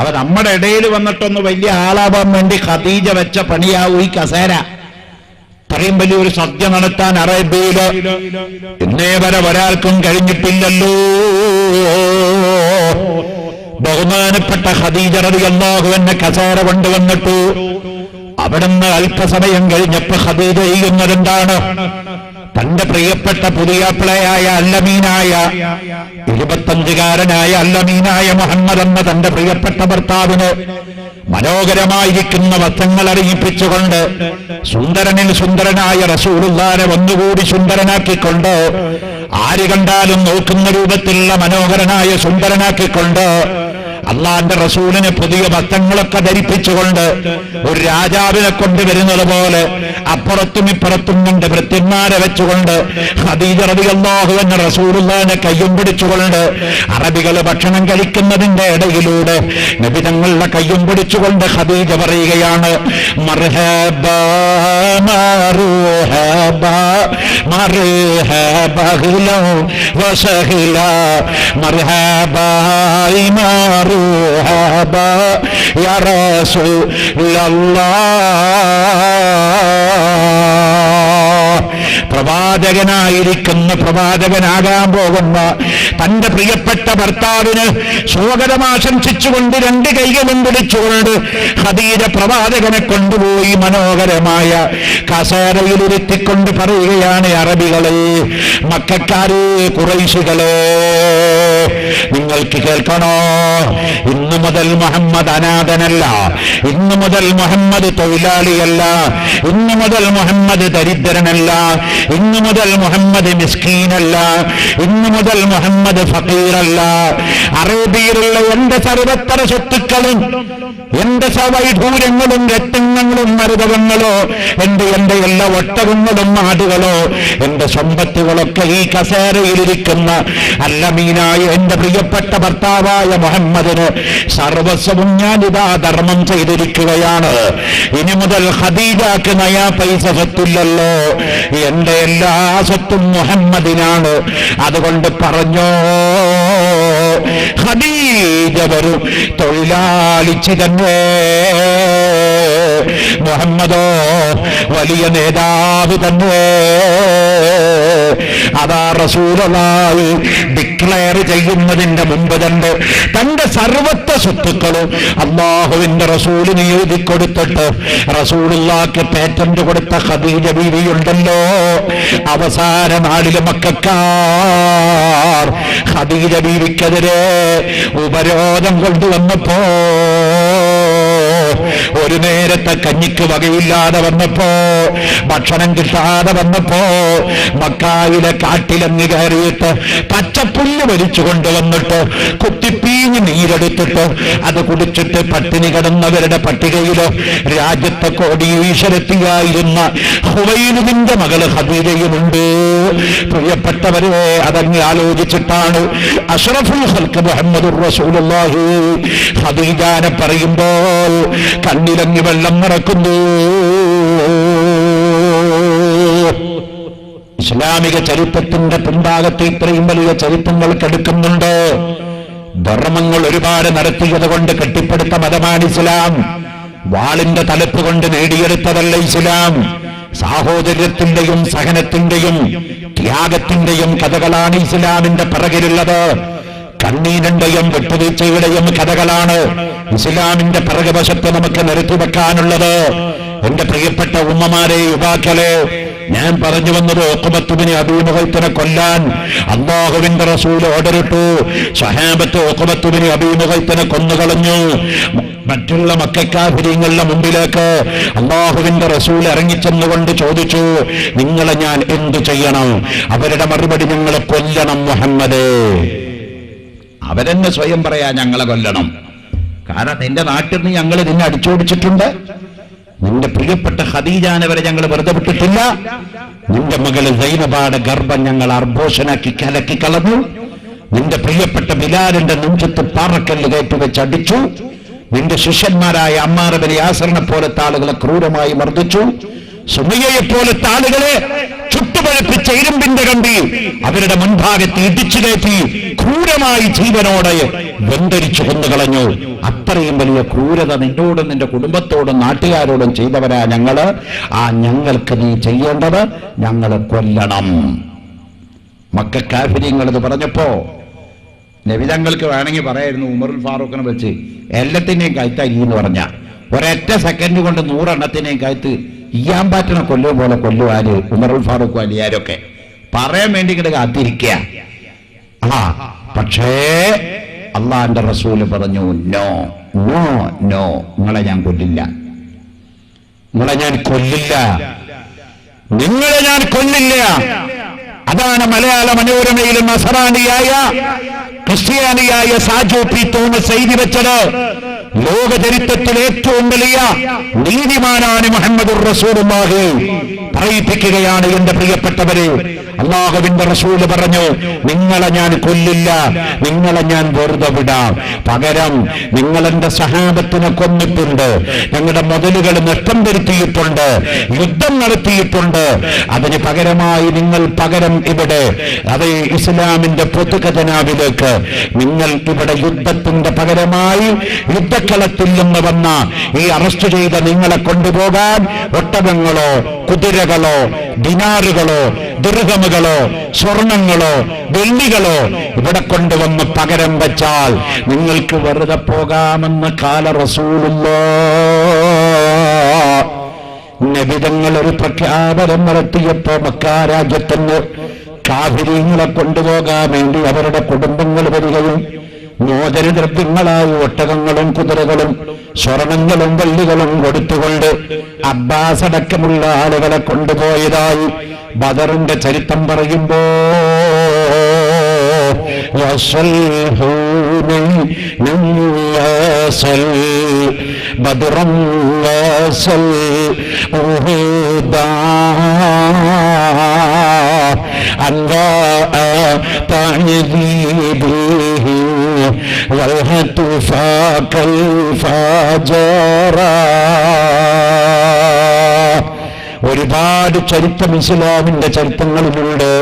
അവ നമ്മുടെ ഇടയിൽ വന്നിട്ടൊന്ന് വലിയ ആളാവാൻ വേണ്ടി ഖദീജ വെച്ച പണിയാവും ഈ കസേര. ഇത്രയും വലിയൊരു സദ്യ നടത്താൻ അറേബ്യയില് ഇന്നേ വരെ ഒരാൾക്കും കഴിഞ്ഞിട്ടില്ലല്ലോ. ബഹുമാനപ്പെട്ട ഖദീജ റളിയല്ലാഹു അൻഹ കസേര കൊണ്ടുവന്നിട്ടു. അവിടുന്ന് അല്പസമയം കഴിഞ്ഞപ്പോ ഖദീജ ചെയ്യുന്നതെന്താണ്? തന്റെ പ്രിയപ്പെട്ട പുതിയാപ്പിളയായ അല്ലമീനായ 25കാരനായ അല്ലമീനായ മുഹമ്മദ് എന്ന തന്റെ പ്രിയപ്പെട്ട ഭർത്താവിന് മനോഹരമായിരിക്കുന്ന വസ്ത്രങ്ങൾ അറിയിപ്പിച്ചുകൊണ്ട് സുന്ദരനിൽ സുന്ദരനായ റസൂലുള്ളാഹിനെ ഒന്നുകൂടി സുന്ദരനാക്കിക്കൊണ്ട്, ആര് കണ്ടാലും നോക്കുന്ന രൂപത്തിലുള്ള മനോഹരനായ സുന്ദരനാക്കിക്കൊണ്ട് അള്ളാന്റെ റസൂലിന് പുതിയ വസ്ത്രങ്ങളൊക്കെ ധരിപ്പിച്ചുകൊണ്ട് ഒരു രാജാവിനെ കൊണ്ടുവരുന്നത് പോലെ അപ്പുറത്തും ഇപ്പുറത്തും കൊണ്ട് ഭൃത്യന്മാരെ വെച്ചുകൊണ്ട് ഖദീജ റളിയല്ലാഹു അൻഹ റസൂലുള്ളാഹിനെ കയ്യും പിടിച്ചുകൊണ്ട് അറബികൾ ഭക്ഷണം കഴിക്കുന്നതിന്റെ ഇടയിലൂടെ നബി തങ്ങളുടെ കയ്യും പിടിച്ചുകൊണ്ട് ഖദീജ പറയുകയാണ്, മർഹബാ മർഹബാ മർഹബാ വസഹ്ലാ മർഹബാ മർഹബാ യാ റസൂലല്ലാഹ്. പ്രവാചകനായിരിക്കുന്ന, പ്രവാചകനാകാൻ പോകുന്ന തന്റെ പ്രിയപ്പെട്ട ഭർത്താവിന് സ്വാഗതം ആശംസിച്ചുകൊണ്ട് രണ്ട് കൈകളും പിടിച്ചുകൊണ്ട് ഖദീജ പ്രവാചകനെ കൊണ്ടുപോയി മനോഹരമായ കസേരയിലിരുത്തിക്കൊണ്ട് പറയുകയാണ്, അറബികളെ, മക്കക്കാരെ, ഖുറൈശികളെ, നിങ്ങൾക്ക് കേൾക്കണോ, ഇന്നു മുതൽ മുഹമ്മദ് അനാഥനല്ല, ഇന്നു മുതൽ മുഹമ്മദ് തൊഴിലാളിയല്ല, ഇന്നു മുതൽ മുഹമ്മദ് ദരിദ്രനല്ല, ഇന്നു മുതൽ മുഹമ്മദ് മിസ്കീനല്ല, ഇന്നു മുതൽ മുഹമ്മദ് ഫഖീറല്ല. അറേബ്യയിലുള്ള എന്റെ സർവത്തര സ്വത്തുക്കളും, എന്റെ സവൈഢൂര്യങ്ങളും രത്നങ്ങളും മരുതകങ്ങളോ, എന്റെ എല്ലാ ഒട്ടകങ്ങളും ആടുകളോ, എന്റെ സമ്പത്തുകളൊക്കെ ഈ കസേരയിലിരിക്കുന്ന അല്ലമീനായ എന്റെ പ്രിയപ്പെട്ട ഭർത്താവായ മുഹമ്മദിന് സർവസ്വവും ഞാനിതാ ധർമ്മം ചെയ്തിരിക്കുകയാണ്. ഇനി മുതൽ ഖദീജക്ക് നയാ പൈസ സ്വത്തില്ലല്ലോ, എന്റെ എല്ലാ സ്വത്തും മുഹമ്മദിനാണ്. അതുകൊണ്ട് പറഞ്ഞോ, ഖദീജ വരും തൊഴിലാളിച്ച് തന്നെ, മുഹമ്മദോ വലിയ നേതാവ് തന്നെ. അതാ റസൂലുള്ളാഹി ഡിക്ലെയർ ചെയ്യുന്നതിന്റെ മുമ്പ് തന്നെ തന്റെ സർവ്വത്ത സ്വത്തുക്കളും അല്ലാഹുവിന്റെ റസൂലിന് എഴുതി കൊടുത്തിട്ട് റസൂലുള്ളാഹിക്ക് പേറ്റന്റ് കൊടുത്ത ഖദീജ ബീവിയുണ്ടല്ലോ, അവസാന നാളിലെ മക്കക്കാർ ഖദീജ ബീവിക്കെതിരെ ഉപരോധം കൊണ്ടുവന്നപ്പോ, ഒരു നേരത്തെ കഞ്ഞിക്ക് വകയില്ലാതെ വന്നപ്പോ, ഭക്ഷണം കിട്ടാതെ വന്നപ്പോ, മക്കായിലെ കാട്ടിലങ്ങ് കയറിയിട്ട് പച്ചപ്പുല്ല് വലിച്ചു കൊണ്ടുവന്നിട്ട് കുത്തിപ്പീഞ്ഞ് നീരെടുത്തിട്ട് അത് കുടിച്ചിട്ട് പട്ടിണി കിടന്നവരുടെ പട്ടികയില് രാജ്യത്തെ കോടീശ്വരത്തിയായിരുന്ന ഹുവൈലിന്റെ മകള് ഖദീജയുമുണ്ട്. പ്രിയപ്പെട്ടവരെ, അതങ്ങ് ആലോചിച്ചിട്ടാണ് അഷ്റഫുൽ ഖൽഖ് മുഹമ്മദുർ റസൂലുള്ളാഹി ഖദീജാനെ പറയുമ്പോൾ കണ്ണിലങ്ങി വെള്ളം നിറക്കുന്നു. ഇസ്ലാമിക ചരിത്രത്തിന്റെ പിൻഭാഗത്ത് ഇത്രയും വലിയ ചരിത്രങ്ങൾ കെടുക്കുന്നുണ്ട്. ധർമ്മങ്ങൾ ഒരുപാട് നടത്തിയത് കൊണ്ട് കെട്ടിപ്പടുത്ത മതമാണ് ഇസ്ലാം. വാളിന്റെ തലപ്പ് കൊണ്ട് നേടിയെടുത്തതല്ല ഇസ്ലാം. സാഹോദര്യത്തിന്റെയും സഹനത്തിന്റെയും ത്യാഗത്തിന്റെയും കഥകളാണ് ഇസ്ലാമിന്റെ പിറകിലുള്ളത്. കണ്ണീരിന്റെയും വിട്ടുവീഴ്ചയുടെയും കഥകളാണ് ഇസ്ലാമിന്റെ പിറകുവശത്ത് നമുക്ക് നിർത്തിവെക്കാനുള്ളത്. എന്റെ പ്രിയപ്പെട്ട ഉമ്മമാരെ, യുവാക്കളെ, ഞാൻ പറഞ്ഞു വന്നത് ഉഖബത്ത് ബിൻ അബീ മുഗൈത്തിനെ കൊല്ലാൻ അല്ലാഹുവിന്റെ റസൂൽ ഓർഡറിട്ടു. സ്വഹാബത്ത് ഉഖബത്ത് ബിൻ അബീ മുഗൈത്തിനെ കൊന്നുകളഞ്ഞു. മറ്റുള്ള മക്കക്കാഫിരീങ്ങളുടെ മുമ്പിലേക്ക് അല്ലാഹുവിന്റെ റസൂൽ ഇറങ്ങിച്ചെന്നുകൊണ്ട് ചോദിച്ചു, നിങ്ങളെ ഞാൻ എന്തു ചെയ്യണം? അവരുടെ മറുപടി, ഞങ്ങളെ കൊല്ലണം മുഹമ്മദേ. അവരെന്നെ സ്വയം പറയാ, ഞങ്ങളെ കൊല്ലണം. കാരണം നിന്റെ നാട്ടിൽ നിന്ന് ഞങ്ങൾ നിന്നെ അടിച്ചോടിച്ചിട്ടുണ്ട്. നിന്റെ പ്രിയപ്പെട്ട ഖദീജാനെ വരെ ഞങ്ങൾ വെറുതെ വിട്ടിട്ടില്ല. നിന്റെ മകള് സൈനബാടെ ഗർഭം ഞങ്ങൾ ആർഭോഷനാക്കി കലക്കി കളഞ്ഞു. നിന്റെ പ്രിയപ്പെട്ട ബിലാലിന്റെ നെഞ്ചത്ത് പാറക്കല്ല് കയറ്റിവെച്ച് അടിച്ചു. നിന്റെ ശിഷ്യന്മാരായ അമ്മാർ ബിൻ യാസിറിനെ പോലത്തെ ആളുകളെ ക്രൂരമായി മർദ്ദിച്ചു. സുമയ്യയെ പോലത്തെ ആളുകളെ ചുട്ടുപഴുപ്പിച്ച ഇരുമ്പിന്റെ കമ്പി അവരുടെ മുൻഭാഗത്ത് ഇടിച്ചു കയറ്റി ക്രൂരമായി ജീവനോടെ വെന്തരിച്ചു കൊന്നുകളഞ്ഞു. അത്രയും വലിയ ക്രൂരത നിന്നോടും നിന്റെ കുടുംബത്തോടും നാട്ടുകാരോടും ചെയ്തവരാ ഞങ്ങള്. ആ ഞങ്ങൾക്ക് നീ ചെയ്യേണ്ടത് ഞങ്ങളെ കൊല്ലണം. മക്കക്കാഫിര്യങ്ങൾ ഇത് പറഞ്ഞപ്പോ നബിതങ്ങൾക്ക് വേണമെങ്കിൽ പറയായിരുന്നു, ഉമറുൽ ഫാറൂഖിനെ വെച്ച് എല്ലാത്തിനെയും കയറ്റായി എന്ന് പറഞ്ഞ ഒരൊറ്റ സെക്കൻഡ് കൊണ്ട് 100 എണ്ണത്തിനെയും കയത്ത് ഇയാൻ പാറ്റിനെ കൊല്ലും പോലെ കൊല്ലുവാന് ഉമറുൽ ഫാറൂഖ് അലിയാരൊക്കെ പറയാൻ വേണ്ടി ഇങ്ങോട്ട് കാത്തിരിക്കുക. പക്ഷേ അള്ളാന്റെ റസൂല് പറഞ്ഞു, നോ നോ നോ, നിങ്ങളെ ഞാൻ കൊല്ലില്ല, നിങ്ങളെ ഞാൻ കൊല്ലില്ല, നിങ്ങളെ ഞാൻ കൊല്ലില്ല. അതാണ് മലയാള മനോരമയിലും നസറാണിയായ ക്രിസ്ത്യാനിയായ സാജു പി തോമസ് എഴുതി വെച്ചത് ലോക ചരിത്രത്തിൽ ഏറ്റവും വലിയ നീതിമാനാണ് മുഹമ്മദുർ റസൂലുള്ളാഹി പറയിപ്പിക്കുകയാണ്. എന്റെ പ്രിയപ്പെട്ടവരെ, അല്ലാഹുവിന്റെ റസൂല് പറഞ്ഞു, നിങ്ങളെ ഞാൻ കൊല്ലില്ല, നിങ്ങളെ ഞാൻ വെറുതെ വിടാം. പകരം നിങ്ങൾ എന്റെ സഹാബത്തിനെ കൊന്നിട്ടുണ്ട്, ഞങ്ങളുടെ മുതലുകൾ നഷ്ടം വരുത്തിയിട്ടുണ്ട്, യുദ്ധം നടത്തിയിട്ടുണ്ട്. അതിന് പകരമായി നിങ്ങൾ പകരം ഇവിടെ അതേ ഇസ്ലാമിന്റെ പൊതുഖജനാവിലേക്ക് നിങ്ങൾ ഇവിടെ യുദ്ധത്തിന്റെ പകരമായി യുദ്ധക്കളത്തിൽ നിന്ന് വന്ന ഈ അറസ്റ്റ് ചെയ്ത നിങ്ങളെ കൊണ്ടുപോകാൻ ഒട്ടകങ്ങളോ കുതിരകളോ ദിനാറുകളോ ദിർഹമുകളോ സ്വർണങ്ങളോ വെള്ളികളോ ഇവിടെ കൊണ്ടുവന്ന് പകരം വെച്ചാൽ നിങ്ങൾക്ക് വെറുതെ പോകാമെന്ന് കാല റസൂലുള്ളാഹ്. നബിതങ്ങൾ ഒരു പ്രഖ്യാപനം നടത്തിയപ്പോ മക്കാ രാജ്യത്തിന് കാഫിരീങ്ങളെ കൊണ്ടുപോകാൻ വേണ്ടി അവരുടെ കുടുംബങ്ങൾ വരികയും മോചനദ്രവ്യങ്ങളായി ഒട്ടകങ്ങളും കുതിരകളും സ്വർണങ്ങളും വള്ളികളും കൊടുത്തുകൊണ്ട് അബ്ബാസ് അടക്കമുള്ള ആളുകളെ കൊണ്ടുപോയതായി ബദറിന്റെ ചരിത്രം പറയുമ്പോ ബദറൻ വസൽ ഉഹുദാ أنواء تعذيبه والهتف كيف جرى. ഒരുപാട് ചരിത്രം ഇസ്ലാമിന്റെ ചരിത്രങ്ങളിലുണ്ട്.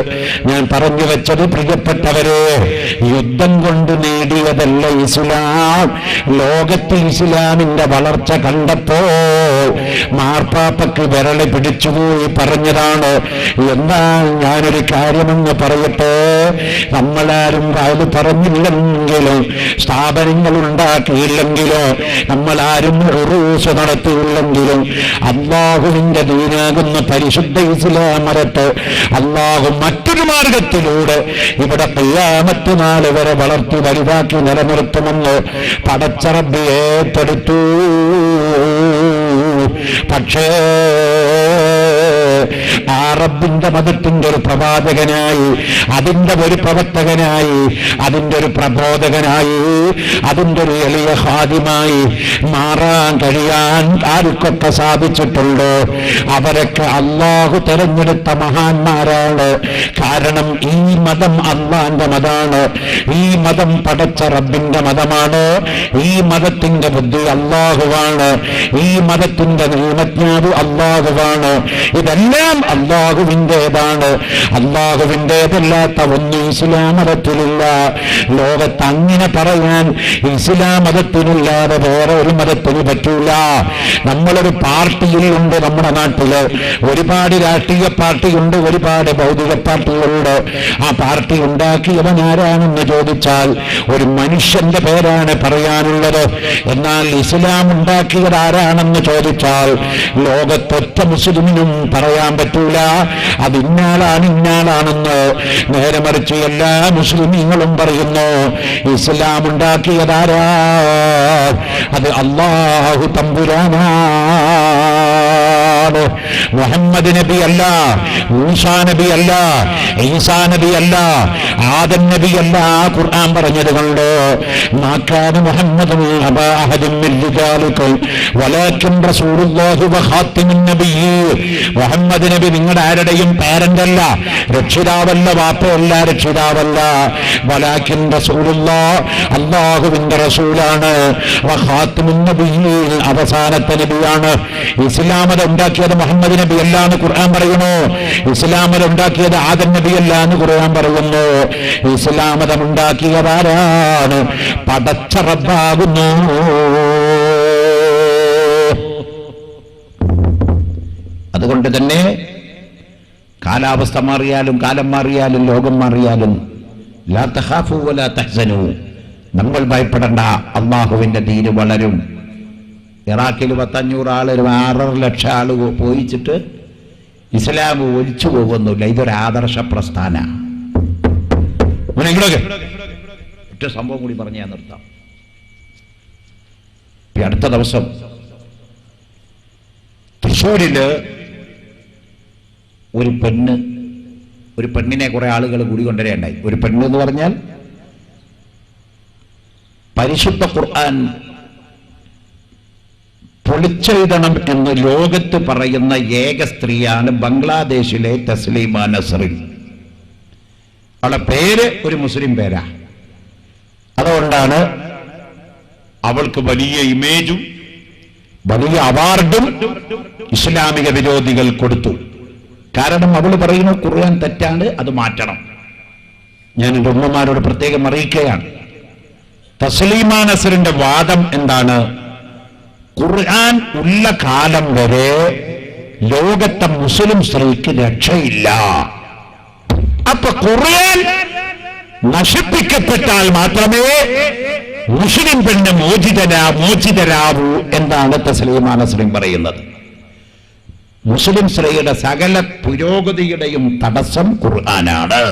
ഞാൻ പറഞ്ഞു വെച്ചത്, പ്രിയപ്പെട്ടവരെ, യുദ്ധം കൊണ്ട് നേടിയതല്ല ഇസ്ലാം. ലോകത്ത് ഇസ്ലാമിന്റെ വളർച്ച കണ്ടപ്പോൾ മാർപ്പാപ്പക്ക് വിരളി പിടിച്ചുപോയി പറഞ്ഞതാണ്. എന്നാൽ ഞാനൊരു കാര്യമെന്ന് പറയട്ടെ, നമ്മളാരും അത് പറഞ്ഞില്ലെങ്കിലും സ്ഥാപനങ്ങൾ ഉണ്ടാക്കിയില്ലെങ്കിലോ നമ്മളാരും ഉറൂസ് നടത്തിയില്ലെങ്കിലും അല്ലാഹുവിന്റെ ദീനാകുന്ന പരിശുദ്ധ ഇസ്ലാം മരത്ത് അല്ലാഹു മറ്റൊരു മാർഗത്തിലൂടെ ഇവിടെ ഖിയാമത്ത് നാൾ വരെ വളർത്തി വലുതാക്കി നിലനിർത്തുമെന്ന് പടച്ച റബ്ബ് ഏറ്റെടുത്തു. പക്ഷേ ആ റബ്ബിന്റെ മതത്തിന്റെ ഒരു പ്രവാചകനായി, അതിന്റെ ഒരു പ്രവർത്തകനായി, അതിന്റെ ഒരു പ്രബോധകനായി, അതിന്റെ ഒരു എളിയ ഖാദിമായി മാറാൻ കഴിയാൻ ആർക്കൊക്കെ സാധിച്ചിട്ടുണ്ടോ അവരൊക്കെ അല്ലാഹു തെരഞ്ഞെടുത്ത മഹാന്മാരാണ്. കാരണം ഈ മതം അല്ലാഹുവിന്റെ മതമാണ്, ഈ മതം പടച്ച റബ്ബിന്റെ മതമാണ്, ഈ മതത്തിന്റെ ബുദ്ധി അല്ലാഹുവാണ്, ഈ മതത്തിന്റെ നിയമജ്ഞാവ് അല്ലാഹുവാണ്. ഇതെല്ലാം അല്ലാഹുവിൻ്റെതാണ്. അല്ലാഹുവിൻ്റെതല്ലാത്ത ഒന്നും ഇസ്ലാം മതത്തിലില്ല. ലോകത്ത് അങ്ങനെ പറയാൻ ഇസ്ലാം മതത്തിനില്ലാതെ വേറെ ഒരു മതത്തിന് പറ്റൂല. നമ്മളൊരു പാർട്ടിയിൽ ഉണ്ട്, നമ്മുടെ നാട്ടില് ഒരുപാട് രാഷ്ട്രീയ പാർട്ടിയുണ്ട്, ഒരുപാട് ഭൗതിക പാർട്ടികളുണ്ട്. ആ പാർട്ടി ഉണ്ടാക്കിയവൻ ആരാണെന്ന് ചോദിച്ചാൽ ഒരു മനുഷ്യന്റെ പേരാണ് പറയാനുള്ളത്. എന്നാൽ ഇസ്ലാം ഉണ്ടാക്കിയത് ആരാണെന്ന് ചോദിച്ചാൽ ലോകത്തൊറ്റ മുസ്ലിമിനും പറയാൻ പറ്റൂല അത് ഇന്നാളാണ് ഇന്നാളാണെന്ന്. നേരെ മറിച്ച് എല്ലാ മുസ്ലിമീങ്ങളും പറയുന്നു ഇസ്ലാം ഉണ്ടാക്കിയതാരാ, അത് അല്ലാഹു തമ്പുരാനാണ്. മുഹമ്മദ് നബി അല്ല, മൂസാ നബി അല്ല, ഈസാ നബി അല്ല, ആദം നബി അല്ല. ഖുർആൻ പറഞ്ഞത് കൊണ്ട് മാകാന മുഹമ്മദുൻ അബാ അഹദിൻ മിൻ റിജാലിക്കും വലാകിൻ റസൂലുള്ളാഹി വഖാതിമുൻ നബിയ്യീൻ. മുഹമ്മദ് നബി നിങ്ങളുടെ ആരുടെയും പേരന്റല്ല, രക്ഷിതാവല്ല, വാപ്പയല്ല, രക്ഷിതാവല്ല. വലാകിൻ റസൂലുള്ളാഹ്, അല്ലാഹുവിന്റെ റസൂലാണ്. വഖാതിമുൻ നബിയ്യീൻ, അവസാനത്തെ നബിയാണ്. ഇസ്ലാം മതം ഉണ്ടാക്കിയത് മുഹമ്മദ് നബി അല്ല എന്ന് ഖുർആൻ പറയുന്നു. ഇസ്ലാം മതം ഉണ്ടാക്കിയത് ആദം നബി അല്ല എന്ന് ഖുർആൻ പറയുന്നു. ഇസ്ലാം മതം ഉണ്ടാക്കിയതാരാണ്? പടച്ച റബ്ബാകുന്നു. അതുകൊണ്ട് തന്നെ കാലാവസ്ഥ മാറിയാലും കാലം മാറിയാലും ലോകം മാറിയാലും ലാ തഖാഫു വലാ തഹ്സനു, നമ്മൾ ഭയപ്പെടണ്ട, അല്ലാഹുവിന്റെ ദീന് വളരും. ഇറാഖിൽ 500 ആള് 6.5 ലക്ഷം ആള് പോയിച്ചിട്ട് ഇസ്ലാം ഒലിച്ചു പോകുന്നില്ല. ഇതൊരു ആദർശ പ്രസ്ഥാന. ഒറ്റ സംഭവം കൂടി പറഞ്ഞ് ഞാൻ നിർത്താം. അടുത്ത ദിവസം തൃശ്ശൂരില് ഒരു പെണ്ണിനെ കുറെ ആളുകൾ കൂടി കൊണ്ടുവരേണ്ടായി. ഒരു പെണ്ണ് എന്ന് പറഞ്ഞാൽ പരിശുദ്ധ ഖുർആൻ പൊളിച്ചെഴുതണം എന്ന് ലോകത്ത് പറയുന്ന ഏക സ്ത്രീയാണ് ബംഗ്ലാദേശിലെ തസ്ലീമ നസ്റിൻ. അവളുടെ പേര് ഒരു മുസ്ലിം പേരാ. അതുകൊണ്ടാണ് അവൾക്ക് വലിയ ഇമേജും വലിയ അവാർഡും ഇസ്ലാമിക വിരോധികൾ കൊടുത്തു. കാരണം അവൾ പറയുന്നു ഖുർആൻ തെറ്റാണ്, അത് മാറ്റണം. ഞാൻ എൻ്റെ ഉമ്മമാരോട് പ്രത്യേകം അറിയിക്കുകയാണ്, തസ്ലീമ നസ്റിന്റെ വാദം എന്താണ്? ഖുർആൻ ഉള്ള കാലം വരെ ലോകത്തെ മുസ്ലിം സ്ത്രീക്ക് രക്ഷയില്ല. അപ്പൊ ഖുർആൻ നശിപ്പിക്കപ്പെട്ടാൽ മാത്രമേ മുസ്ലിം പെണ്ണ് മോചിതരാവൂ എന്നാണ് തസ്ലീമ നസ്റിൻ പറയുന്നത്. മുസ്ലിം സ്ത്രീയുടെ സകല പുരോഗതിയുടെയും തടസ്സം ഖുർആനാണ്.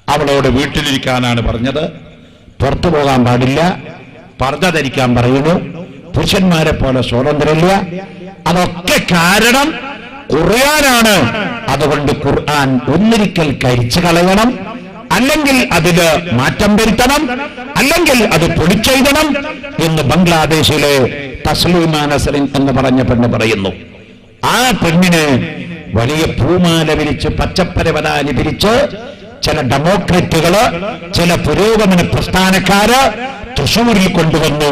അവളോട് വീട്ടിലിരിക്കാനാണ് പറഞ്ഞത്, പുറത്തു പോകാൻ പാടില്ല, പർദ്ദ ധരിക്കാൻ പറയുന്നു, പുരുഷന്മാരെ പോലെ സ്വാതന്ത്ര്യമില്ല. അതൊക്കെ കാരണം ഖുർആനാണ്. അതുകൊണ്ട് ഖുർആൻ ഒന്നിരിക്കൽ കരിച്ചു കളയണം, അല്ലെങ്കിൽ അതില് മാറ്റം വരുത്തണം, അല്ലെങ്കിൽ അത് പൊളിച്ചെഴുതണം എന്ന് ബംഗ്ലാദേശിലെ തസ്ലീമ നസ്റിൻ എന്ന് പറഞ്ഞ പെണ്ണ് പറയുന്നു. ആ പെണ്ണിന് വലിയ പൂമാല വിരിച്ച് പച്ചപ്പരവലാനി വിരിച്ച് ചില ഡെമോക്രറ്റുകള്, ചില പുരോഗമന പ്രസ്ഥാനക്കാര് തൃശ്ശൂരിൽ കൊണ്ടുവന്നു.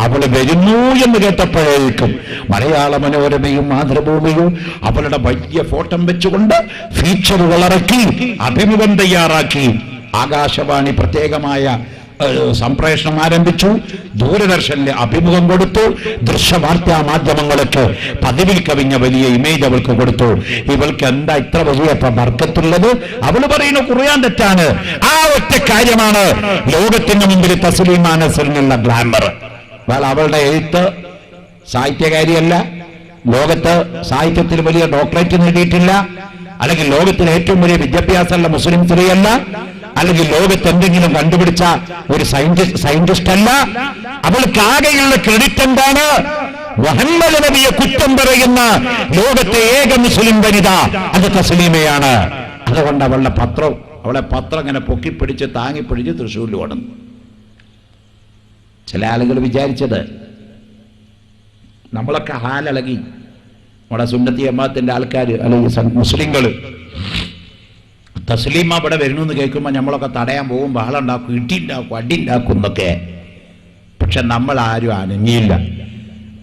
അവള് വരുന്നു എന്ന് കേട്ടപ്പോഴേക്കും മലയാള മനോരമയും മാതൃഭൂമിയും അവളുടെ വലിയ ഫോട്ടോ വെച്ചുകൊണ്ട് ഫീച്ചറുകൾ ഇറക്കി, അഭിമുഖം തയ്യാറാക്കി. ആകാശവാണി പ്രത്യേകമായ സംപ്രേഷണം ആരംഭിച്ചു, ദൂരദർശനിലെ അഭിമുഖം കൊടുത്തു, ദൃശ്യവാർത്താ മാധ്യമങ്ങൾക്ക് പതിവിൽ കവിഞ്ഞ വലിയ ഇമേജ് അവൾക്ക് കൊടുത്തു. ഇവൾക്ക് എന്താ ഇത്ര വലിയ ബർക്കത്തുള്ളത്? അവൾ പറയുന്നു ഖുർആൻ തെറ്റാണ്. ആ ഒറ്റ കാര്യമാണ് ലോകത്തിന് മുമ്പിൽ തസ്ലീമ നസ്റിനുള്ള ഗ്ലാമർ. അവളുടെ എഴുത്ത് സാഹിത്യകാരിയല്ല, ലോകത്ത് സാഹിത്യത്തിൽ വലിയ ഡോക്ടറേറ്റ് നേടിയിട്ടില്ല, അല്ലെങ്കിൽ ലോകത്തിലെ ഏറ്റവും വലിയ വിദ്യാഭ്യാസമുള്ള മുസ്ലിം സ്ത്രീയല്ല, അല്ലെങ്കിൽ ലോകത്ത് എന്തെങ്കിലും കണ്ടുപിടിച്ച ഒരു സയന്റിസ്റ്റ് അല്ല. അവൾക്ക് ആകെയുള്ള ക്രെഡിറ്റ് എന്താണ്? മുഹമ്മദ് നബിയെ കുറ്റം പറയുന്ന ലോകത്തെ ഏക മുസ്ലിം വനിത അത് തസ്ലീമയാണ്. അതുകൊണ്ട് അവളെ പത്രം ഇങ്ങനെ പൊക്കിപ്പിടിച്ച് താങ്ങിപ്പിടിച്ച് തൃശ്ശൂരിൽ ഓടുന്നു. ചില ആളുകൾ വിചാരിച്ചത് നമ്മളൊക്കെ ഹാലിളകി, നമ്മുടെ സുന്നത്തി ജമാഅത്തിന്റെ ആൾക്കാർ അല്ലെങ്കിൽ മുസ്ലിങ്ങൾ തസ്ലീമ ഇവിടെ വരുന്നു കേൾക്കുമ്പോൾ നമ്മളൊക്കെ തടയാൻ പോകും, ബഹളുണ്ടാക്കും, ഇടിയുണ്ടാക്കും, അടിയുണ്ടാക്കും എന്നൊക്കെ. പക്ഷെ നമ്മൾ ആരും അനങ്ങിയില്ല.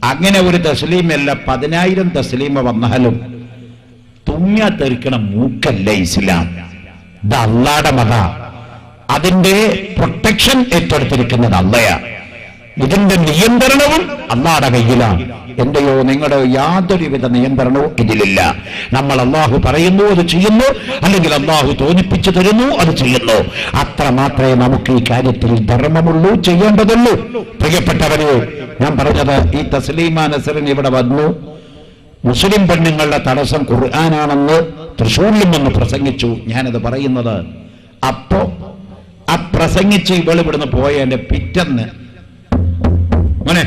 അങ്ങനെ ഒരു തസ്ലീമല്ല, 10,000 തസ്ലീമ വന്നാലും തുമ്മിയ തെറിക്കണം മൂക്കല്ല ഇസ്ലാം. ഇത് അള്ളാടെ മത. അതിന്റെ പ്രൊട്ടക്ഷൻ ഏറ്റെടുത്തിരിക്കുന്നത് അള്ളയാ. ഇതിന്റെ നിയന്ത്രണവും അള്ളാടെ കയ്യിലാണ്. എന്റെയോ നിങ്ങളുടെ യാതൊരുവിധ നിയന്ത്രണവും ഇതിലില്ല. നമ്മൾ അള്ളാഹു പറയുന്നു അത് ചെയ്യുന്നു, അല്ലെങ്കിൽ അള്ളാഹു തോന്നിപ്പിച്ചു തരുന്നു അത് ചെയ്യുന്നു. അത്ര മാത്രമേ നമുക്ക് ഈ കാര്യത്തിൽ ധർമ്മമുള്ളൂ, ചെയ്യേണ്ടതുള്ളൂ. പ്രിയപ്പെട്ടവരെ, ഞാൻ പറഞ്ഞത് ഈ തസ്ലീമ നസ്റിൻ ഇവിടെ വന്നു, മുസ്ലിം പെണ്ണുങ്ങളുടെ തടസ്സം ഖുർആനാണെന്ന് തൃശ്ശൂരിൽ നിന്ന് പ്രസംഗിച്ചു. ഞാനത് പറയുന്നത് അപ്പോ ആ പ്രസംഗിച്ച് ഇവിടുന്ന് പോയ എന്റെ പിറ്റന്ന് മോനെ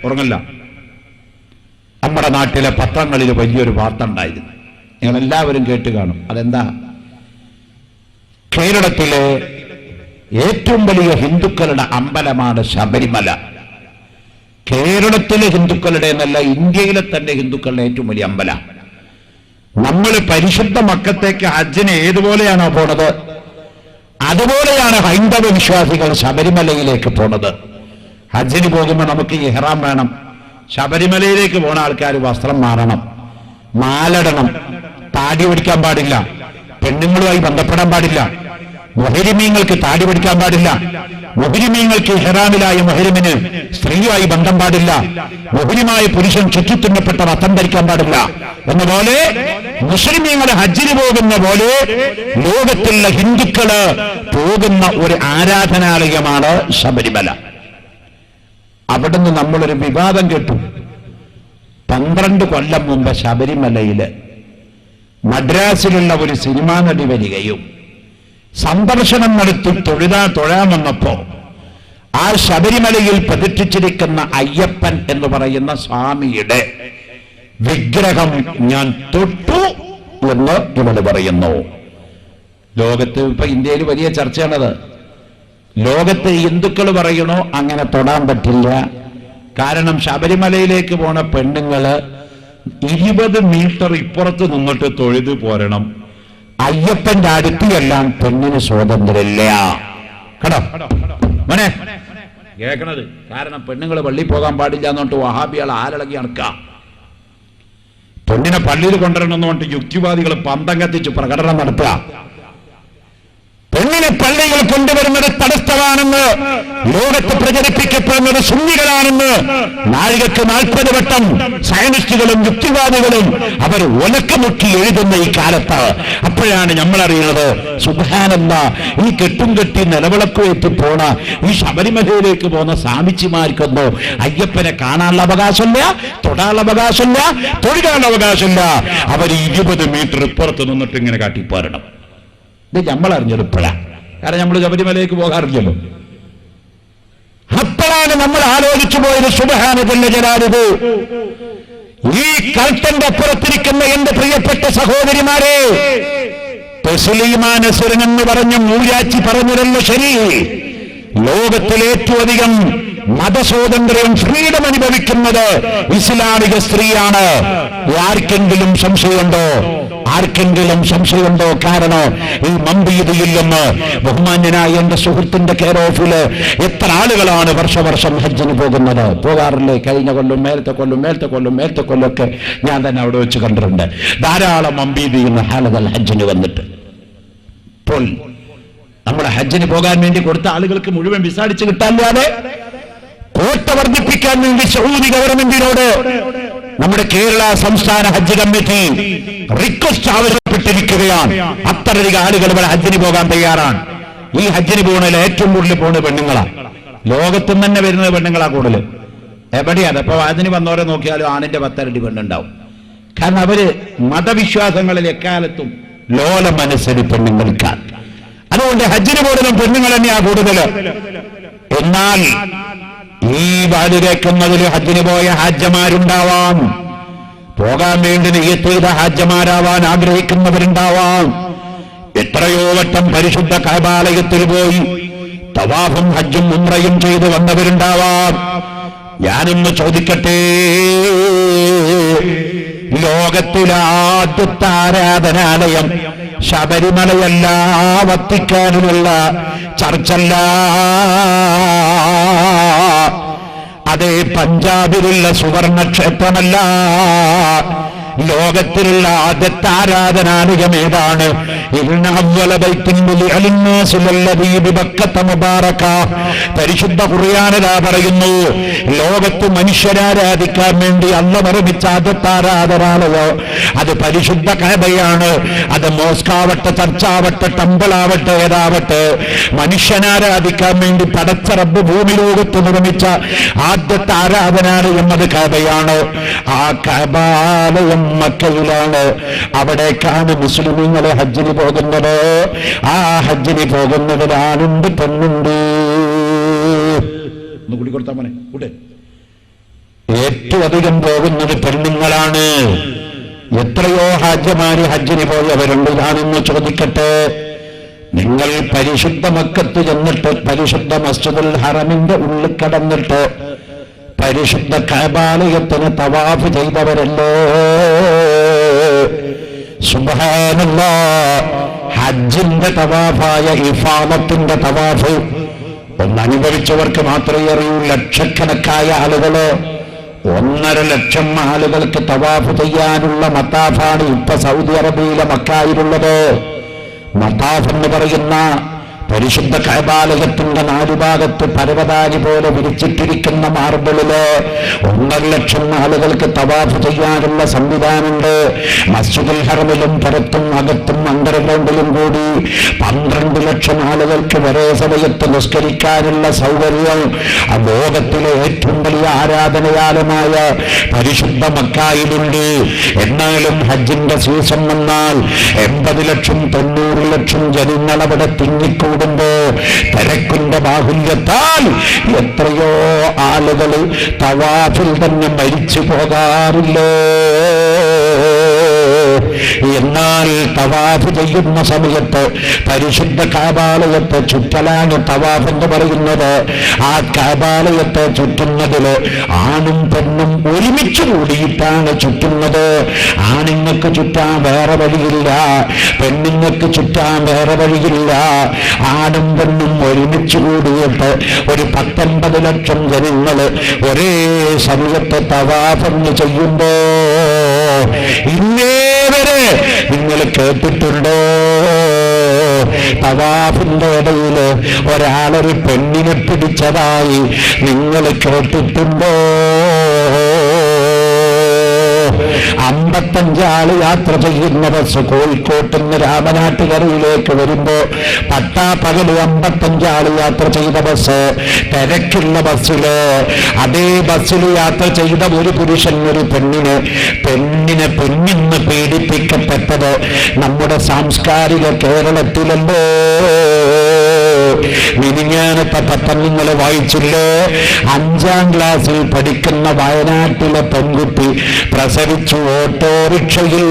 ഉറങ്ങല്ല, നമ്മുടെ നാട്ടിലെ പത്രങ്ങളിൽ വലിയൊരു വാർത്ത ഉണ്ടായിരുന്നു, നിങ്ങൾ എല്ലാവരും കേട്ട് കാണും. അതെന്താ? കേരളത്തിലെ ഏറ്റവും വലിയ ഹിന്ദുക്കളുടെ അമ്പലമാണ് ശബരിമല. കേരളത്തിലെ ഹിന്ദുക്കളുടെ എന്നല്ല, ഇന്ത്യയിലെ തന്നെ ഹിന്ദുക്കളുടെ ഏറ്റവും വലിയ അമ്പല. നമ്മൾ പരിശുദ്ധ മക്കത്തേക്ക് ഹജ്ജിന് ഏതുപോലെയാണോ പോണത്, അതുപോലെയാണ് ഹൈന്ദവ വിശ്വാസികൾ ശബരിമലയിലേക്ക് പോണത്. ഹജ്ജിന് പോകുമ്പോൾ നമുക്ക് ഇഹ്റാം വേണം. ശബരിമലയിലേക്ക് പോണ ആൾക്കാർ വസ്ത്രം മാറണം, മാലടണം, താടി പിടിക്കാൻ പാടില്ല, പെണ്ണുങ്ങളുമായി ബന്ധപ്പെടാൻ പാടില്ല, മുഹരിമീങ്ങൾക്ക് താടി പിടിക്കാൻ പാടില്ല, മുഹരിമീങ്ങൾക്ക് ഇഹ്റാമിലായ മുഹരിമിന് സ്ത്രീയുമായി ബന്ധം പാടില്ല, മുഹരിമായ പുരുഷൻ ചുറ്റിത്തുന്നപ്പെട്ട വസ്ത്രം ധരിക്കാൻ പാടില്ല എന്നപോലെ മുസ്ലിമീങ്ങൾ ഹജ്ജിന് പോകുന്ന പോലെ ലോകത്തുള്ള ഹിന്ദുക്കള് പോകുന്ന ഒരു ആരാധനാലയമാണ് ശബരിമല. അവിടുന്ന് നമ്മളൊരു വിവാദം കേട്ടു. 12 കൊല്ലം മുമ്പ് ശബരിമലയില് മദ്രാസിലുള്ള ഒരു സിനിമാ നടി വരികയും സന്ദർശനം നടത്തി തൊഴാൻ വന്നപ്പോ ആ ശബരിമലയിൽ പ്രതിഷ്ഠിച്ചിരിക്കുന്ന അയ്യപ്പൻ എന്ന് പറയുന്ന സ്വാമിയുടെ വിഗ്രഹം ഞാൻ തൊട്ടു എന്ന് ഇവള് പറയുന്നു. ലോകത്ത് ഇപ്പൊ ഇന്ത്യയിൽ വലിയ ചർച്ചയാണത്. ലോകത്ത് ഹിന്ദുക്കൾ പറയണോ അങ്ങനെ തൊടാൻ പറ്റില്ല. കാരണം ശബരിമലയിലേക്ക് പോണ പെണ്ണുങ്ങള് 20 മീറ്റർ ഇപ്പുറത്ത് നിന്നിട്ട് തൊഴുതു പോരണം. അയ്യപ്പന്റെ അടുത്തെല്ലാം പെണ്ണിന് സ്വാതന്ത്ര്യമില്ല. കേട്ടോ മോനെ കേൾക്കണത്? കാരണം പെണ്ണുങ്ങൾ പള്ളി പോകാൻ പാടില്ല എന്നിട്ട് വഹാബികൾ ആലിളകി നടക്കുക. പെണ്ണിനെ പള്ളിയിൽ കൊണ്ടുവരണമെന്ന് പറഞ്ഞിട്ട് യുക്തിവാദികൾ പന്തം കത്തിച്ച് പ്രകടനം നടത്തുക. പെണ്ണിനെ പള്ളികൾ കൊണ്ടുവരുന്നത് തടസ്സമാണെന്ന് ലോകത്ത് പ്രചരിപ്പിക്കപ്പെടുന്നത് സുന്നികളാണെന്ന് നാഴികക്ക് 40 വട്ടം സയനിസ്റ്റുകളും യുക്തിവാദികളും അവർ ഒലക്കമുക്കി എഴുതുന്ന ഈ കാലത്ത് അപ്പോഴാണ് നമ്മൾ അറിയുന്നത് സുബ്ഹാനല്ലാഹ്, ഈ കെട്ടും കെട്ടി നിലവിളക്കുവേറ്റി പോണ ഈ ശബരിമലയിലേക്ക് പോകുന്ന സ്വാമിച്ചിമാർക്കൊന്നോ അയ്യപ്പനെ കാണാനുള്ള അവകാശമില്ല, തൊടാനുള്ള അവകാശമില്ല, തൊഴുകാനുള്ള അവകാശമില്ല. അവർ 20 മീറ്റർ ഇപ്പുറത്ത് നിന്നിട്ട് ഇങ്ങനെ കാട്ടിപ്പോരണം. ഇത് നമ്മൾ അറിഞ്ഞത് ഇപ്പോഴാണ്. കാരണം നമ്മൾ ശബരിമലയിലേക്ക് പോകാറില്ലല്ലോ. അപ്പോഴാണ് നമ്മൾ ആലോചിച്ചു പോയത് സുബ്ഹാനഹു ജലാലുഹു, ഈ കർട്ടന്റെ അപ്പുറത്തിരിക്കുന്ന എന്റെ പ്രിയപ്പെട്ട സഹോദരിമാരെ, തസ്ലീമാ നസ്റിൻ എന്ന് പറഞ്ഞ മൂരാച്ചി പറഞ്ഞതല്ലോ ശരി. ലോകത്തിലെ ഏറ്റവും അധികം മതസ്വാതന്ത്ര്യം ഫ്രീഡം അനുഭവിക്കുന്നത് ഇസ്ലാമിക സ്ത്രീയാണ്. ആർക്കെങ്കിലും സംശയമുണ്ടോ? ആർക്കെങ്കിലും സംശയമുണ്ടോ? കാരണം ഈ മമ്പീതിയിൽ നിന്ന് ബഹുമാന്യനായ എന്റെ സുഹൃത്തിന്റെ കെയർ ഓഫില് എത്ര ആളുകളാണ് വർഷം ഹജ്ജിന് പോകുന്നത്? പോകാറില്ലേ? കഴിഞ്ഞ കൊല്ലം, മേലത്തെ കൊല്ലമൊക്കെ ഞാൻ തന്നെ അവിടെ വെച്ച് കണ്ടിട്ടുണ്ട്. ധാരാളം മമ്പീതിയിൽ നിന്ന് ഹാലകൾ ഹജ്ജിന് വന്നിട്ട്. ഇപ്പോൾ നമ്മുടെ ഹജ്ജിന് പോകാൻ വേണ്ടി കൊടുത്ത ആളുകൾക്ക് മുഴുവൻ വിസ അടിച്ച് കിട്ടാതെ കോട്ട വർദ്ധിപ്പിക്കാൻ വേണ്ടി സൗദി ഗവൺമെന്റിനോട് നമ്മുടെ കേരള സംസ്ഥാന ഹജ്ജ് കമ്മിറ്റി റിക്വസ്റ്റ് ആവശ്യപ്പെട്ടിരിക്കുകയാണ്. അത്രയധികം ആളുകൾ ഇവിടെ ഹജ്ജിന് പോകാൻ തയ്യാറാണ്. ഈ ഹജ്ജിന് പോകുന്നതിൽ ഏറ്റവും കൂടുതൽ പോകുന്നത് പെണ്ണുങ്ങളാണ്. ലോകത്തും തന്നെ വരുന്നത് പെണ്ണുങ്ങളാ കൂടുതൽ. എവിടെയാണ് ഇപ്പൊ അതിന് വന്നവരെ നോക്കിയാലും ആണിന്റെ 10 ഇരട്ടി പെണ്ണുണ്ടാവും. കാരണം അവര് മതവിശ്വാസങ്ങളിൽ എക്കാലത്തും ലോല മനസ്സിന് പെണ്ണുങ്ങൾക്കാണ്. അതുകൊണ്ട് ഹജ്ജിന് കൂടുതലും പെണ്ണുങ്ങൾ തന്നെയാ കൂടുതൽ. എന്നാൽ ഈ വാല് കേൾക്കുന്നതിൽ ഹജ്ജിന് പോയ ഹാജ്ജമാരുണ്ടാവാം, പോകാൻ വേണ്ടി നിയ്യത്ത് ചെയ്ത ഹാജ്ജമാരാവാൻ ആഗ്രഹിക്കുന്നവരുണ്ടാവാം. എത്രയോ വട്ടം പരിശുദ്ധ കഅബാലയത്തിൽ പോയി തവാഫും ഹജ്ജും ഉംറയും ചെയ്ത് വന്നവരുണ്ടാവാം. ഞാനൊന്ന് ചോദിക്കട്ടെ, ലോകത്തിലാദ്യത്തെ ആരാധനാലയം ശബരിമലയല്ല, വത്തിക്കാനിലുള്ള ചർച്ചല്ല, അതേ പഞ്ചാബിലുള്ള സുവർണക്ഷേത്രമല്ല. ലോകത്തിലുള്ള ആദ്യത്തെ ആരാധനാലയം ഏതാണ്? പരിശുദ്ധ ഖുർആനിലാ പറയുന്നു, ലോകത്ത് മനുഷ്യരാരാധിക്കാൻ വേണ്ടി അല്ലാഹു നിർമ്മിച്ച ആദ്യത്തെ ആരാധനാലയം അത് പരിശുദ്ധ കഅബയാണ്. അത് മോസ്കാവട്ടെ, ചർച്ചാവട്ടെ, ടെമ്പിളാവട്ടെ, ഏതാവട്ടെ, മനുഷ്യനാരാധിക്കാൻ വേണ്ടി പടച്ച റബ്ബ് ഭൂമി ലോകത്ത് നിർമ്മിച്ച ആദ്യത്തെ ആരാധനാലയം അത് കഅബയാണ്. ആ കഅബാലയം മക്കയിലാണ്. അവിടേക്കാണ് മുസ്ലിമീങ്ങളെ ഹജ്ജിന് പോകുന്നത്. ആ ഹജ്ജിന് പോകുന്നതിൽ ആണുണ്ട്, പെണ്ണുണ്ട്. കൂടി കൊടുത്താ മോനെ കൂട്ടെ. ഏറ്റവും അധികം പോകുന്നത് പെണ്ണുങ്ങളാണ്. എത്രയോ ഹാജിമാര് ഹജ്ജിന് പോയവരുണ്ട്. ഞാനൊന്ന് ചോദിക്കട്ടെ, നിങ്ങൾ പരിശുദ്ധ മക്കത്ത് ചെന്നിട്ട് പരിശുദ്ധ മസ്ജിദുൽ ഹറമിന്റെ ഉള്ളിൽ കടന്നിട്ട് പരിശുദ്ധ കഅബാലയത്തിന് തവാഫ് ചെയ്തവരല്ലോ? സുബ്ഹാനല്ലാഹ്, ഹജ്ജിന്റെ തവാഫായ ഇഫാദത്തിന്റെ തവാഫ് ഒന്നനുഭവിച്ചവർക്ക് മാത്രമേ അറിയൂ. ലക്ഷക്കണക്കായ ആളുകള്, 1.5 ലക്ഷം ആളുകൾക്ക് തവാഫ് ചെയ്യാനുള്ള മത്താഫാണ് ഇപ്പൊ സൗദി അറേബ്യയിലെ മക്കായിലുള്ളത്. മത്താഫ് എന്ന് പറയുന്ന പരിശുദ്ധ കഅബാലയത്തിന്റെ 4 ഭാഗത്ത് പർവതാനി പോലെ വിരിച്ചിട്ടിരിക്കുന്ന മാർബിളില് 1.5 ലക്ഷം ആളുകൾക്ക് തവാഫ് ചെയ്യാനുള്ള സംവിധാനമുണ്ട്. മസ്ജിദുൽ ഹറമിലും പുറത്തും അകത്തും അണ്ടർഗ്രൗണ്ടിലും കൂടി 12 ലക്ഷം ആളുകൾക്ക് ഒരേ സമയത്ത് നിസ്കരിക്കാനുള്ള സൗകര്യം ലോകത്തിലെ ഏറ്റവും വലിയ ആരാധനയാലമായ പരിശുദ്ധ മക്കായിലുണ്ട്. എന്നാലും ഹജ്ജിന്റെ സീസൺ വന്നാൽ 80 ലക്ഷം 90 ലക്ഷം ജനങ്ങൾ അവിടെ തിങ്ങിക്കൂടും. തിരക്കിന്റെ ബാഹുല്യത്താൽ എത്രയോ ആളുകൾ തവാഫിൽ തന്നെ മരിച്ചു പോകാറില്ലേ? എന്നാൽ തവാഫ് ചെയ്യുന്ന സമയത്ത് പരിശുദ്ധ കഅബാലയത്തെ ചുറ്റലാണ് തവാഫ് എന്ന് പറയുന്നത്. ആ കഅബാലയത്തെ ചുറ്റുന്നതില് ആണും പെണ്ണും ഒരുമിച്ച് കൂടിയിട്ടാണ് ചുറ്റുന്നത്. ആണുങ്ങൾക്ക് ചുറ്റാൻ വേറെ വഴിയില്ല, പെണ്ണുങ്ങൾക്ക് ചുറ്റാൻ വേറെ വഴിയില്ല. ആണും പെണ്ണും ഒരുമിച്ച് കൂടിയിട്ട് ഒരു 19 ലക്ഷം ജനങ്ങൾ ഒരേ സമയത്ത് തവാഫന്ന് ചെയ്യുമ്പോ ഇന്നേവരെ നിങ്ങൾ കേട്ടിട്ടുണ്ടോ തവാഫിന്റെ ഇടയിൽ ഒരാളൊരു പെണ്ണിനെ പിടിച്ചതായി നിങ്ങൾ കേട്ടിട്ടുണ്ടോ? 55 ആള് യാത്ര ചെയ്യുന്ന ബസ് കോഴിക്കോട്ട് നിന്ന് രാമനാട്ടുകരയിലേക്ക് വരുമ്പോ പട്ടാപ്പകല് 55 ആള് യാത്ര ചെയ്ത ബസ്, തിരക്കുള്ള ബസ്സില് അതേ ബസ്സിൽ യാത്ര ചെയ്ത ഒരു പുരുഷൻ ഒരു പെണ്ണിനെ പെണ്ണിന്ന് പീഡിപ്പിക്കപ്പെട്ടത് നമ്മുടെ സാംസ്കാരിക കേരളത്തിലല്ലോ. മിനിഞ്ഞാനത്തെ പത്രം നിങ്ങൾ വായിച്ചില്ലേ? 5ാം ക്ലാസ്സിൽ പഠിക്കുന്ന വയനാട്ടിലെ പെൺകുട്ടി പ്രസവിച്ചു ഓട്ടോറിക്ഷയിൽ.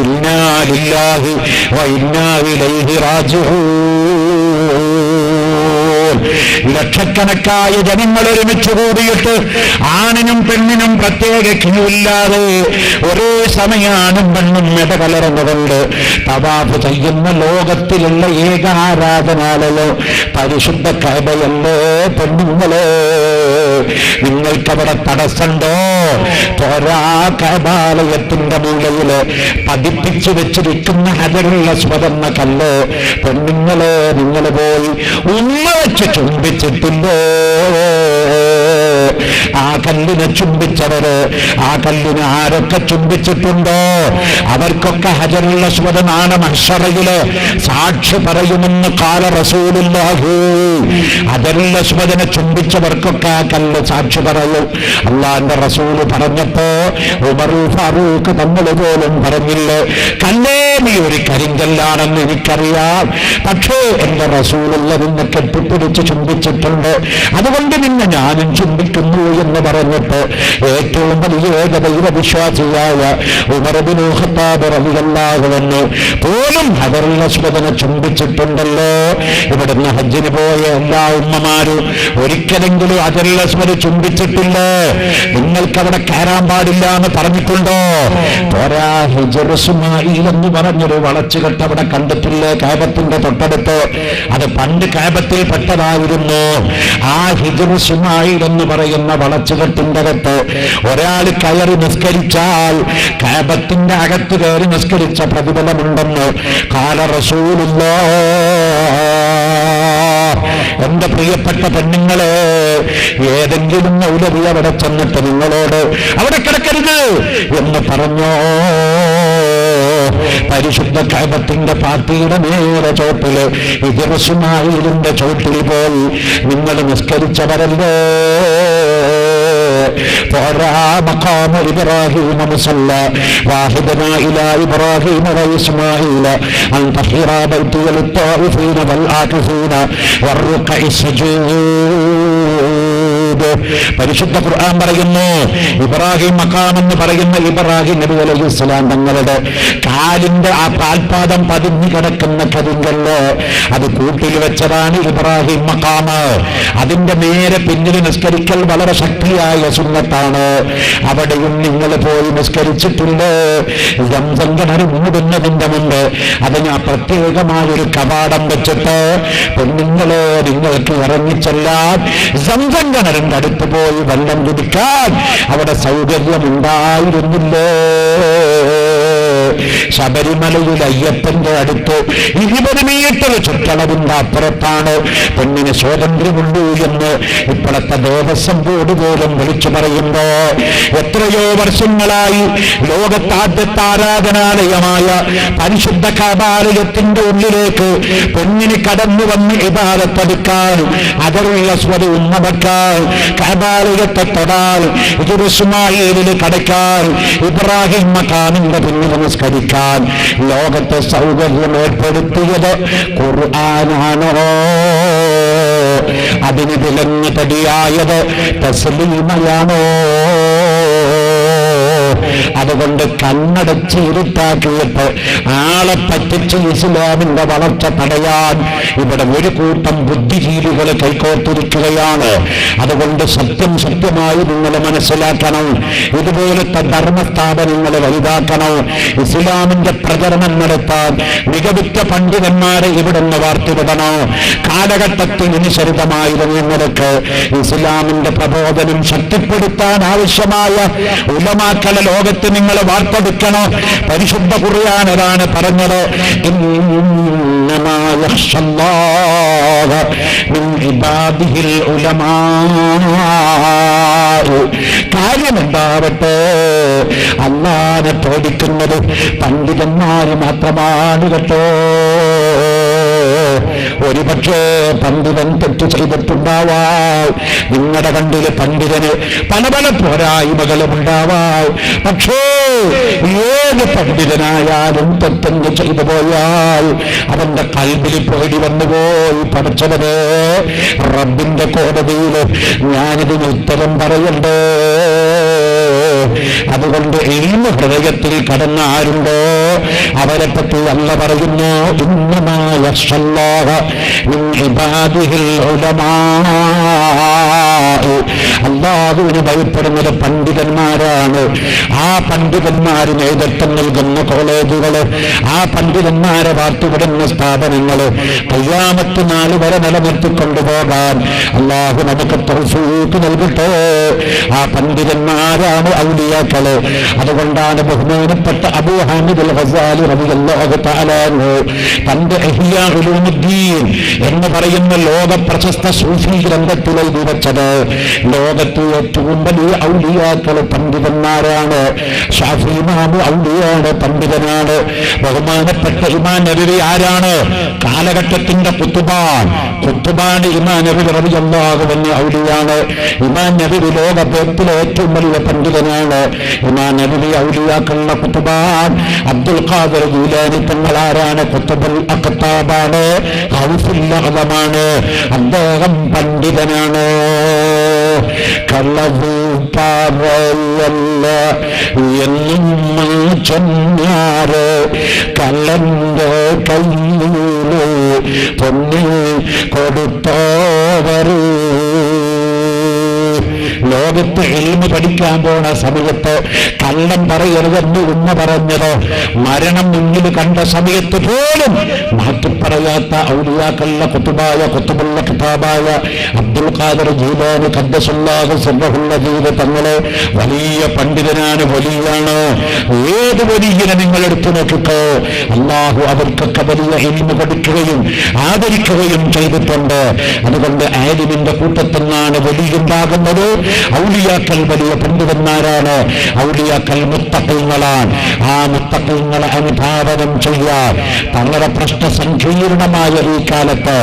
ഇന്നാ ലില്ലാഹി വ ഇന്നാ ഇലൈഹി റാജിഊൻ. ലക്ഷക്കണക്കായ ജനങ്ങൾ ഒരുമിച്ച് കൂടിയിട്ട് ആണിനും പെണ്ണിനും പ്രത്യേക ക്യൂയില്ലാതെ ഒരേ സമയാനും പെണ്ണും ഇടകലർന്നുകൊണ്ട് തവാഫ് ചെയ്യുന്ന ലോകത്തിലുള്ള ഏക ആരാധനാലയോ പരിശുദ്ധ കഅബയല്ലേ പെണ്ണുങ്ങളെ? നിങ്ങൾക്കവിടെ തടസ്സമുണ്ടോ? പോരാ, കഅബാലയത്തിന്റെ മൂലയില് പതിപ്പിച്ചു വെച്ചിരിക്കുന്ന ഹജറുൽ അസ്വദ് എന്ന കല്ല് പെണ്ണുങ്ങളെ നിങ്ങൾ പോയി ഉമ്മ വെച്ച് ചുംബിച്ചിട്ടില്ലോ? ആ കല്ലിനെ ചുംബിച്ചവര്, ആ കല്ലിനെ ആരൊക്കെ ചുംബിച്ചിട്ടുണ്ടോ അവർക്കൊക്കെ ഹജറുൽ അസ്വദ് നാളെ മഹ്ശറയില് സാക്ഷി പറയുമെന്ന് ഖാല റസൂലുള്ളാഹി. ഹജറുൽ അസ്വദിനെ ചുംബിച്ചവർക്കൊക്കെ ആ കല്ല് സാക്ഷി പറയും. അള്ളാന്റെ റസൂല് പറഞ്ഞപ്പോ ഉമർ ഫാറൂഖ് തങ്ങൾ പോലും പറഞ്ഞില്ലേ, കല്ലേ നീ ഒരു കരിങ്കല്ലാണെന്ന് എനിക്കറിയാം, പക്ഷേ എന്റെ റസൂലുള്ള നിന്നെ കെട്ടിപ്പിടിച്ച് ചുംബിച്ചിട്ടുണ്ട്, അതുകൊണ്ട് നിന്നെ ഞാനും ചുംബിക്കുന്നു എന്ന് പറഞ്ഞിട്ട് ഏറ്റവും വലിയ ഏകദൈവ വിശ്വാസിയായ ഉമർ ഇബ്നു ഖത്താബ് റളിയല്ലാഹു അൻഹു പോലും ഹജറുൽ അസ്വദിനെ ചുംബിച്ചിട്ടുണ്ടല്ലോ. ഇവിടുന്ന് ഹജ്ജിന് പോയ എല്ലാ ഉമ്മമാരും ഒരിക്കലെങ്കിലും ഹജറുൽ അസ്വദ് ചുംബിച്ചിട്ടില്ലേ? നിങ്ങൾക്കവിടെ കയറാൻ പാടില്ല എന്ന് പറഞ്ഞിട്ടുണ്ടോ? പോരാ, ഹിജ്ർ ഇസ്മായിൽ എന്ന് പറഞ്ഞൊരു വളച്ചുകെട്ട് അവിടെ കണ്ടിട്ടില്ലേ കഅബത്തിന്റെ തൊട്ടടുത്ത്? അത് പണ്ട് കഅബത്തിൽ പെട്ടതായിരുന്നു. ആ ഹിജ്ർ ഇസ്മായിൽ എന്ന് പറയുന്ന വളച്ചുകെട്ടിന്റെ അകത്ത് ഒരാൾ കയറി നിസ്കരിച്ചാൽ കഅബത്തിന്റെ അകത്ത് കയറി നിസ്കരിച്ച പ്രതിഫലമുണ്ടെന്ന് ഖാല റസൂലുള്ളാഹ്. എന്റെ പ്രിയപ്പെട്ട പെണ്ണുങ്ങളെ, ഏതെങ്കിലും മൗലവി അവിടെ ചെന്നിട്ട് നിങ്ങളോട് അവിടെ കിടക്കരുത് എന്ന് പറഞ്ഞോ? പരിശുദ്ധ കഅബത്തിന്റെ പാത്തിയുടെ നേരെ ചോട്ടില് ഹിജ്ർ ഇസ്മായിലിന്റെ ചോട്ടിൽ പോയി നിങ്ങൾ നിസ്കരിച്ചവരല്ലേ? പോരാ, മഖാമ ഇബ്രാഹിം മുസല്ല വാഹിദനാ ഇലാ ഇബ്രാഹിം വ ഇസ്മാഈല അൻ തഹിറ ബൈതി ലിത്വാഇഫീന വൽ ആകിഫീന വറുക്കഇ സുജൂദ്. പരിശുദ്ധ ഖുർആൻ പറയുന്നു, ഇബ്രാഹിം മഖാം എന്ന് പറയുന്ന ഇബ്രാഹിം നബി അലൈഹിസ്സലാം തങ്ങളുടെ കാലിന്റെ ആ പാൽപാദം പതിഞ്ഞു കിടക്കുന്ന കരിങ്കല്ല്, അത് കൂട്ടിൽ വെച്ചതാണ് ഇബ്രാഹിം മഖാം. അതിന്റെ നേരെ പിന്നിൽ നിസ്കരിക്കൽ വളരെ ശക്തിയായ സുന്നത്താണ്. അവിടെയും നിങ്ങൾ പോയി നിസ്കരിച്ചിട്ടുണ്ട്. സംസം കിണർ മൂടുന്നതിന്റെ മുമ്പ് അതിന് പ്രത്യേകമായൊരു കവാടം വെച്ചിട്ട് പെണ്ണുങ്ങളെ നിങ്ങൾക്ക് ഇറങ്ങിച്ചെല്ലാൻ സംസം കിണറിന്റെ അടുത്ത് പോയി വെള്ളം കുടിക്കാൻ അവിടെ സൗകര്യമുണ്ടായിരുന്നില്ലേ? ശബരിമലയിൽ അയ്യപ്പന്റെ അടുത്ത് 20 മീറ്റർ ചുറ്റളവിന്റെ അപ്പുറത്താണ് പെണ്ണിന് സ്വാതന്ത്ര്യമുള്ളൂ എന്ന് ഇപ്പോഴത്തെ ദേവസ്വം ബോർഡ് പോലും വിളിച്ചു പറയുമ്പോ, എത്രയോ വർഷങ്ങളായി ലോകത്താദ്യത്തെ ആരാധനാലയമായ പരിശുദ്ധ കഅബാലയത്തിന്റെ ഉള്ളിലേക്ക് പെണ്ണിന് കടന്നു വന്ന് ഇബാദത്തെടുക്കാൻ, ഹജറുൽ അസ്വദ് ഉമ്മ വെക്കാൻ, കഅബാലയത്തെ തൊടാൻ, ഹിജ്ർ ഇസ്മാഈലിൽ കടക്കാൻ, ഇബ്രാഹിം മഖാമിന്റെ പിന്നിൽ നമസ്കരിക്കാൻ ലോകത്തെ സൗകര്യം ഏർപ്പെടുത്തിയത് ഖുർആനാണോ? അതിന് വിലങ്ങ് തടിയായത് തസ്ലീമയാണോ? അതുകൊണ്ട് കണ്ണടച്ച് ഇരുട്ടാക്കിയിട്ട് ആളെ പറ്റിച്ച് ഇസ്ലാമിന്റെ വളർച്ച തടയാൻ ഇവിടെ ഒരു കൂട്ടം ബുദ്ധിജീവികൾ കൈകോർത്തിരിക്കുകയാണ്. അതുകൊണ്ട് സത്യമായി നിങ്ങൾ മനസ്സിലാക്കണം. ഇതുപോലത്തെ ധർമ്മസ്ഥാപനങ്ങൾ വലുതാക്കണം. ഇസ്ലാമിന്റെ പ്രചരണം നടത്താൻ മികവുറ്റ പണ്ഡിതന്മാരെ ഇവിടുന്ന് വാർത്തിവിടണോ. കാലഘട്ടത്തിന് അനുസരിതമായിരുന്നു നിങ്ങൾക്ക് ഇസ്ലാമിന്റെ പ്രബോധനം ശക്തിപ്പെടുത്താൻ ആവശ്യമായ ഉലമാക്കളെ ലോകത്ത് നിങ്ങൾ വാർത്തെടുക്കണോ. പരിശുദ്ധ ഖുർആൻ അതാണ് പറഞ്ഞത്, ഇന്നമാ യഖ്ശല്ലാഹ മിൻ ഇബാദിഹിൽ ഉലമാ. കാര്യമെന്താവട്ടെ, അല്ലാഹുവിനെ പേടിക്കുന്നത് പണ്ഡിതന്മാര് മാത്രമാണ് കേട്ടോ. ഒരുപക്ഷേ പണ്ഡിതൻ തെറ്റ് ചെയ്തിട്ടുണ്ടാവാം. നിങ്ങളുടെ കണ്ടില് പണ്ഡിതന് പല പല പോരായ്മകളും ഉണ്ടാവാം. പക്ഷേ ഏത് പണ്ഡിതനായാലും തെറ്റെന്ന് ചെയ്തു പോയാൽ അവന്റെ കൽബിൽ പേടി വന്നുപോയി. പഠിച്ചവനെ, റബ്ബിന്റെ കോടതിയിൽ ഞാനിതിന് ഉത്തരം പറയണ്ടേ. അതുകൊണ്ട് ഇൽമ ഹൃദയത്തിൽ കടന്ന ആരുണ്ടോ അവരെ പറ്റി അല്ലാഹു പറയുന്നു, ഇന്നമാ യഖ്ശല്ലാഹ മിൻ ഇബാദിഹിൽ ഉലമാ. അല്ലാഹുവിനെ ഭയപ്പെടുന്നത് പണ്ഡിതന്മാരാണ്. ആ പണ്ഡിതന്മാര് നേതൃത്വം നൽകുന്ന കോളേജുകള്, ആ പണ്ഡിതന്മാരെ വാർത്തുവിടുന്ന സ്ഥാപനങ്ങള് ഖിയാമത്ത് നാൾ വരെ നിലനിർത്തിക്കൊണ്ടുപോകാൻ അല്ലാഹു നമുക്ക് തൗഫീഖ് നൽകട്ടെ. ആ പണ്ഡിതന്മാരാണ് ഔലിയാക്കള്. അതുകൊണ്ടാണ് ബഹുമാനപ്പെട്ട അബൂ ഹാമിദ് അൽ ഗസാലി റളിയല്ലാഹു തആല അൻഹു തന്റെ ഇഹ്യാ ഉലൂമുദ്ദീൻ എന്ന് പറയുന്ന ലോക പ്രശസ്ത സൂഫി ഗ്രന്ഥത്തിൽ എഴുതി വെച്ചത്, ലോകത്തെ ഏറ്റവും വലിയ ഔലിയാക്കള് പണ്ഡിതന്മാരാണ്. ശാഫി ഇമാം ഔലിയാണ്, പണ്ഡിതനാണ്. ബഹുമാനപ്പെട്ട ഇമാം നബവി ആരാണ്? കാലഘട്ടത്തിന്റെ ഖുത്ബാണ് ഇമാം നബവി റളിയല്ലാഹു അൻഹു ഔലിയാണ്. ഇമാം നബവി ലോകത്തിലെ ഏറ്റവും വലിയ പണ്ഡിതനാണ്. ഇമാം നബവി ഔലിയാക്കളുടെ ഖുത്ബാൻ. അബ്ദുൽ ഖാദിർ ജീലാനി തങ്ങൾ ആരാണ്? ഖുത്ബുൽ അഖ്താബാണ്, ഗൗസുൽ അഅ്ലമാണ്. അദ്ദേഹം പണ്ഡിതനാണ്. കള്ളവു പറയല്ല എന്നും ചെന്നാറ് കള്ളന്റെ കയ്യില് പൊന്നി കൊടുത്തോവർ. ലോകത്ത് ഇൽമ പഠിക്കാൻ പോണ സമയത്ത് കള്ളം പറയരുതെന്ന് ഉമ്മ പറഞ്ഞത്, മരണം മുന്നിൽ കണ്ട സമയത്ത് പോലും മാറ്റിപ്പറയാത്ത ഔലിയാക്കളുടെ ഖുത്ബായ ഖുത്ബുൽ അഖ്താബായ അബ്ദുൽ ഖാദിർ ജീലാനി ഖദ്ദസല്ലാഹു സിർറഹുൽ അസീസ് തങ്ങളെ വലിയ പണ്ഡിതനാണ്, വലിയാണ്. ഏത് വലിയനെ നിങ്ങൾ എടുത്തു നോക്കിക്കോ, അല്ലാഹു അവർക്കൊക്കെ വലിയ ഇൽമ പഠിക്കുകയും ആദരിക്കുകയും ചെയ്തിട്ടുണ്ട്. അതുകൊണ്ട് ആലിമിന്റെ കൂട്ടത്തിൽ നിന്നാണ് വലിയുണ്ടാകുന്നത്. ഔലിയാക്കൾ വലിയ പണ്ഡിതന്മാരാണ്. ഔലിയാക്കൾ മുത്തഖീങ്ങളാണ്. ആ മുത്തഖീങ്ങളെ അനുധാവനം ചെയ്യാൻ തങ്ങളുടെ പ്രശ്ന സങ്കീർണമായ ഈ കാലത്ത്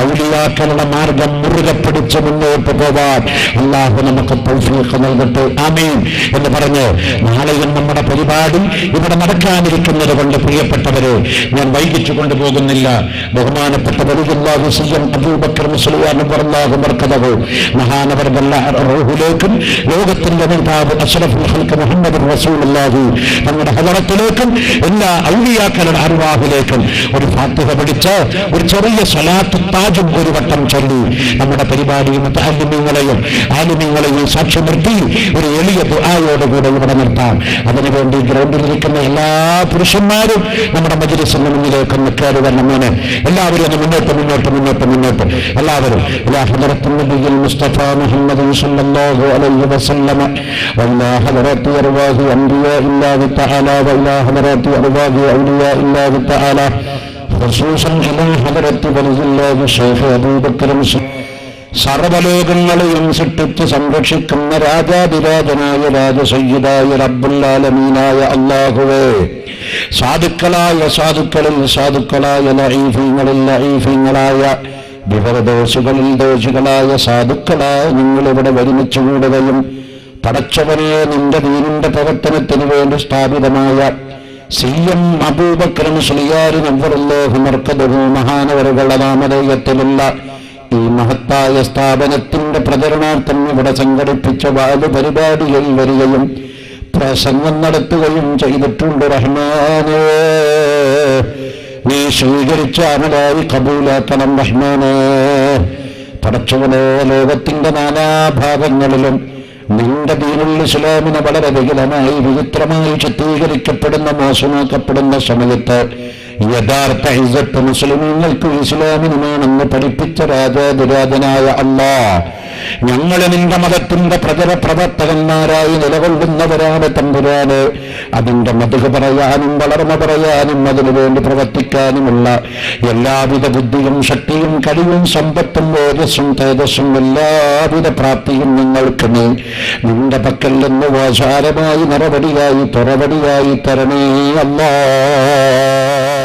ഔലിയാക്കളുടെ മാർഗം മുറുകെ പിടിച്ച് മുന്നോട്ട് പോവാൻ അല്ലാഹു നമുക്ക് തൗഫീഖ് നൽകട്ടെ. ആമീൻ എന്ന് പറഞ്ഞ് നാളെയും നമ്മുടെ പരിപാടി ഇവിടെ നടക്കാനിരിക്കുന്നത് കൊണ്ട് പ്രിയപ്പെട്ടവരെ ഞാൻ വൈകിച്ചു കൊണ്ടുപോകുന്നില്ല. ബഹുമാനപ്പെട്ട വലിയുല്ലാഹു സയ്യിദ് അബൂബക്കർ മുസ്ലിയാർ റളിയല്ലാഹു മർക്കദഹു മഹാനവർഗല്ല റൂഹിലേക്കും ലോകത്തിന്റെ നേതാവ് അഷ്റഫുൽ ഖൽഖ് മുഹമ്മദ് റസൂലുള്ളാഹി തങ്ങളുടെ ഹദറത്തിലേക്കും എല്ലാ ഔലിയാക്കളുടെ അർവാഹിലേക്കും ഒരു ഫാത്തിഹ പഠിച്ച് ഒരു ചെറിയ സ്വലാത്ത് താജും ഒരു വട്ടം ചൊല്ലി നമ്മുടെ പരിപാടിയും ആലിമീങ്ങളെയും സാക്ഷി നിർത്തി ഒരു എളിയ ദുആയോടുകൂടെ ഇവിടെ നിർത്താം. അതിനുവേണ്ടി ഗ്രൗണ്ടിലിരിക്കുന്ന എല്ലാ പുരുഷന്മാരും നമ്മുടെ മജ്‌ലിസിന് മുന്നിലേക്ക് നിൽക്കാറ് വന്നമോനെ എല്ലാവരും ഒന്ന് മുന്നോട്ട് എല്ലാവരും ഇലാ ഹദറത്തുൻ നബിയിൽ മുസ്തഫ മുഹമ്മദ് സല്ലല്ലാഹു അലൈഹി വസല്ലം വഇലാ ഹദറത്തി അർവാഹി അൻബിയാ ഇല്ലാഹി തആല വഇലാ ഹദറത്തി അർവാഹി ഔലിയാ ഇല്ലാഹി തആല ഖുസൂസൻ ഇലാ ഹദറത്തി വലില്ലാഹി ശൈഖ് അബൂബക്കർ സർവലോകങ്ങളെയും സൃഷ്ടിച്ച് സംരക്ഷിക്കുന്ന രാജാതിരാജനായ രാജസയ്യിദായ റബ്ബുൽ ആലമീനായ അല്ലാഹുവേ, സാധുക്കളായ സാധുക്കളിൽ സാധുക്കളായ ലഈഫീങ്ങളിൽ ലഈഫീങ്ങളായ വിവരദോഷികളിൽ ദോഷികളായ സാധുക്കളായ നിങ്ങളിവിടെ ഒരുമിച്ച് കൂടുകയും പടച്ചവനെ നിന്റെ ദീനിന്റെ പ്രവർത്തനത്തിന് വേണ്ടി സ്ഥാപിതമായ സിഎം അബൂബക്കർ മുസ്ലിയാർ നവ്വറല്ലാഹു മർക്കദഹു മഹാനവറുകളുടെ നാമധേയത്തിലുള്ള ഈ മഹത്തായ സ്ഥാപനത്തിന്റെ പ്രചരണാർത്ഥം ഇവിടെ സംഘടിപ്പിച്ച വാല് പരിപാടിയിൽ വരികയും പ്രസംഗം നടത്തുകയും ചെയ്തിട്ടുണ്ട്. റഹ്മാനേ, നീ സ്വീകരിച്ച അമലായി കബൂലാക്കണം റഹ്മാനേ. പടച്ചവനെ, ലോകത്തിന്റെ നാനാഭാഗങ്ങളിലും നിന്റെ ദീനുൽ ഇസ്ലാമിനെ വളരെ വികലമായി വിചിത്രമായി ചിത്രീകരിക്കപ്പെടുന്ന മോശമാക്കപ്പെടുന്ന സമയത്ത് യഥാർത്ഥ ഇസ്സത്ത് മുസ്ലിമീങ്ങൾക്ക് ഇസ്ലാമിനുമാണെന്ന് പഠിപ്പിച്ച രാജാതിരാജനായ അല്ലാഹ്, ഞങ്ങൾ നിന്റെ മതത്തിന്റെ പ്രവർത്തകന്മാരായി നിലകൊള്ളുന്നവരാണ് തമ്പുരാന്. അതിന്റെ മതക് പറയാനും വളർന്നു പറയാനും അതിനുവേണ്ടി പ്രവർത്തിക്കാനുമുള്ള എല്ലാവിധ ബുദ്ധിയും ശക്തിയും കഴിവും സമ്പത്തും ഓജസ്സും തേജസ്സും എല്ലാവിധ പ്രാപ്തിയും നിങ്ങൾക്ക് നീ നിന്റെ പക്കൽ നിന്ന് വാചാരമായി നിറവടിയായി തുറവടിയായി തരണേ അല്ലാഹ്.